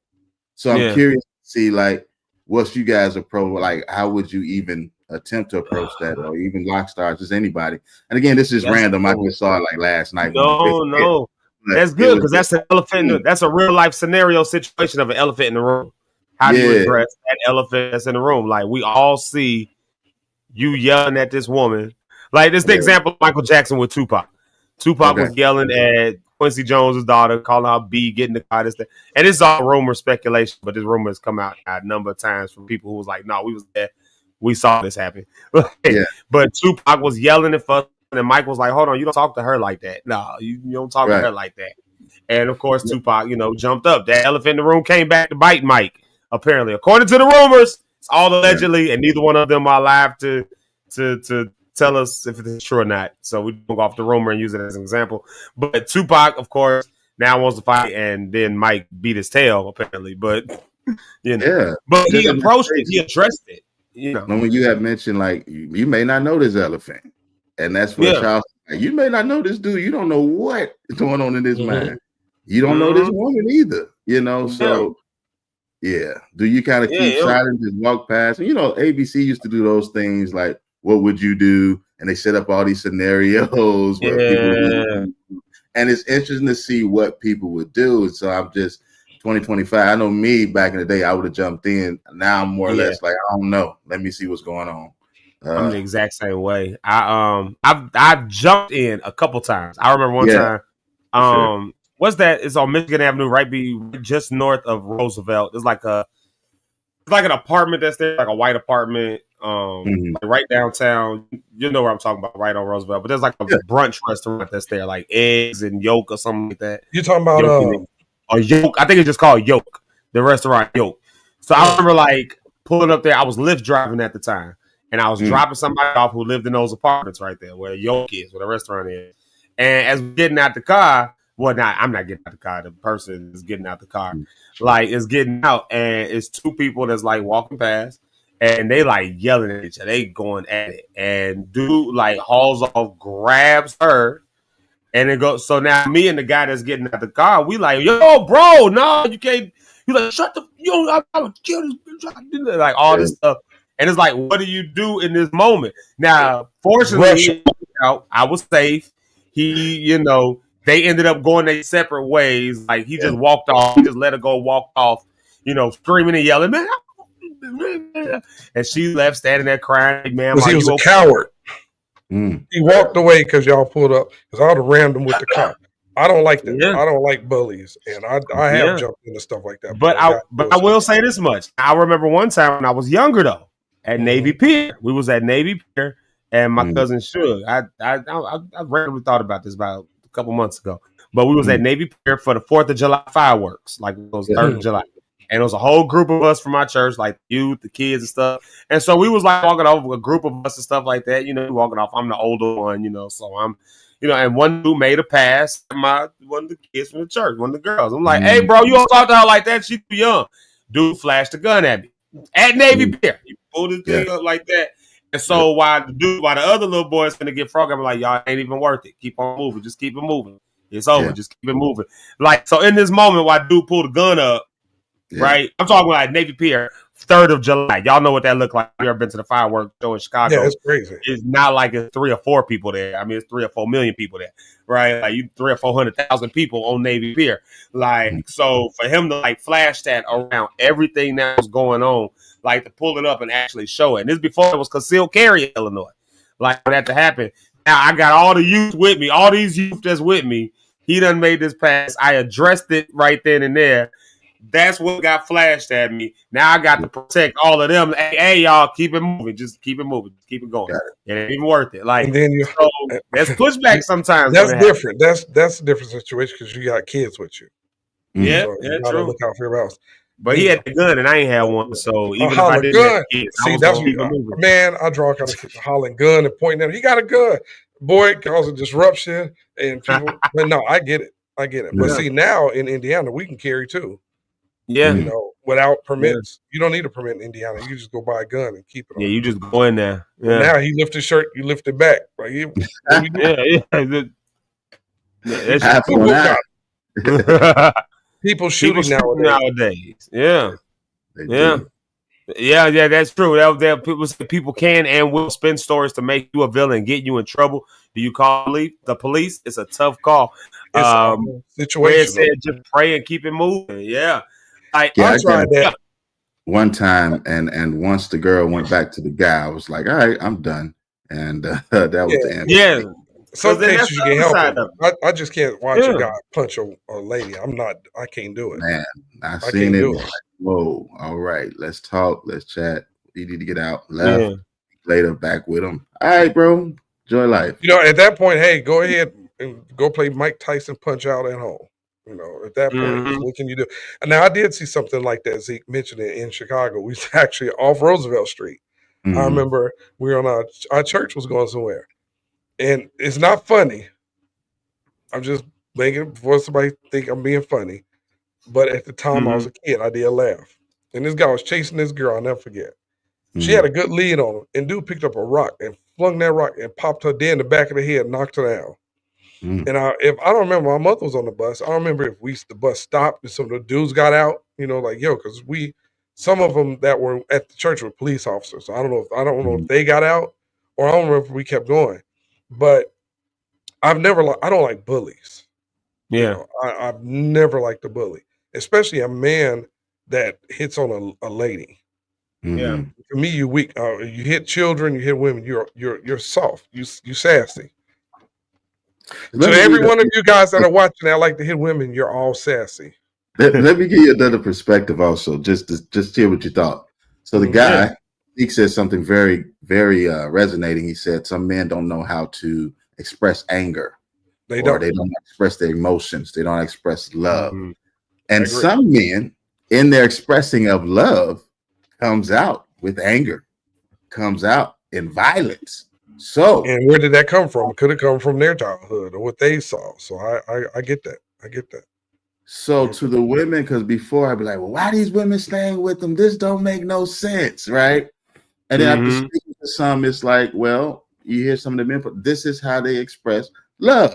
So I'm curious to see, like, what's you guys approach? Like, how would you even attempt to approach that, or even lock stars, just anybody? And again, this is random. Cool. I just saw it like last night. No, that's good because that's an elephant. That's a real life scenario situation of an elephant in the room. How do you address that elephant that's in the room? Like we all see you yelling at this woman. Like this is the example of Michael Jackson with Tupac. Tupac was yelling at Quincy Jones' daughter, calling her B, getting the car, this, that. And it's all rumor speculation, but this rumor has come out a number of times from people who was like, no, we was there. We saw this happen. But Tupac was yelling and fussing, and Mike was like, hold on, you don't talk to her like that. No, you don't talk to her like that. And, of course, Tupac, jumped up. That elephant in the room came back to bite Mike, apparently. According to the rumors, it's all allegedly, and neither one of them are alive to tell us if it's true or not. So we don't go off the rumor and use it as an example. But Tupac, of course, now wants to fight, and then Mike beat his tail, apparently. But, but he approached it. He addressed it. When you have mentioned, like, you may not know this elephant. And that's what Charles, you may not know this dude. You don't know what is going on in his mind. You don't know this woman either, So, do you kind of keep silent, just walk past? And, ABC used to do those things like, what would you do? And they set up all these scenarios where people, and it's interesting to see what people would do. So I'm just 2025. I know me back in the day, I would have jumped in. Now I'm more or less like, I don't know. Let me see what's going on. I'm the exact same way. I've jumped in a couple times. I remember one time. What's that? It's on Michigan Avenue, just north of Roosevelt. It's like an apartment that's there, like a white apartment, like right downtown. You know where I'm talking about, right on Roosevelt. But there's like a brunch restaurant that's there, like eggs and yolk or something like that. You're talking about or yolk. I think it's just called Yolk. The restaurant Yolk. So I remember like pulling up there. I was Lyft driving at the time, and I was dropping somebody off who lived in those apartments right there, where Yolk is, where the restaurant is. And as we're getting out the car, I'm not getting out the car. The person is getting out the car. Like, it's getting out, and it's two people that's like walking past, and they like yelling at each other. They going at it, and dude like hauls off, grabs her, and it goes. So now me and the guy that's getting out the car, we like, yo, bro, no, you can't. You like, shut the, I'm gonna kill this bitch. Like all this stuff, and it's like, what do you do in this moment? Now, fortunately, I was safe. They ended up going their separate ways. Like, he just walked off. He just let her go, walked off, screaming and yelling, man. And she left standing there crying, man. Because he was a coward. He walked away because y'all pulled up. Because I would have rammed him with the car. I don't like that. I don't like bullies. And I have jumped into stuff like that. But I will say this much. I remember one time when I was younger, though, at Navy Pier. We was at Navy Pier, and my cousin Suge. I randomly thought about this about couple months ago, but we was at Navy Pier for the 4th of July fireworks, like it was 3rd of July, and it was a whole group of us from our church, like youth, the kids and stuff. And so we was like walking off with a group of us and stuff like that, walking off. I'm the older one, so I'm, and one dude made a pass at one of the kids from the church, one of the girls. I'm like, hey, bro, you don't talk to her like that. She's too young. Dude flashed a gun at me at Navy Pier. He pulled his thing up like that. And so while the other little boy's gonna get frog, I'm like, y'all ain't even worth it. Keep on moving. Just keep it moving. It's over. Just keep it moving. Like, so in this moment, while dude pulled the gun up, right? I'm talking about Navy Pier, 3rd of July. Y'all know what that looked like. You ever been to the fireworks show in Chicago? Yeah, it's crazy. It's not like it's 3 or 4 people there. I mean, it's 3 or 4 million people there, right? Like, 300,000 or 400,000 people on Navy Pier. Like, so for him to like flash that around everything that was going on, like to pull it up and actually show it. And this before it was concealed carry in Illinois. Like, for that to happen. Now I got all the youth with me, all these youth that's with me. He done made this pass. I addressed it right then and there. That's what got flashed at me. Now I got to protect all of them. Hey, y'all, keep it moving. Just keep it moving. Just keep it going. It ain't even worth it. Like, and then there's pushback sometimes. That's different. That's a different situation because you got kids with you. Yeah, so you gotta true. Look out for your house. But he had the gun and I ain't had one. So even if I didn't have kids, see, that's man, I draw kind of hollering gun and pointing at him. He got a gun. Boy, it causing disruption and people. But no, I get it. But see, now in Indiana, we can carry too. Yeah. Without permits. You don't need a permit in Indiana. You just go buy a gun and keep it on. Yeah, you just go in there. Yeah. Now he lift his shirt, you lift it back. Like, People shooting nowadays. Yeah. Yeah, that's true. People can and will spin stories to make you a villain, get you in trouble. Do you call the police? It's a tough call. Situation. Said just pray and keep it moving. Yeah. I tried that one time, and once the girl went back to the guy, I was like, all right, I'm done. And that was the end. Yeah. Some cases you can help. I just can't watch a guy punch a lady. I can't do it. Man, I seen it. Like, whoa, all right, let's talk, let's chat. You need to get out. Left, later, back with him. All right, bro. Enjoy life. At that point, hey, go ahead and go play Mike Tyson Punch Out at home. At that point, what can you do? And now I did see something like that. Zeke mentioned it in Chicago. We was actually off Roosevelt Street. I remember we were on our church was going somewhere. And it's not funny. I'm just making it before somebody think I'm being funny. But at the time I was a kid, I did laugh. And this guy was chasing this girl, I'll never forget. She had a good lead on him. And dude picked up a rock and flung that rock and popped her dead in the back of the head and knocked her down. And if I don't remember, my mother was on the bus. I don't remember if the bus stopped and some of the dudes got out, because some of them that were at the church were police officers. So I don't know if they got out or I don't remember if we kept going. But I don't like bullies. Yeah. I've never liked a bully, especially a man that hits on a lady. Yeah. For me, you weak. You hit children, you hit women. You're soft. You sassy. So Let me every read one of you guys that are watching that like to hit women, you're all sassy. let me give you another perspective also, just to hear what you thought. So the guy, he said something very, very resonating. He said some men don't know how to express anger. They don't express their emotions. They don't express love. And some men, in their expressing of love, comes out with anger, comes out in violence. So, and where did that come from? It could have come from their childhood or what they saw. So I get that. I get that. So to the women, because before I'd be like, well, why these women staying with them? This don't make no sense, right? And then after speaking to some, it's like, well, you hear some of the men, but this is how they express love.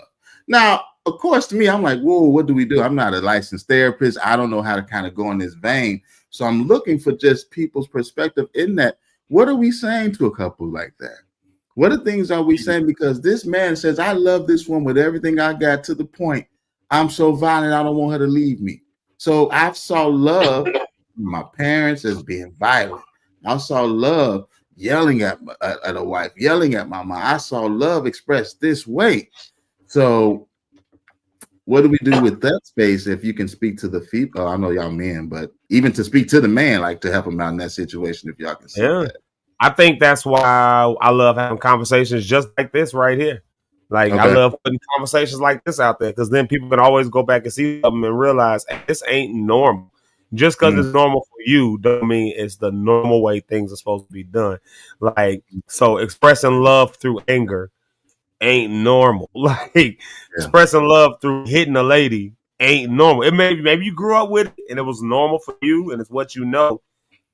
Now, of course, to me, I'm like, whoa, what do we do? I'm not a licensed therapist. I don't know how to kind of go in this vein. So I'm looking for just people's perspective in that. What are we saying to a couple like that? What are things are we saying? Because this man says, I love this woman with everything I got to the point I'm so violent, I don't want her to leave me. So I saw love from my parents as being violent. I saw love yelling at a wife, yelling at my mom. I saw love expressed this way. So what do we do with that space if you can speak to the female? I know y'all men, but even to speak to the man, like to help him out in that situation, if y'all can see that. I think that's why I love having conversations just like this right here. Like I love putting conversations like this out there because then people can always go back and see them and realize hey, this ain't normal. Just because it's normal for you don't mean it's the normal way things are supposed to be done. Like so, expressing love through anger ain't normal. Like expressing love through hitting a lady ain't normal. It maybe you grew up with it and it was normal for you and it's what you know.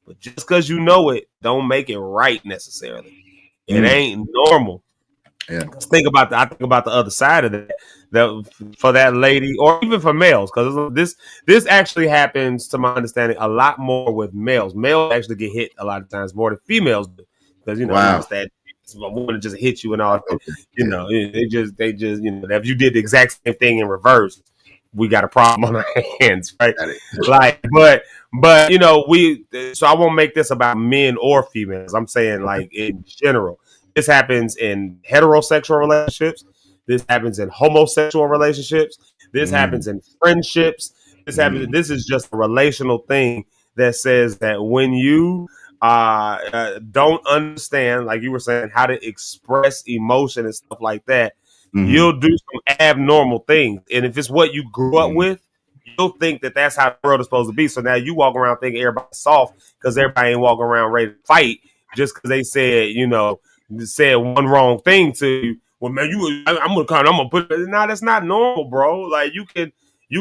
But just because you know it, don't make it right necessarily. It ain't normal. Yeah. I think about the other side of that for that lady, or even for males, because this actually happens, to my understanding, a lot more with males. Males actually get hit a lot of times more than females do, because you know that a woman just hit you and all that. You know, they just you know, if you did the exact same thing in reverse, we got a problem on our hands, right? Like, but you know, so I won't make this about men or females. I'm saying like in general. This happens in heterosexual relationships. This happens in homosexual relationships. This happens in friendships. This happens. This is just a relational thing that says that when you don't understand, like you were saying, how to express emotion and stuff like that, you'll do some abnormal things. And if it's what you grew up with, you'll think that that's how the world is supposed to be. So now you walk around thinking everybody's soft because everybody ain't walking around ready to fight just because they said, you know, said one wrong thing to you. Well, man, I'm gonna put it. No, that's not normal, bro. Like you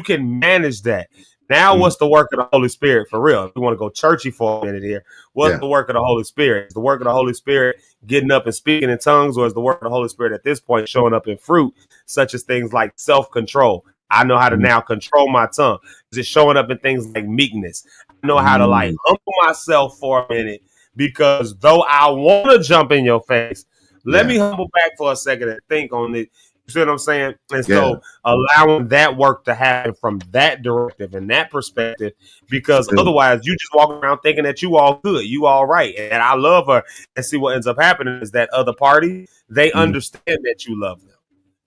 can manage that. Now, what's the work of the Holy Spirit for real? If you want to go churchy for a minute here, what's the work of the Holy Spirit? Is the work of the Holy Spirit getting up and speaking in tongues, or is the work of the Holy Spirit at this point showing up in fruit, such as things like self-control? I know how to now control my tongue. Is it showing up in things like meekness? I know how to like humble myself for a minute. Because though I want to jump in your face, let me humble back for a second and think on it. You see what I'm saying? And so allowing that work to happen from that directive and that perspective, because otherwise you just walk around thinking that you all good, you all right. And I love her. And see what ends up happening is that other party, they understand that you love them.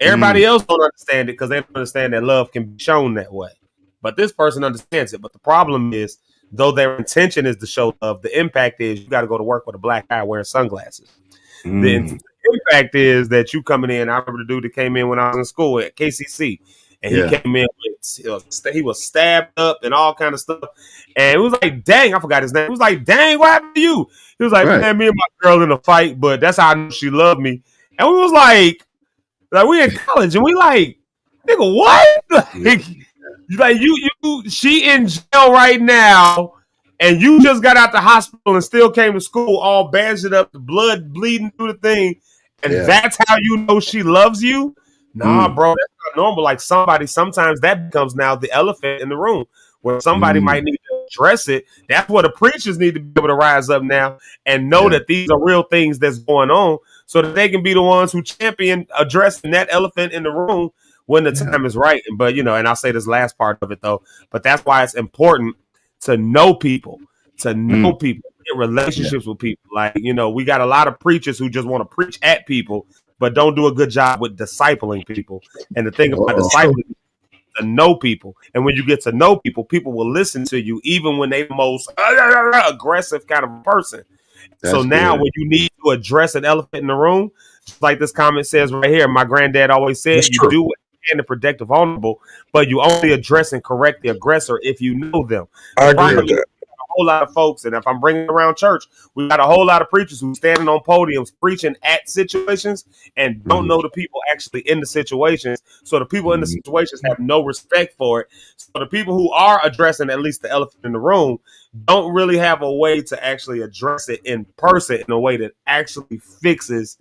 Everybody else don't understand it because they don't understand that love can be shown that way. But this person understands it. But the problem is, though their intention is to show love, the impact is you got to go to work with a black guy wearing sunglasses. The impact is that you coming in. I remember the dude that came in when I was in school at KCC, and he came in with, he was stabbed up and all kind of stuff. And it was like, dang, I forgot his name. It was like, dang, what happened to you? He was like, man, me and my girl in a fight, but that's how I knew she loved me. And we was like we in college, and we like, nigga, what? Like she in jail right now, and you just got out the hospital and still came to school all bandaged up, the blood bleeding through the thing, and that's how you know she loves you? Nah, bro, that's not normal. Like sometimes that becomes now the elephant in the room, where somebody might need to address it. That's where the preachers need to be able to rise up now and know that these are real things that's going on, so that they can be the ones who champion addressing that elephant in the room when the time is right. But and I'll say this last part of it though. But that's why it's important to know people, get relationships with people. Like we got a lot of preachers who just want to preach at people, but don't do a good job with discipling people. And the thing about discipling is to know people, and when you get to know people, people will listen to you even when they're the most aggressive kind of person. So now when you need to address an elephant in the room, just like this comment says right here, my granddad always said, you do what you can to protect the vulnerable, but you only address and correct the aggressor if you know them. I agree with that. A whole lot of folks, and if I'm bringing around church, we got a whole lot of preachers who standing on podiums preaching at situations and don't know the people actually in the situations. So the people in the situations have no respect for it. So the people who are addressing at least the elephant in the room don't really have a way to actually address it in person in a way that actually fixes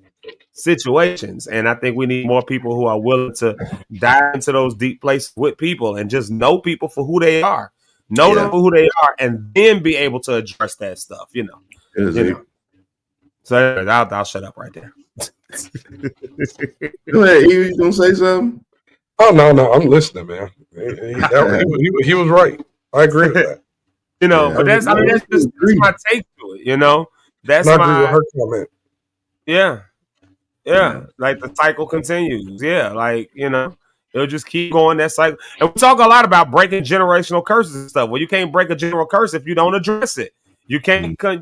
situations. And I think we need more people who are willing to dive into those deep places with people and just know people for who they are. Know them for who they are, and then be able to address that stuff. So I'll shut up right there. Go ahead, you gonna say something? Oh no, I'm listening, man. He was right. I agree with that. But that's that's my take to it. That's I agree with her comment. Yeah. Like the cycle continues. Yeah, like it'll just keep going that cycle. And we talk a lot about breaking generational curses and stuff. Well, you can't break a general curse if you don't address it. You can't get over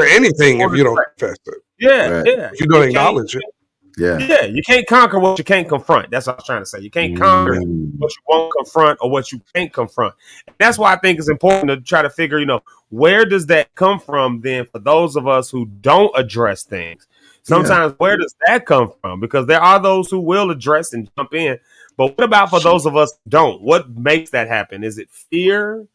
anything if you don't confess it. Yeah. If you don't acknowledge it. Yeah, you can't conquer what you can't confront. That's what I was trying to say. You can't conquer what you won't confront or what you can't confront. And that's why I think it's important to try to figure, where does that come from then for those of us who don't address things? Sometimes where does that come from? Because there are those who will address and jump in. But what about for those of us who don't? What makes that happen? Is it fear?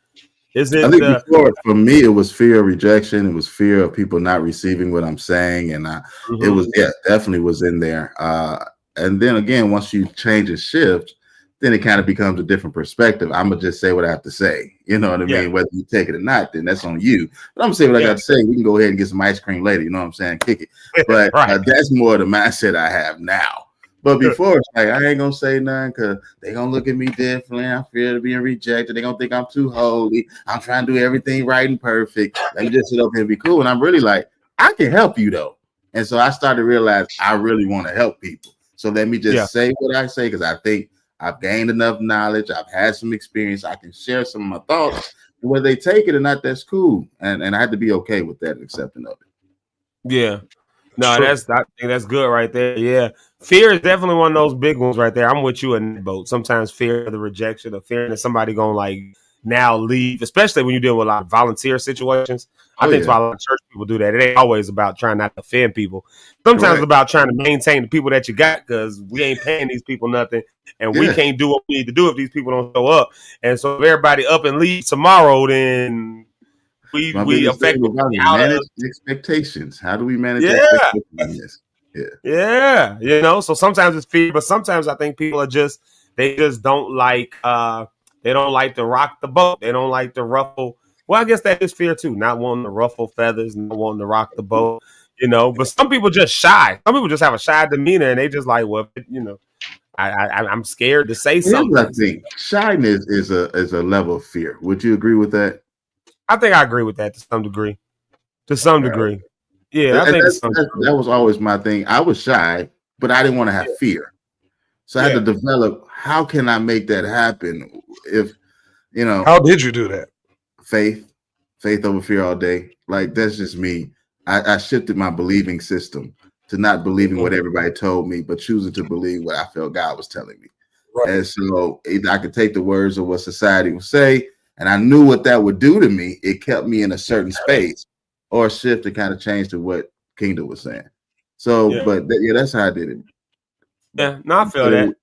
Is it? I think before, for me, it was fear of rejection. It was fear of people not receiving what I'm saying, and it was definitely was in there. And then again, once you change and shift, then it kind of becomes a different perspective. I'm gonna just say what I have to say. You know what I mean? Whether you take it or not, then that's on you. But I'm gonna say what I got to say. We can go ahead and get some ice cream later. You know what I'm saying? Kick it. But that's more the mindset I have now. But before, it's like, I ain't gonna say nothing because they gonna look at me differently. I fear being rejected. They gonna think I'm too holy. I'm trying to do everything right and perfect. Let me just sit up here and be cool. And I'm really like, I can help you though. And so I started to realize I really want to help people. So let me just say what I say because I think I've gained enough knowledge. I've had some experience. I can share some of my thoughts. And whether they take it or not, that's cool. And I had to be okay with that and accepting of it. Yeah. No, I think that's good right there. Yeah. Fear is definitely one of those big ones right there. I'm with you in that boat. Sometimes fear of the rejection, or fear that somebody gonna like now leave, especially when you deal with a lot of volunteer situations. I think that's why a lot of church people do that. It ain't always about trying not to offend people. Sometimes it's about trying to maintain the people that you got because we ain't paying these people nothing, and we can't do what we need to do if these people don't show up. And so if everybody up and leave tomorrow, then we effectively manage expectations. How do we manage expectations? Yeah. So sometimes it's fear, but sometimes I think people they just don't like they don't like to rock the boat. They don't like to ruffle. Well, I guess that is fear too, not wanting to ruffle feathers, not wanting to rock the boat, but some people just shy. Some people just have a shy demeanor and they just like, well, I'm scared to say something. I think shyness is a level of fear. Would you agree with that? I think I agree with that to some degree. Yeah, I think that was always my thing. I was shy, but I didn't want to have fear. So I had to develop, how can I make that happen? If, how did you do that? Faith over fear all day. Like, that's just me. I shifted my believing system to not believing what everybody told me, but choosing to believe what I felt God was telling me. Right. And so I could take the words of what society would say, and I knew what that would do to me. It kept me in a certain space, or shift to kind of change to what Kingdom was saying. So, but that's how I did it. Yeah, no, I feel that.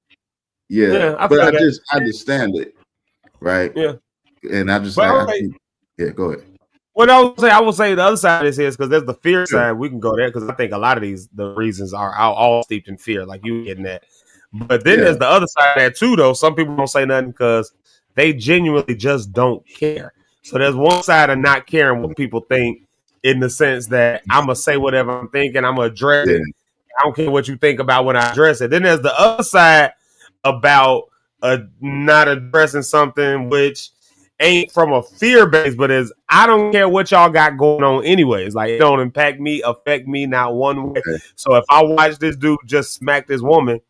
Yeah, but I just understand it, right? Yeah, and I just go ahead. What I would say the other side of this is because there's the fear side. We can go there because I think a lot of the reasons are all steeped in fear, like you getting that. But then there's the other side of that too, though. Some people don't say nothing because they genuinely just don't care. So there's one side of not caring what people think, in the sense that I'm gonna say whatever I'm thinking, I'm gonna address it. I don't care what you think about when I address it. Then there's the other side about not addressing something which ain't from a fear base, but is I don't care what y'all got going on anyways. Like it don't affect me not one way. Okay. So if I watch this dude just smack this woman,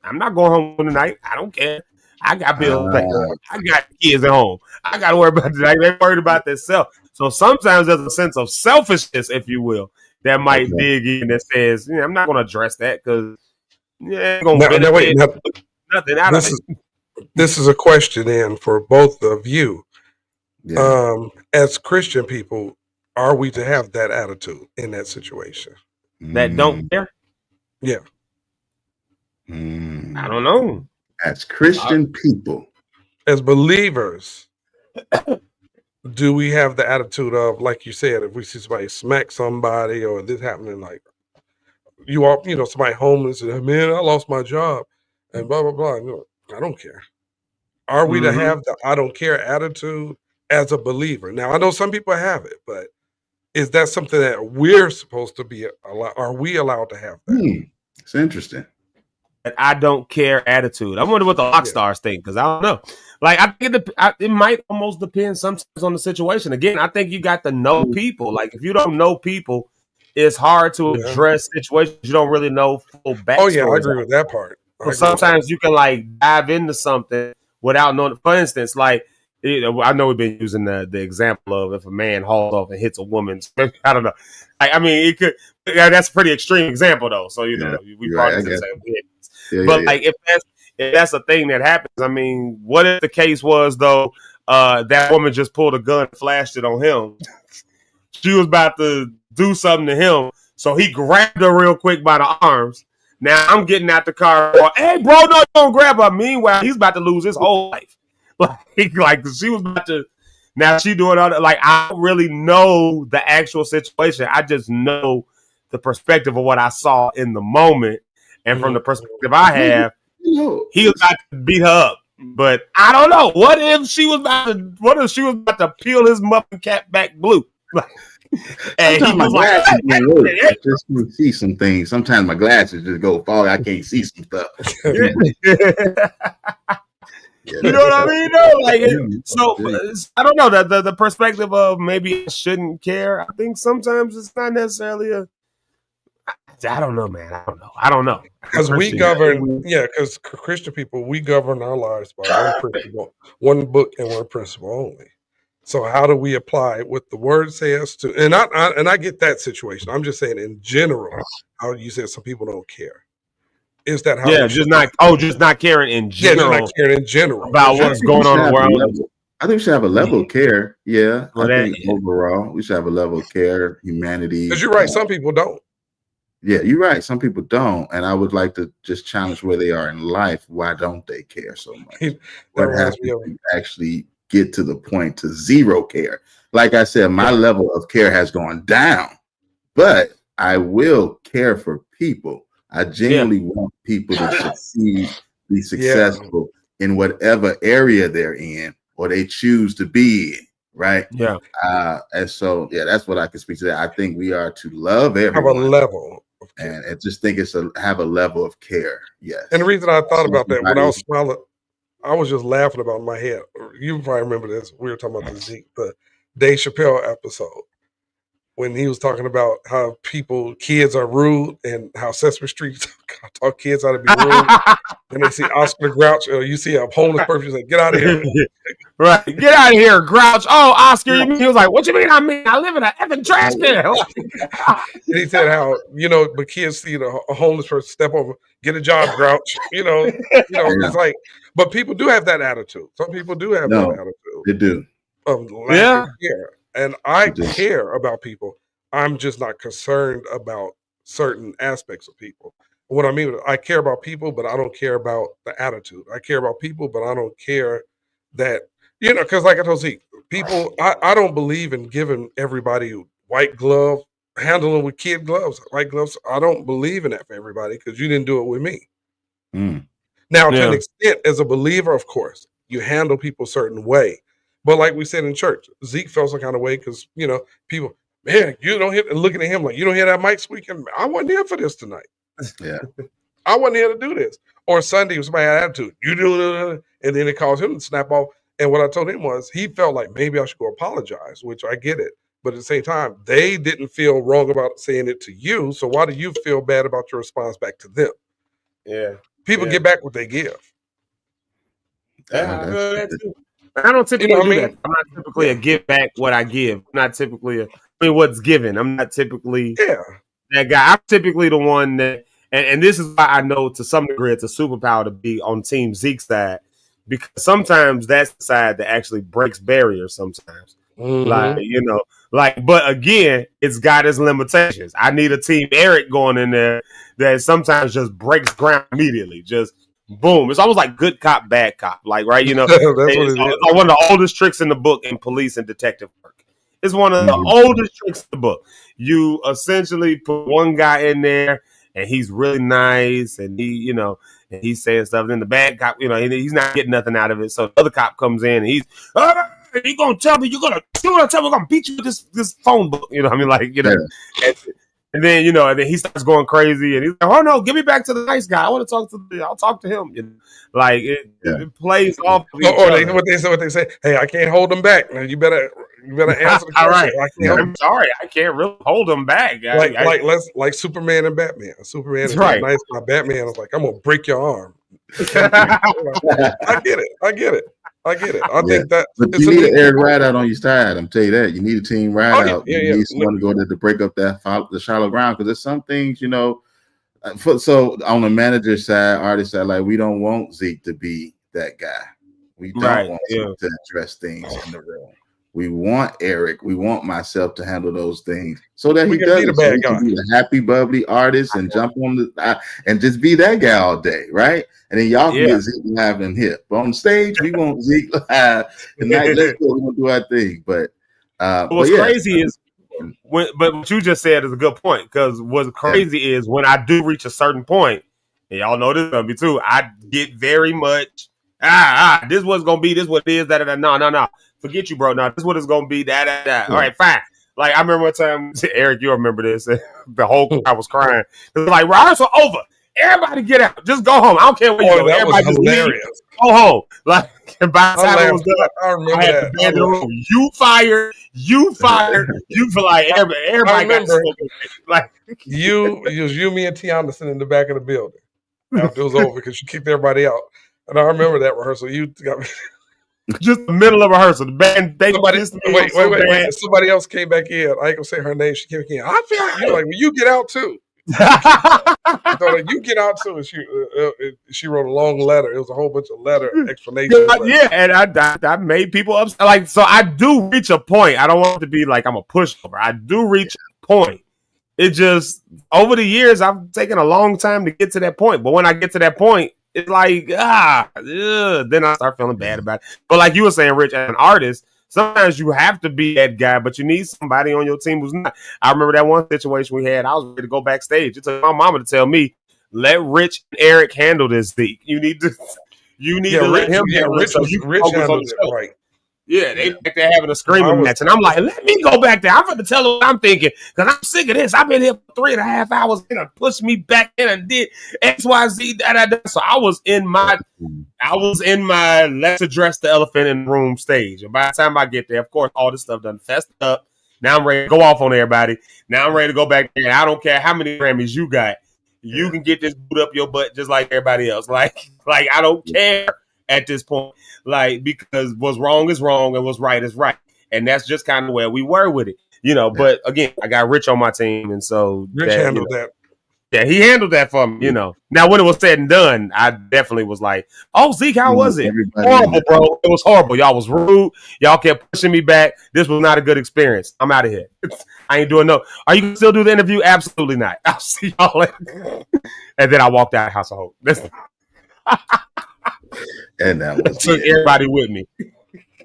I'm not going home tonight. I don't care. I got bills to pay. I got kids at home. I got to worry about that. They're worried about themselves. So sometimes there's a sense of selfishness, if you will, that might dig in that says, I'm not going to address that because ain't going to benefit nothing out of it. This is a question then for both of you. As Christian people, are we to have that attitude in that situation? That don't care? Yeah. I don't know. As Christian people, as believers, do we have the attitude of, like you said, if we see somebody smack somebody or this happening, like somebody homeless and man, I lost my job and blah blah blah. I don't care. Are we to have the I don't care attitude as a believer? Now I know some people have it, but is that something that we're supposed to be allowed? Are we allowed to have that? It's interesting. I don't care attitude. I wonder what the rock stars think because I don't know. Like I think it might almost depend sometimes on the situation. Again, I think you got to know people. Like if you don't know people, it's hard to address situations you don't really know full backstory. Oh yeah, I agree with that part. So sometimes you can like dive into something without knowing. For instance, like I know we've been using the example of if a man hauls off and hits a woman. I don't know. I mean, it could. That's a pretty extreme example though. So we probably could say like if that's a thing that happens, I mean, what if the case was though that woman just pulled a gun and flashed it on him? She was about to do something to him, so he grabbed her real quick by the arms. Now I'm getting out the car. Hey, bro, no, don't grab her. Meanwhile, he's about to lose his whole life. Like she was about to. Now she doing all that. Like I don't really know the actual situation. I just know the perspective of what I saw in the moment. And from the perspective I have, he was about to beat her up. But I don't know. What if she was about to peel his muffin cap back blue? And he was like, I just can see some things. Sometimes my glasses just go fog. I can't see some stuff. You know what I mean? No, like so. I don't know the perspective of maybe I shouldn't care. I think sometimes it's not necessarily I don't know, man. I don't know. Because we govern, because Christian people, we govern our lives by one principle, one book, and one principle only. So how do we apply what the word says to? And I get that situation. I'm just saying in general, how you said some people don't care. Is that how? Yeah, just not caring in general. Yeah, just not caring in general about what's going on in the world. I think we should have a level of care. Yeah, I think overall we should have a level of care, humanity. Because you're right, some people don't. Yeah, you're right. Some people don't, and I would like to just challenge where they are in life. Why don't they care so much? What happens to actually get to the point to zero care? Like I said, my level of care has gone down, but I will care for people. I genuinely want people to succeed, be successful in whatever area they're in or they choose to be in. Right. Yeah. And so, that's what I can speak to. That I think we are to love everyone. Have a level. And I just think have a level of care. Yes. And the reason I thought about that when I was smiling, I was just laughing about my head. You probably remember this. We were talking about the Dave Chappelle episode when he was talking about how kids are rude and how Sesame Street taught kids how to be rude. And they see Oscar the Grouch, or you see a homeless person, you say, get out of here. Right. Get out of here, Grouch. Oh, Oscar. You mean? He was like, what you mean? I live in an effing trash can. And he said how, but kids see a homeless person step over, get a job, Grouch. It's like, but people do have that attitude. Some people do have that attitude. They do. Of lack of care. And I care about people. I'm just not concerned about certain aspects of people. What I mean, I care about people, but I don't care about the attitude. I care about people, but I don't care that, because like I told Zeke, people, I don't believe in giving everybody white glove, handling with kid gloves, white gloves. I don't believe in that for everybody because you didn't do it with me. Now, to an extent, as a believer, of course, you handle people a certain way. But like we said in church, Zeke felt some kind of way because, people, man, you don't hear, looking at him like, you don't hear that mic squeaking. I wasn't here for this tonight. Yeah. I wasn't here to do this. Or Sunday, when somebody had attitude, you do it, and then it caused him to snap off. And what I told him was, he felt like maybe I should go apologize, which I get it. But at the same time, they didn't feel wrong about saying it to you. So why do you feel bad about your response back to them? Yeah. People get back what they give. Yeah, I feel that too. I don't typically do that. I'm not typically a give back what I give. I'm not typically what's given. I'm not typically that guy. I'm typically the one that, and this is why I know to some degree it's a superpower to be on Team Zeke's side, because sometimes that's the side that actually breaks barriers sometimes. But again, it's got its limitations. I need a Team Eric going in there that sometimes just breaks ground immediately. Just boom. It's almost like good cop, bad cop. Like, right, That's what it is. It's one of the oldest tricks in the book in police and detective work. It's one of the oldest tricks in the book. You essentially put one guy in there and he's really nice and and he's saying stuff. Then the bad cop, he's not getting nothing out of it. So the other cop comes in and he's, you gonna tell me you're gonna tell me I'm gonna beat you with this phone book. You know what I mean? Like, and then and then he starts going crazy and he's like, oh no, give me back to the nice guy. I want to I'll talk to him. Like it plays off of each other. What they say, hey, I can't hold them back. Now you better answer the question. All right. I'm sorry, I can't really hold them back. Like Superman and Batman. Superman is right. Nice guy. Batman is like, I'm gonna break your arm. I get it. I think that. But you need an Eric ride out on your side. I'm tell you that. You need a team ride out. You need someone to go there to break up the shallow ground, because there's some things, so on the manager side, artist side, like, we don't want Zeke to be that guy. We don't want him to address things in the room. We want Eric, we want myself to handle those things so that he does be a happy, bubbly artist and jump on and just be that guy all day, right? And then y'all can get Zeke live and hip. But on stage, we want Zeke live. And let's go, we're gonna do our thing. But what's crazy is but what you just said is a good point, because what's crazy is when I do reach a certain point, and y'all know this is gonna be too, I get very much this was gonna be, this what it is, no. Forget you, bro. No, this is what it's gonna be. All right, fine. Like, I remember one time, Eric, you remember this? The whole crowd was crying. It was like, rehearsal over. Everybody get out. Just go home. I don't care where you go. Everybody just leave. Go home. Like, and by the time it was done, I had to bend the room. You fired. You feel like everybody got like it was you, me, and Tiana sitting in the back of the building after it was over because you kicked everybody out. And I remember that rehearsal. You got me. Just the middle of rehearsal. The band, wait. Somebody else came back in. I ain't gonna say her name. She came back in. I feel like you're like, well, you get out too. So like, you get out too. And she wrote a long letter. It was a whole bunch of explanation. Yeah, and I made people upset. Like, so I do reach a point. I don't want it to be like I'm a pushover. I do reach a point. It just, over the years, I've taken a long time to get to that point. But when I get to that point, it's like, then I start feeling bad about it. But like you were saying, Rich, as an artist, sometimes you have to be that guy, but you need somebody on your team who's not. I remember that one situation we had. I was ready to go backstage. It took my mama to tell me, let Rich and Eric handle this, Zeke. You need to let him handle it. So you Rich handled it right. Yeah, they back there having a screaming match. And I'm like, let me go back there. I'm going to tell them what I'm thinking, because I'm sick of this. I've been here for 3.5 hours. They done pushed me back in and did X, Y, Z, da. So I was in my let's address the elephant in the room stage. And by the time I get there, of course, all this stuff done fessed up. Now I'm ready to go off on everybody. Now I'm ready to go back there. And I don't care how many Grammys you got. You can get this boot up your butt just like everybody else. Like I don't care at this point. Like, because what's wrong is wrong and what's right is right. And that's just kind of where we were with it. But again, I got Rich on my team, and so Rich handled that. Yeah, he handled that for me, Now, when it was said and done, I definitely was like, oh, Zeke, how was it? Horrible, bro. It was horrible. Y'all was rude. Y'all kept pushing me back. This was not a good experience. I'm out of here. I ain't doing no. Are you going to still do the interview? Absolutely not. I'll see y'all later. And then I walked out of the household. And that was took everybody with me.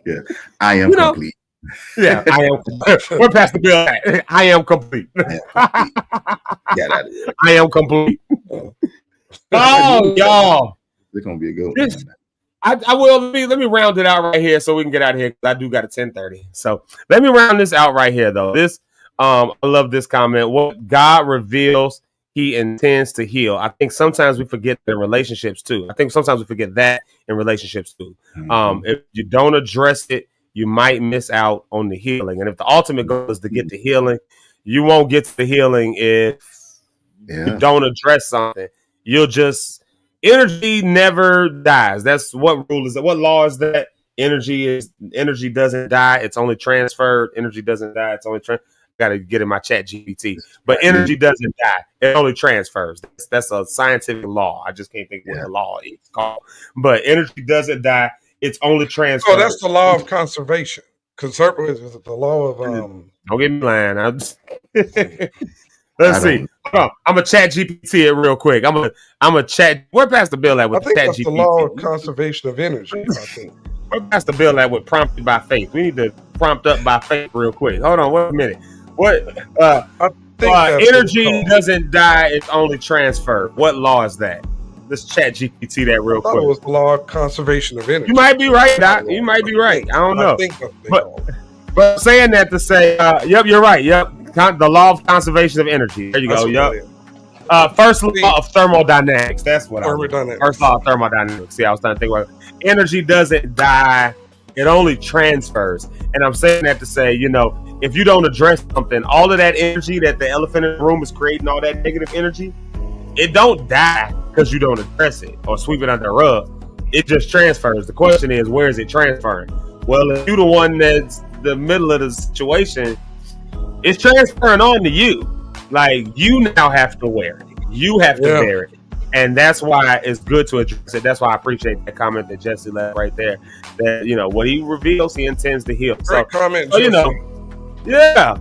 Yeah, I am complete. Yeah, I am. We're past the bill. I am complete. Get out of here. I am complete. Oh, y'all. It's gonna be a good one. I will. Let me round it out right here so we can get out of here, because I do got a 10:30. So let me round this out right here, though. This, I love this comment. What God reveals he intends to heal. I think sometimes we forget in relationships too. I think sometimes we forget that in relationships too. If you don't address it, you might miss out on the healing. And if the ultimate goal is to get the healing, you won't get to the healing if you don't address something. You'll just energy never dies. That's what rule is that? What law is that? Energy doesn't die. It's only transferred. Energy doesn't die. It's only got to get in my chat GPT. But energy doesn't die. It only transfers. That's a scientific law. I just can't think what the law is called. But energy doesn't die. It's only transferred. Oh, that's the law of conservation. Conservative is the law of Don't get me lying. Let's see. Hold on. I'm gonna chat GPT it real quick. I'm a chat. Where Pastor Bill at with I think chat that's GPT? the law of conservation of energy. I think. Where Pastor Bill at with prompted by faith? We need to prompt up by faith real quick. Hold on, wait a minute. What? Energy doesn't die. It's only transferred. What law is that? Let's chat GPT that real I thought quick. it was the law of conservation of energy. You might be right, Doc. You might be right. I don't know. I think that's the But saying that to say, yep, you're right. Yep, the law of conservation of energy. There you go. Yep. First law of thermodynamics. That's what first law of thermodynamics. See, I was trying to think about it. Energy doesn't die. It only transfers. And I'm saying that to say, if you don't address something, all of that energy that the elephant in the room is creating, all that negative energy, it don't die because you don't address it or sweep it under the rug. It just transfers. The question is, where is it transferring? Well, if you're the one that's the middle of the situation, it's transferring on to you. Like, you now have to wear it. You have to bear it. And that's why it's good to address it. That's why I appreciate that comment that Jesse left right there. That, what he reveals, he intends to heal. Great comment, Jesse.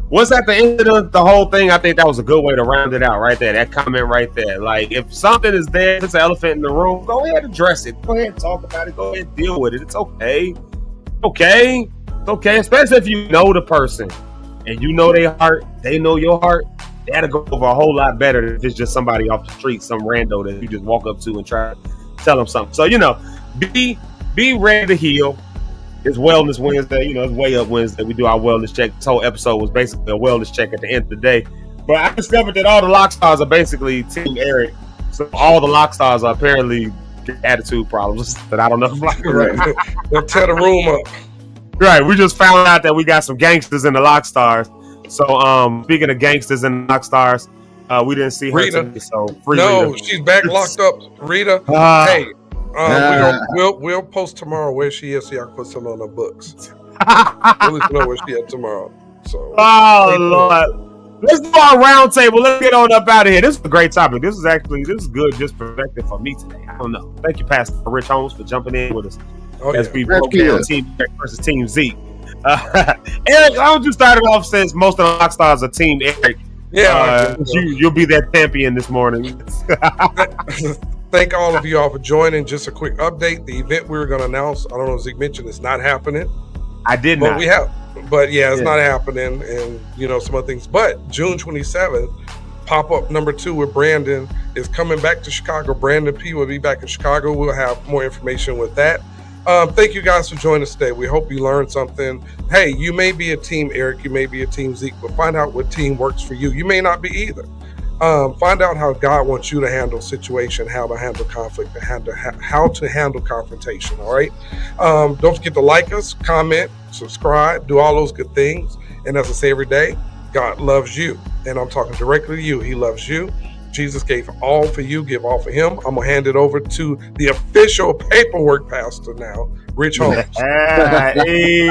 Once at the end of the whole thing, I think that was a good way to round it out right there. That comment right there. Like, if something is there, if it's an elephant in the room, go ahead and address it. Go ahead and talk about it. Go ahead and deal with it. It's okay. It's okay, especially if you know the person and you know their heart, they know your heart. That'll go over a whole lot better than if it's just somebody off the street, some rando that you just walk up to and try to tell them something. So, be ready to heal. It's Wellness Wednesday, it's Way Up Wednesday. We do our wellness check. This whole episode was basically a wellness check at the end of the day. But I discovered that all the lock stars are basically Team Eric. So all the lock stars are apparently attitude problems that I don't know. They'll tear the room up. Right. We just found out that we got some gangsters in the lock stars. So speaking of gangsters in the lock stars, we didn't see her Rita. today, so Rita. She's back locked up. Rita. Hey. We'll post tomorrow where she is so y'all can put some on her books. We'll let you know where she is tomorrow. So Lord. Let's do our round table. Let's get on up out of here. This is a great topic. This is good just perspective for me today. I don't know. Thank you, Pastor Rich Holmes, for jumping in with us as we broke down Team Eric versus Team Zeke. Eric, how would you start it off since most of the rock stars are Team Eric? You'll be that champion this morning. Thank all of you all for joining. Just a quick update. The event we were going to announce, I don't know if Zeke mentioned, it's not happening. I did not. It's not happening, and some other things. But June 27th, pop-up number 2 with Brandon is coming back to Chicago. Brandon P will be back in Chicago. We'll have more information with that. Thank you guys for joining us today. We hope you learned something. Hey, you may be a Team Eric, you may be a Team Zeke, but find out what team works for you. You may not be either. Find out how God wants you to handle situation, how to handle conflict, how to handle confrontation. All right. Don't forget to like us, comment, subscribe, do all those good things. And as I say every day, God loves you. And I'm talking directly to you. He loves you. Jesus gave all for you, give all for him. I'm going to hand it over to the official paperwork pastor now, Rich Holmes. Hey,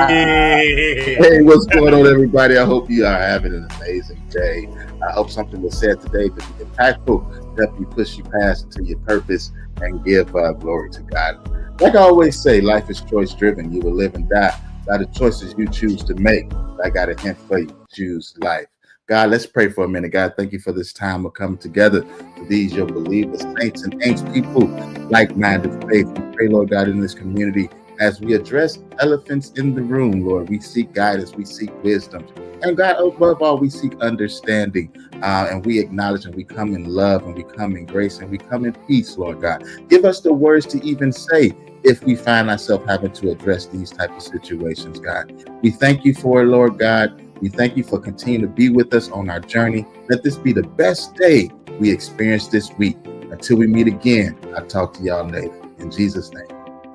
what's going on, everybody? I hope you are having an amazing day. I hope something was said today to be impactful, help you push you past into your purpose and give glory to God. Like I always say, life is choice driven. You will live and die by the choices you choose to make. I got a hint for you. Choose life. God, let's pray for a minute. God, thank you for this time of coming together for these, your believers, saints and ain'ts people, like-minded faith. We pray, Lord God, in this community as we address elephants in the room, Lord. We seek guidance, we seek wisdom. And God, above all, we seek understanding. And we acknowledge and we come in love and we come in grace and we come in peace, Lord God. Give us the words to even say if we find ourselves having to address these type of situations, God. We thank you for it, Lord God. We thank you for continuing to be with us on our journey. Let this be the best day we experienced this week. Until we meet again, I'll talk to y'all later. In Jesus' name,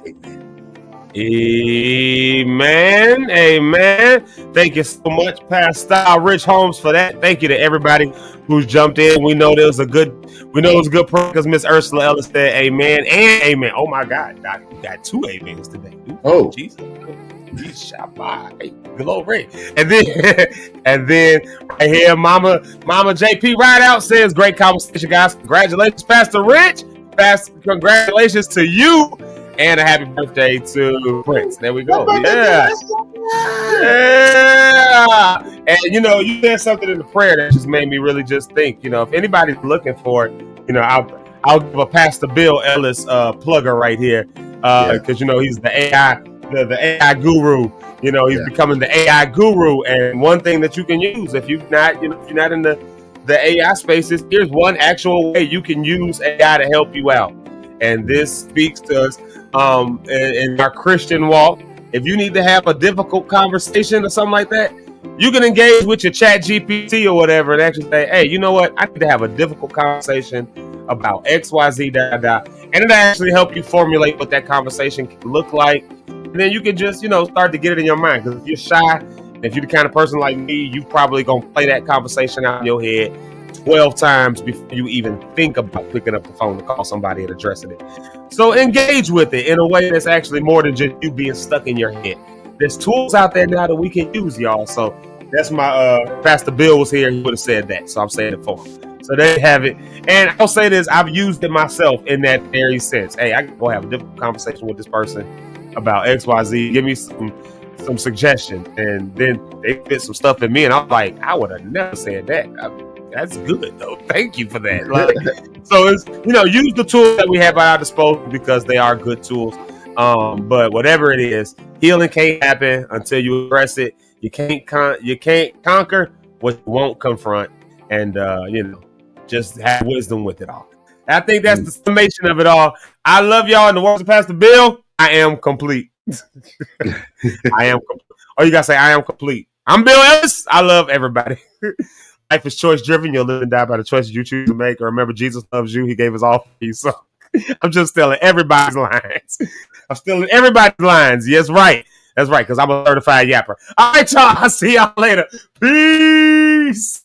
amen. Amen. Amen. Thank you so much, Pastor Rich Holmes, for that. Thank you to everybody who's jumped in. We know it was a good prayer because Miss Ursula Ellis said amen and amen. Oh my God, Doc, you got 2 amens today. Oh, Jesus. Glory. And then right here, Mama JP Rideout says, great conversation, guys. Congratulations, Pastor Rich. Congratulations to you. And a happy birthday to Prince. There we go. Yeah. And you said something in the prayer that just made me really just think, if anybody's looking for it, I'll give a Pastor Bill Ellis plugger right here. Because he's the AI the AI guru. He's becoming the AI guru. And one thing that you can use if you're not in the AI spaces, here's one actual way you can use AI to help you out. And this speaks to us in our Christian walk. If you need to have a difficult conversation or something like that, you can engage with your chat GPT or whatever and actually say, hey, you know what? I need to have a difficult conversation about XYZ, and it'll actually help you formulate what that conversation can look like. And then you can just, start to get it in your mind. Because if you're shy, if you're the kind of person like me, you probably going to play that conversation out in your head 12 times before you even think about picking up the phone to call somebody and addressing it. So engage with it in a way that's actually more than just you being stuck in your head. There's tools out there now that we can use, y'all. So that's my Pastor Bill was here, he would have said that. So I'm saying it for him. So there you have it. And I'll say this, I've used it myself in that very sense. Hey, I can go have a different conversation with this person about XYZ. Give me some suggestions. And then they fit some stuff in me. And I'm like, I would have never said that. That's good though. Thank you for that. So it's, use the tools that we have at our disposal because they are good tools. But whatever it is, healing can't happen until you address it. You can't conquer what you won't confront, and just have wisdom with it all. And I think that's the summation of it all. I love y'all. In the words of Pastor Bill, I am complete. I am. Oh, you gotta say I am complete. I'm Bill Ellis. I love everybody. Life is choice driven. You'll live and die by the choices you choose to make. Or remember, Jesus loves you. He gave us all for you. So I'm just stealing everybody's lines. I'm stealing everybody's lines. Yes, right. That's right, because I'm a certified yapper. All right, y'all. I'll see y'all later. Peace.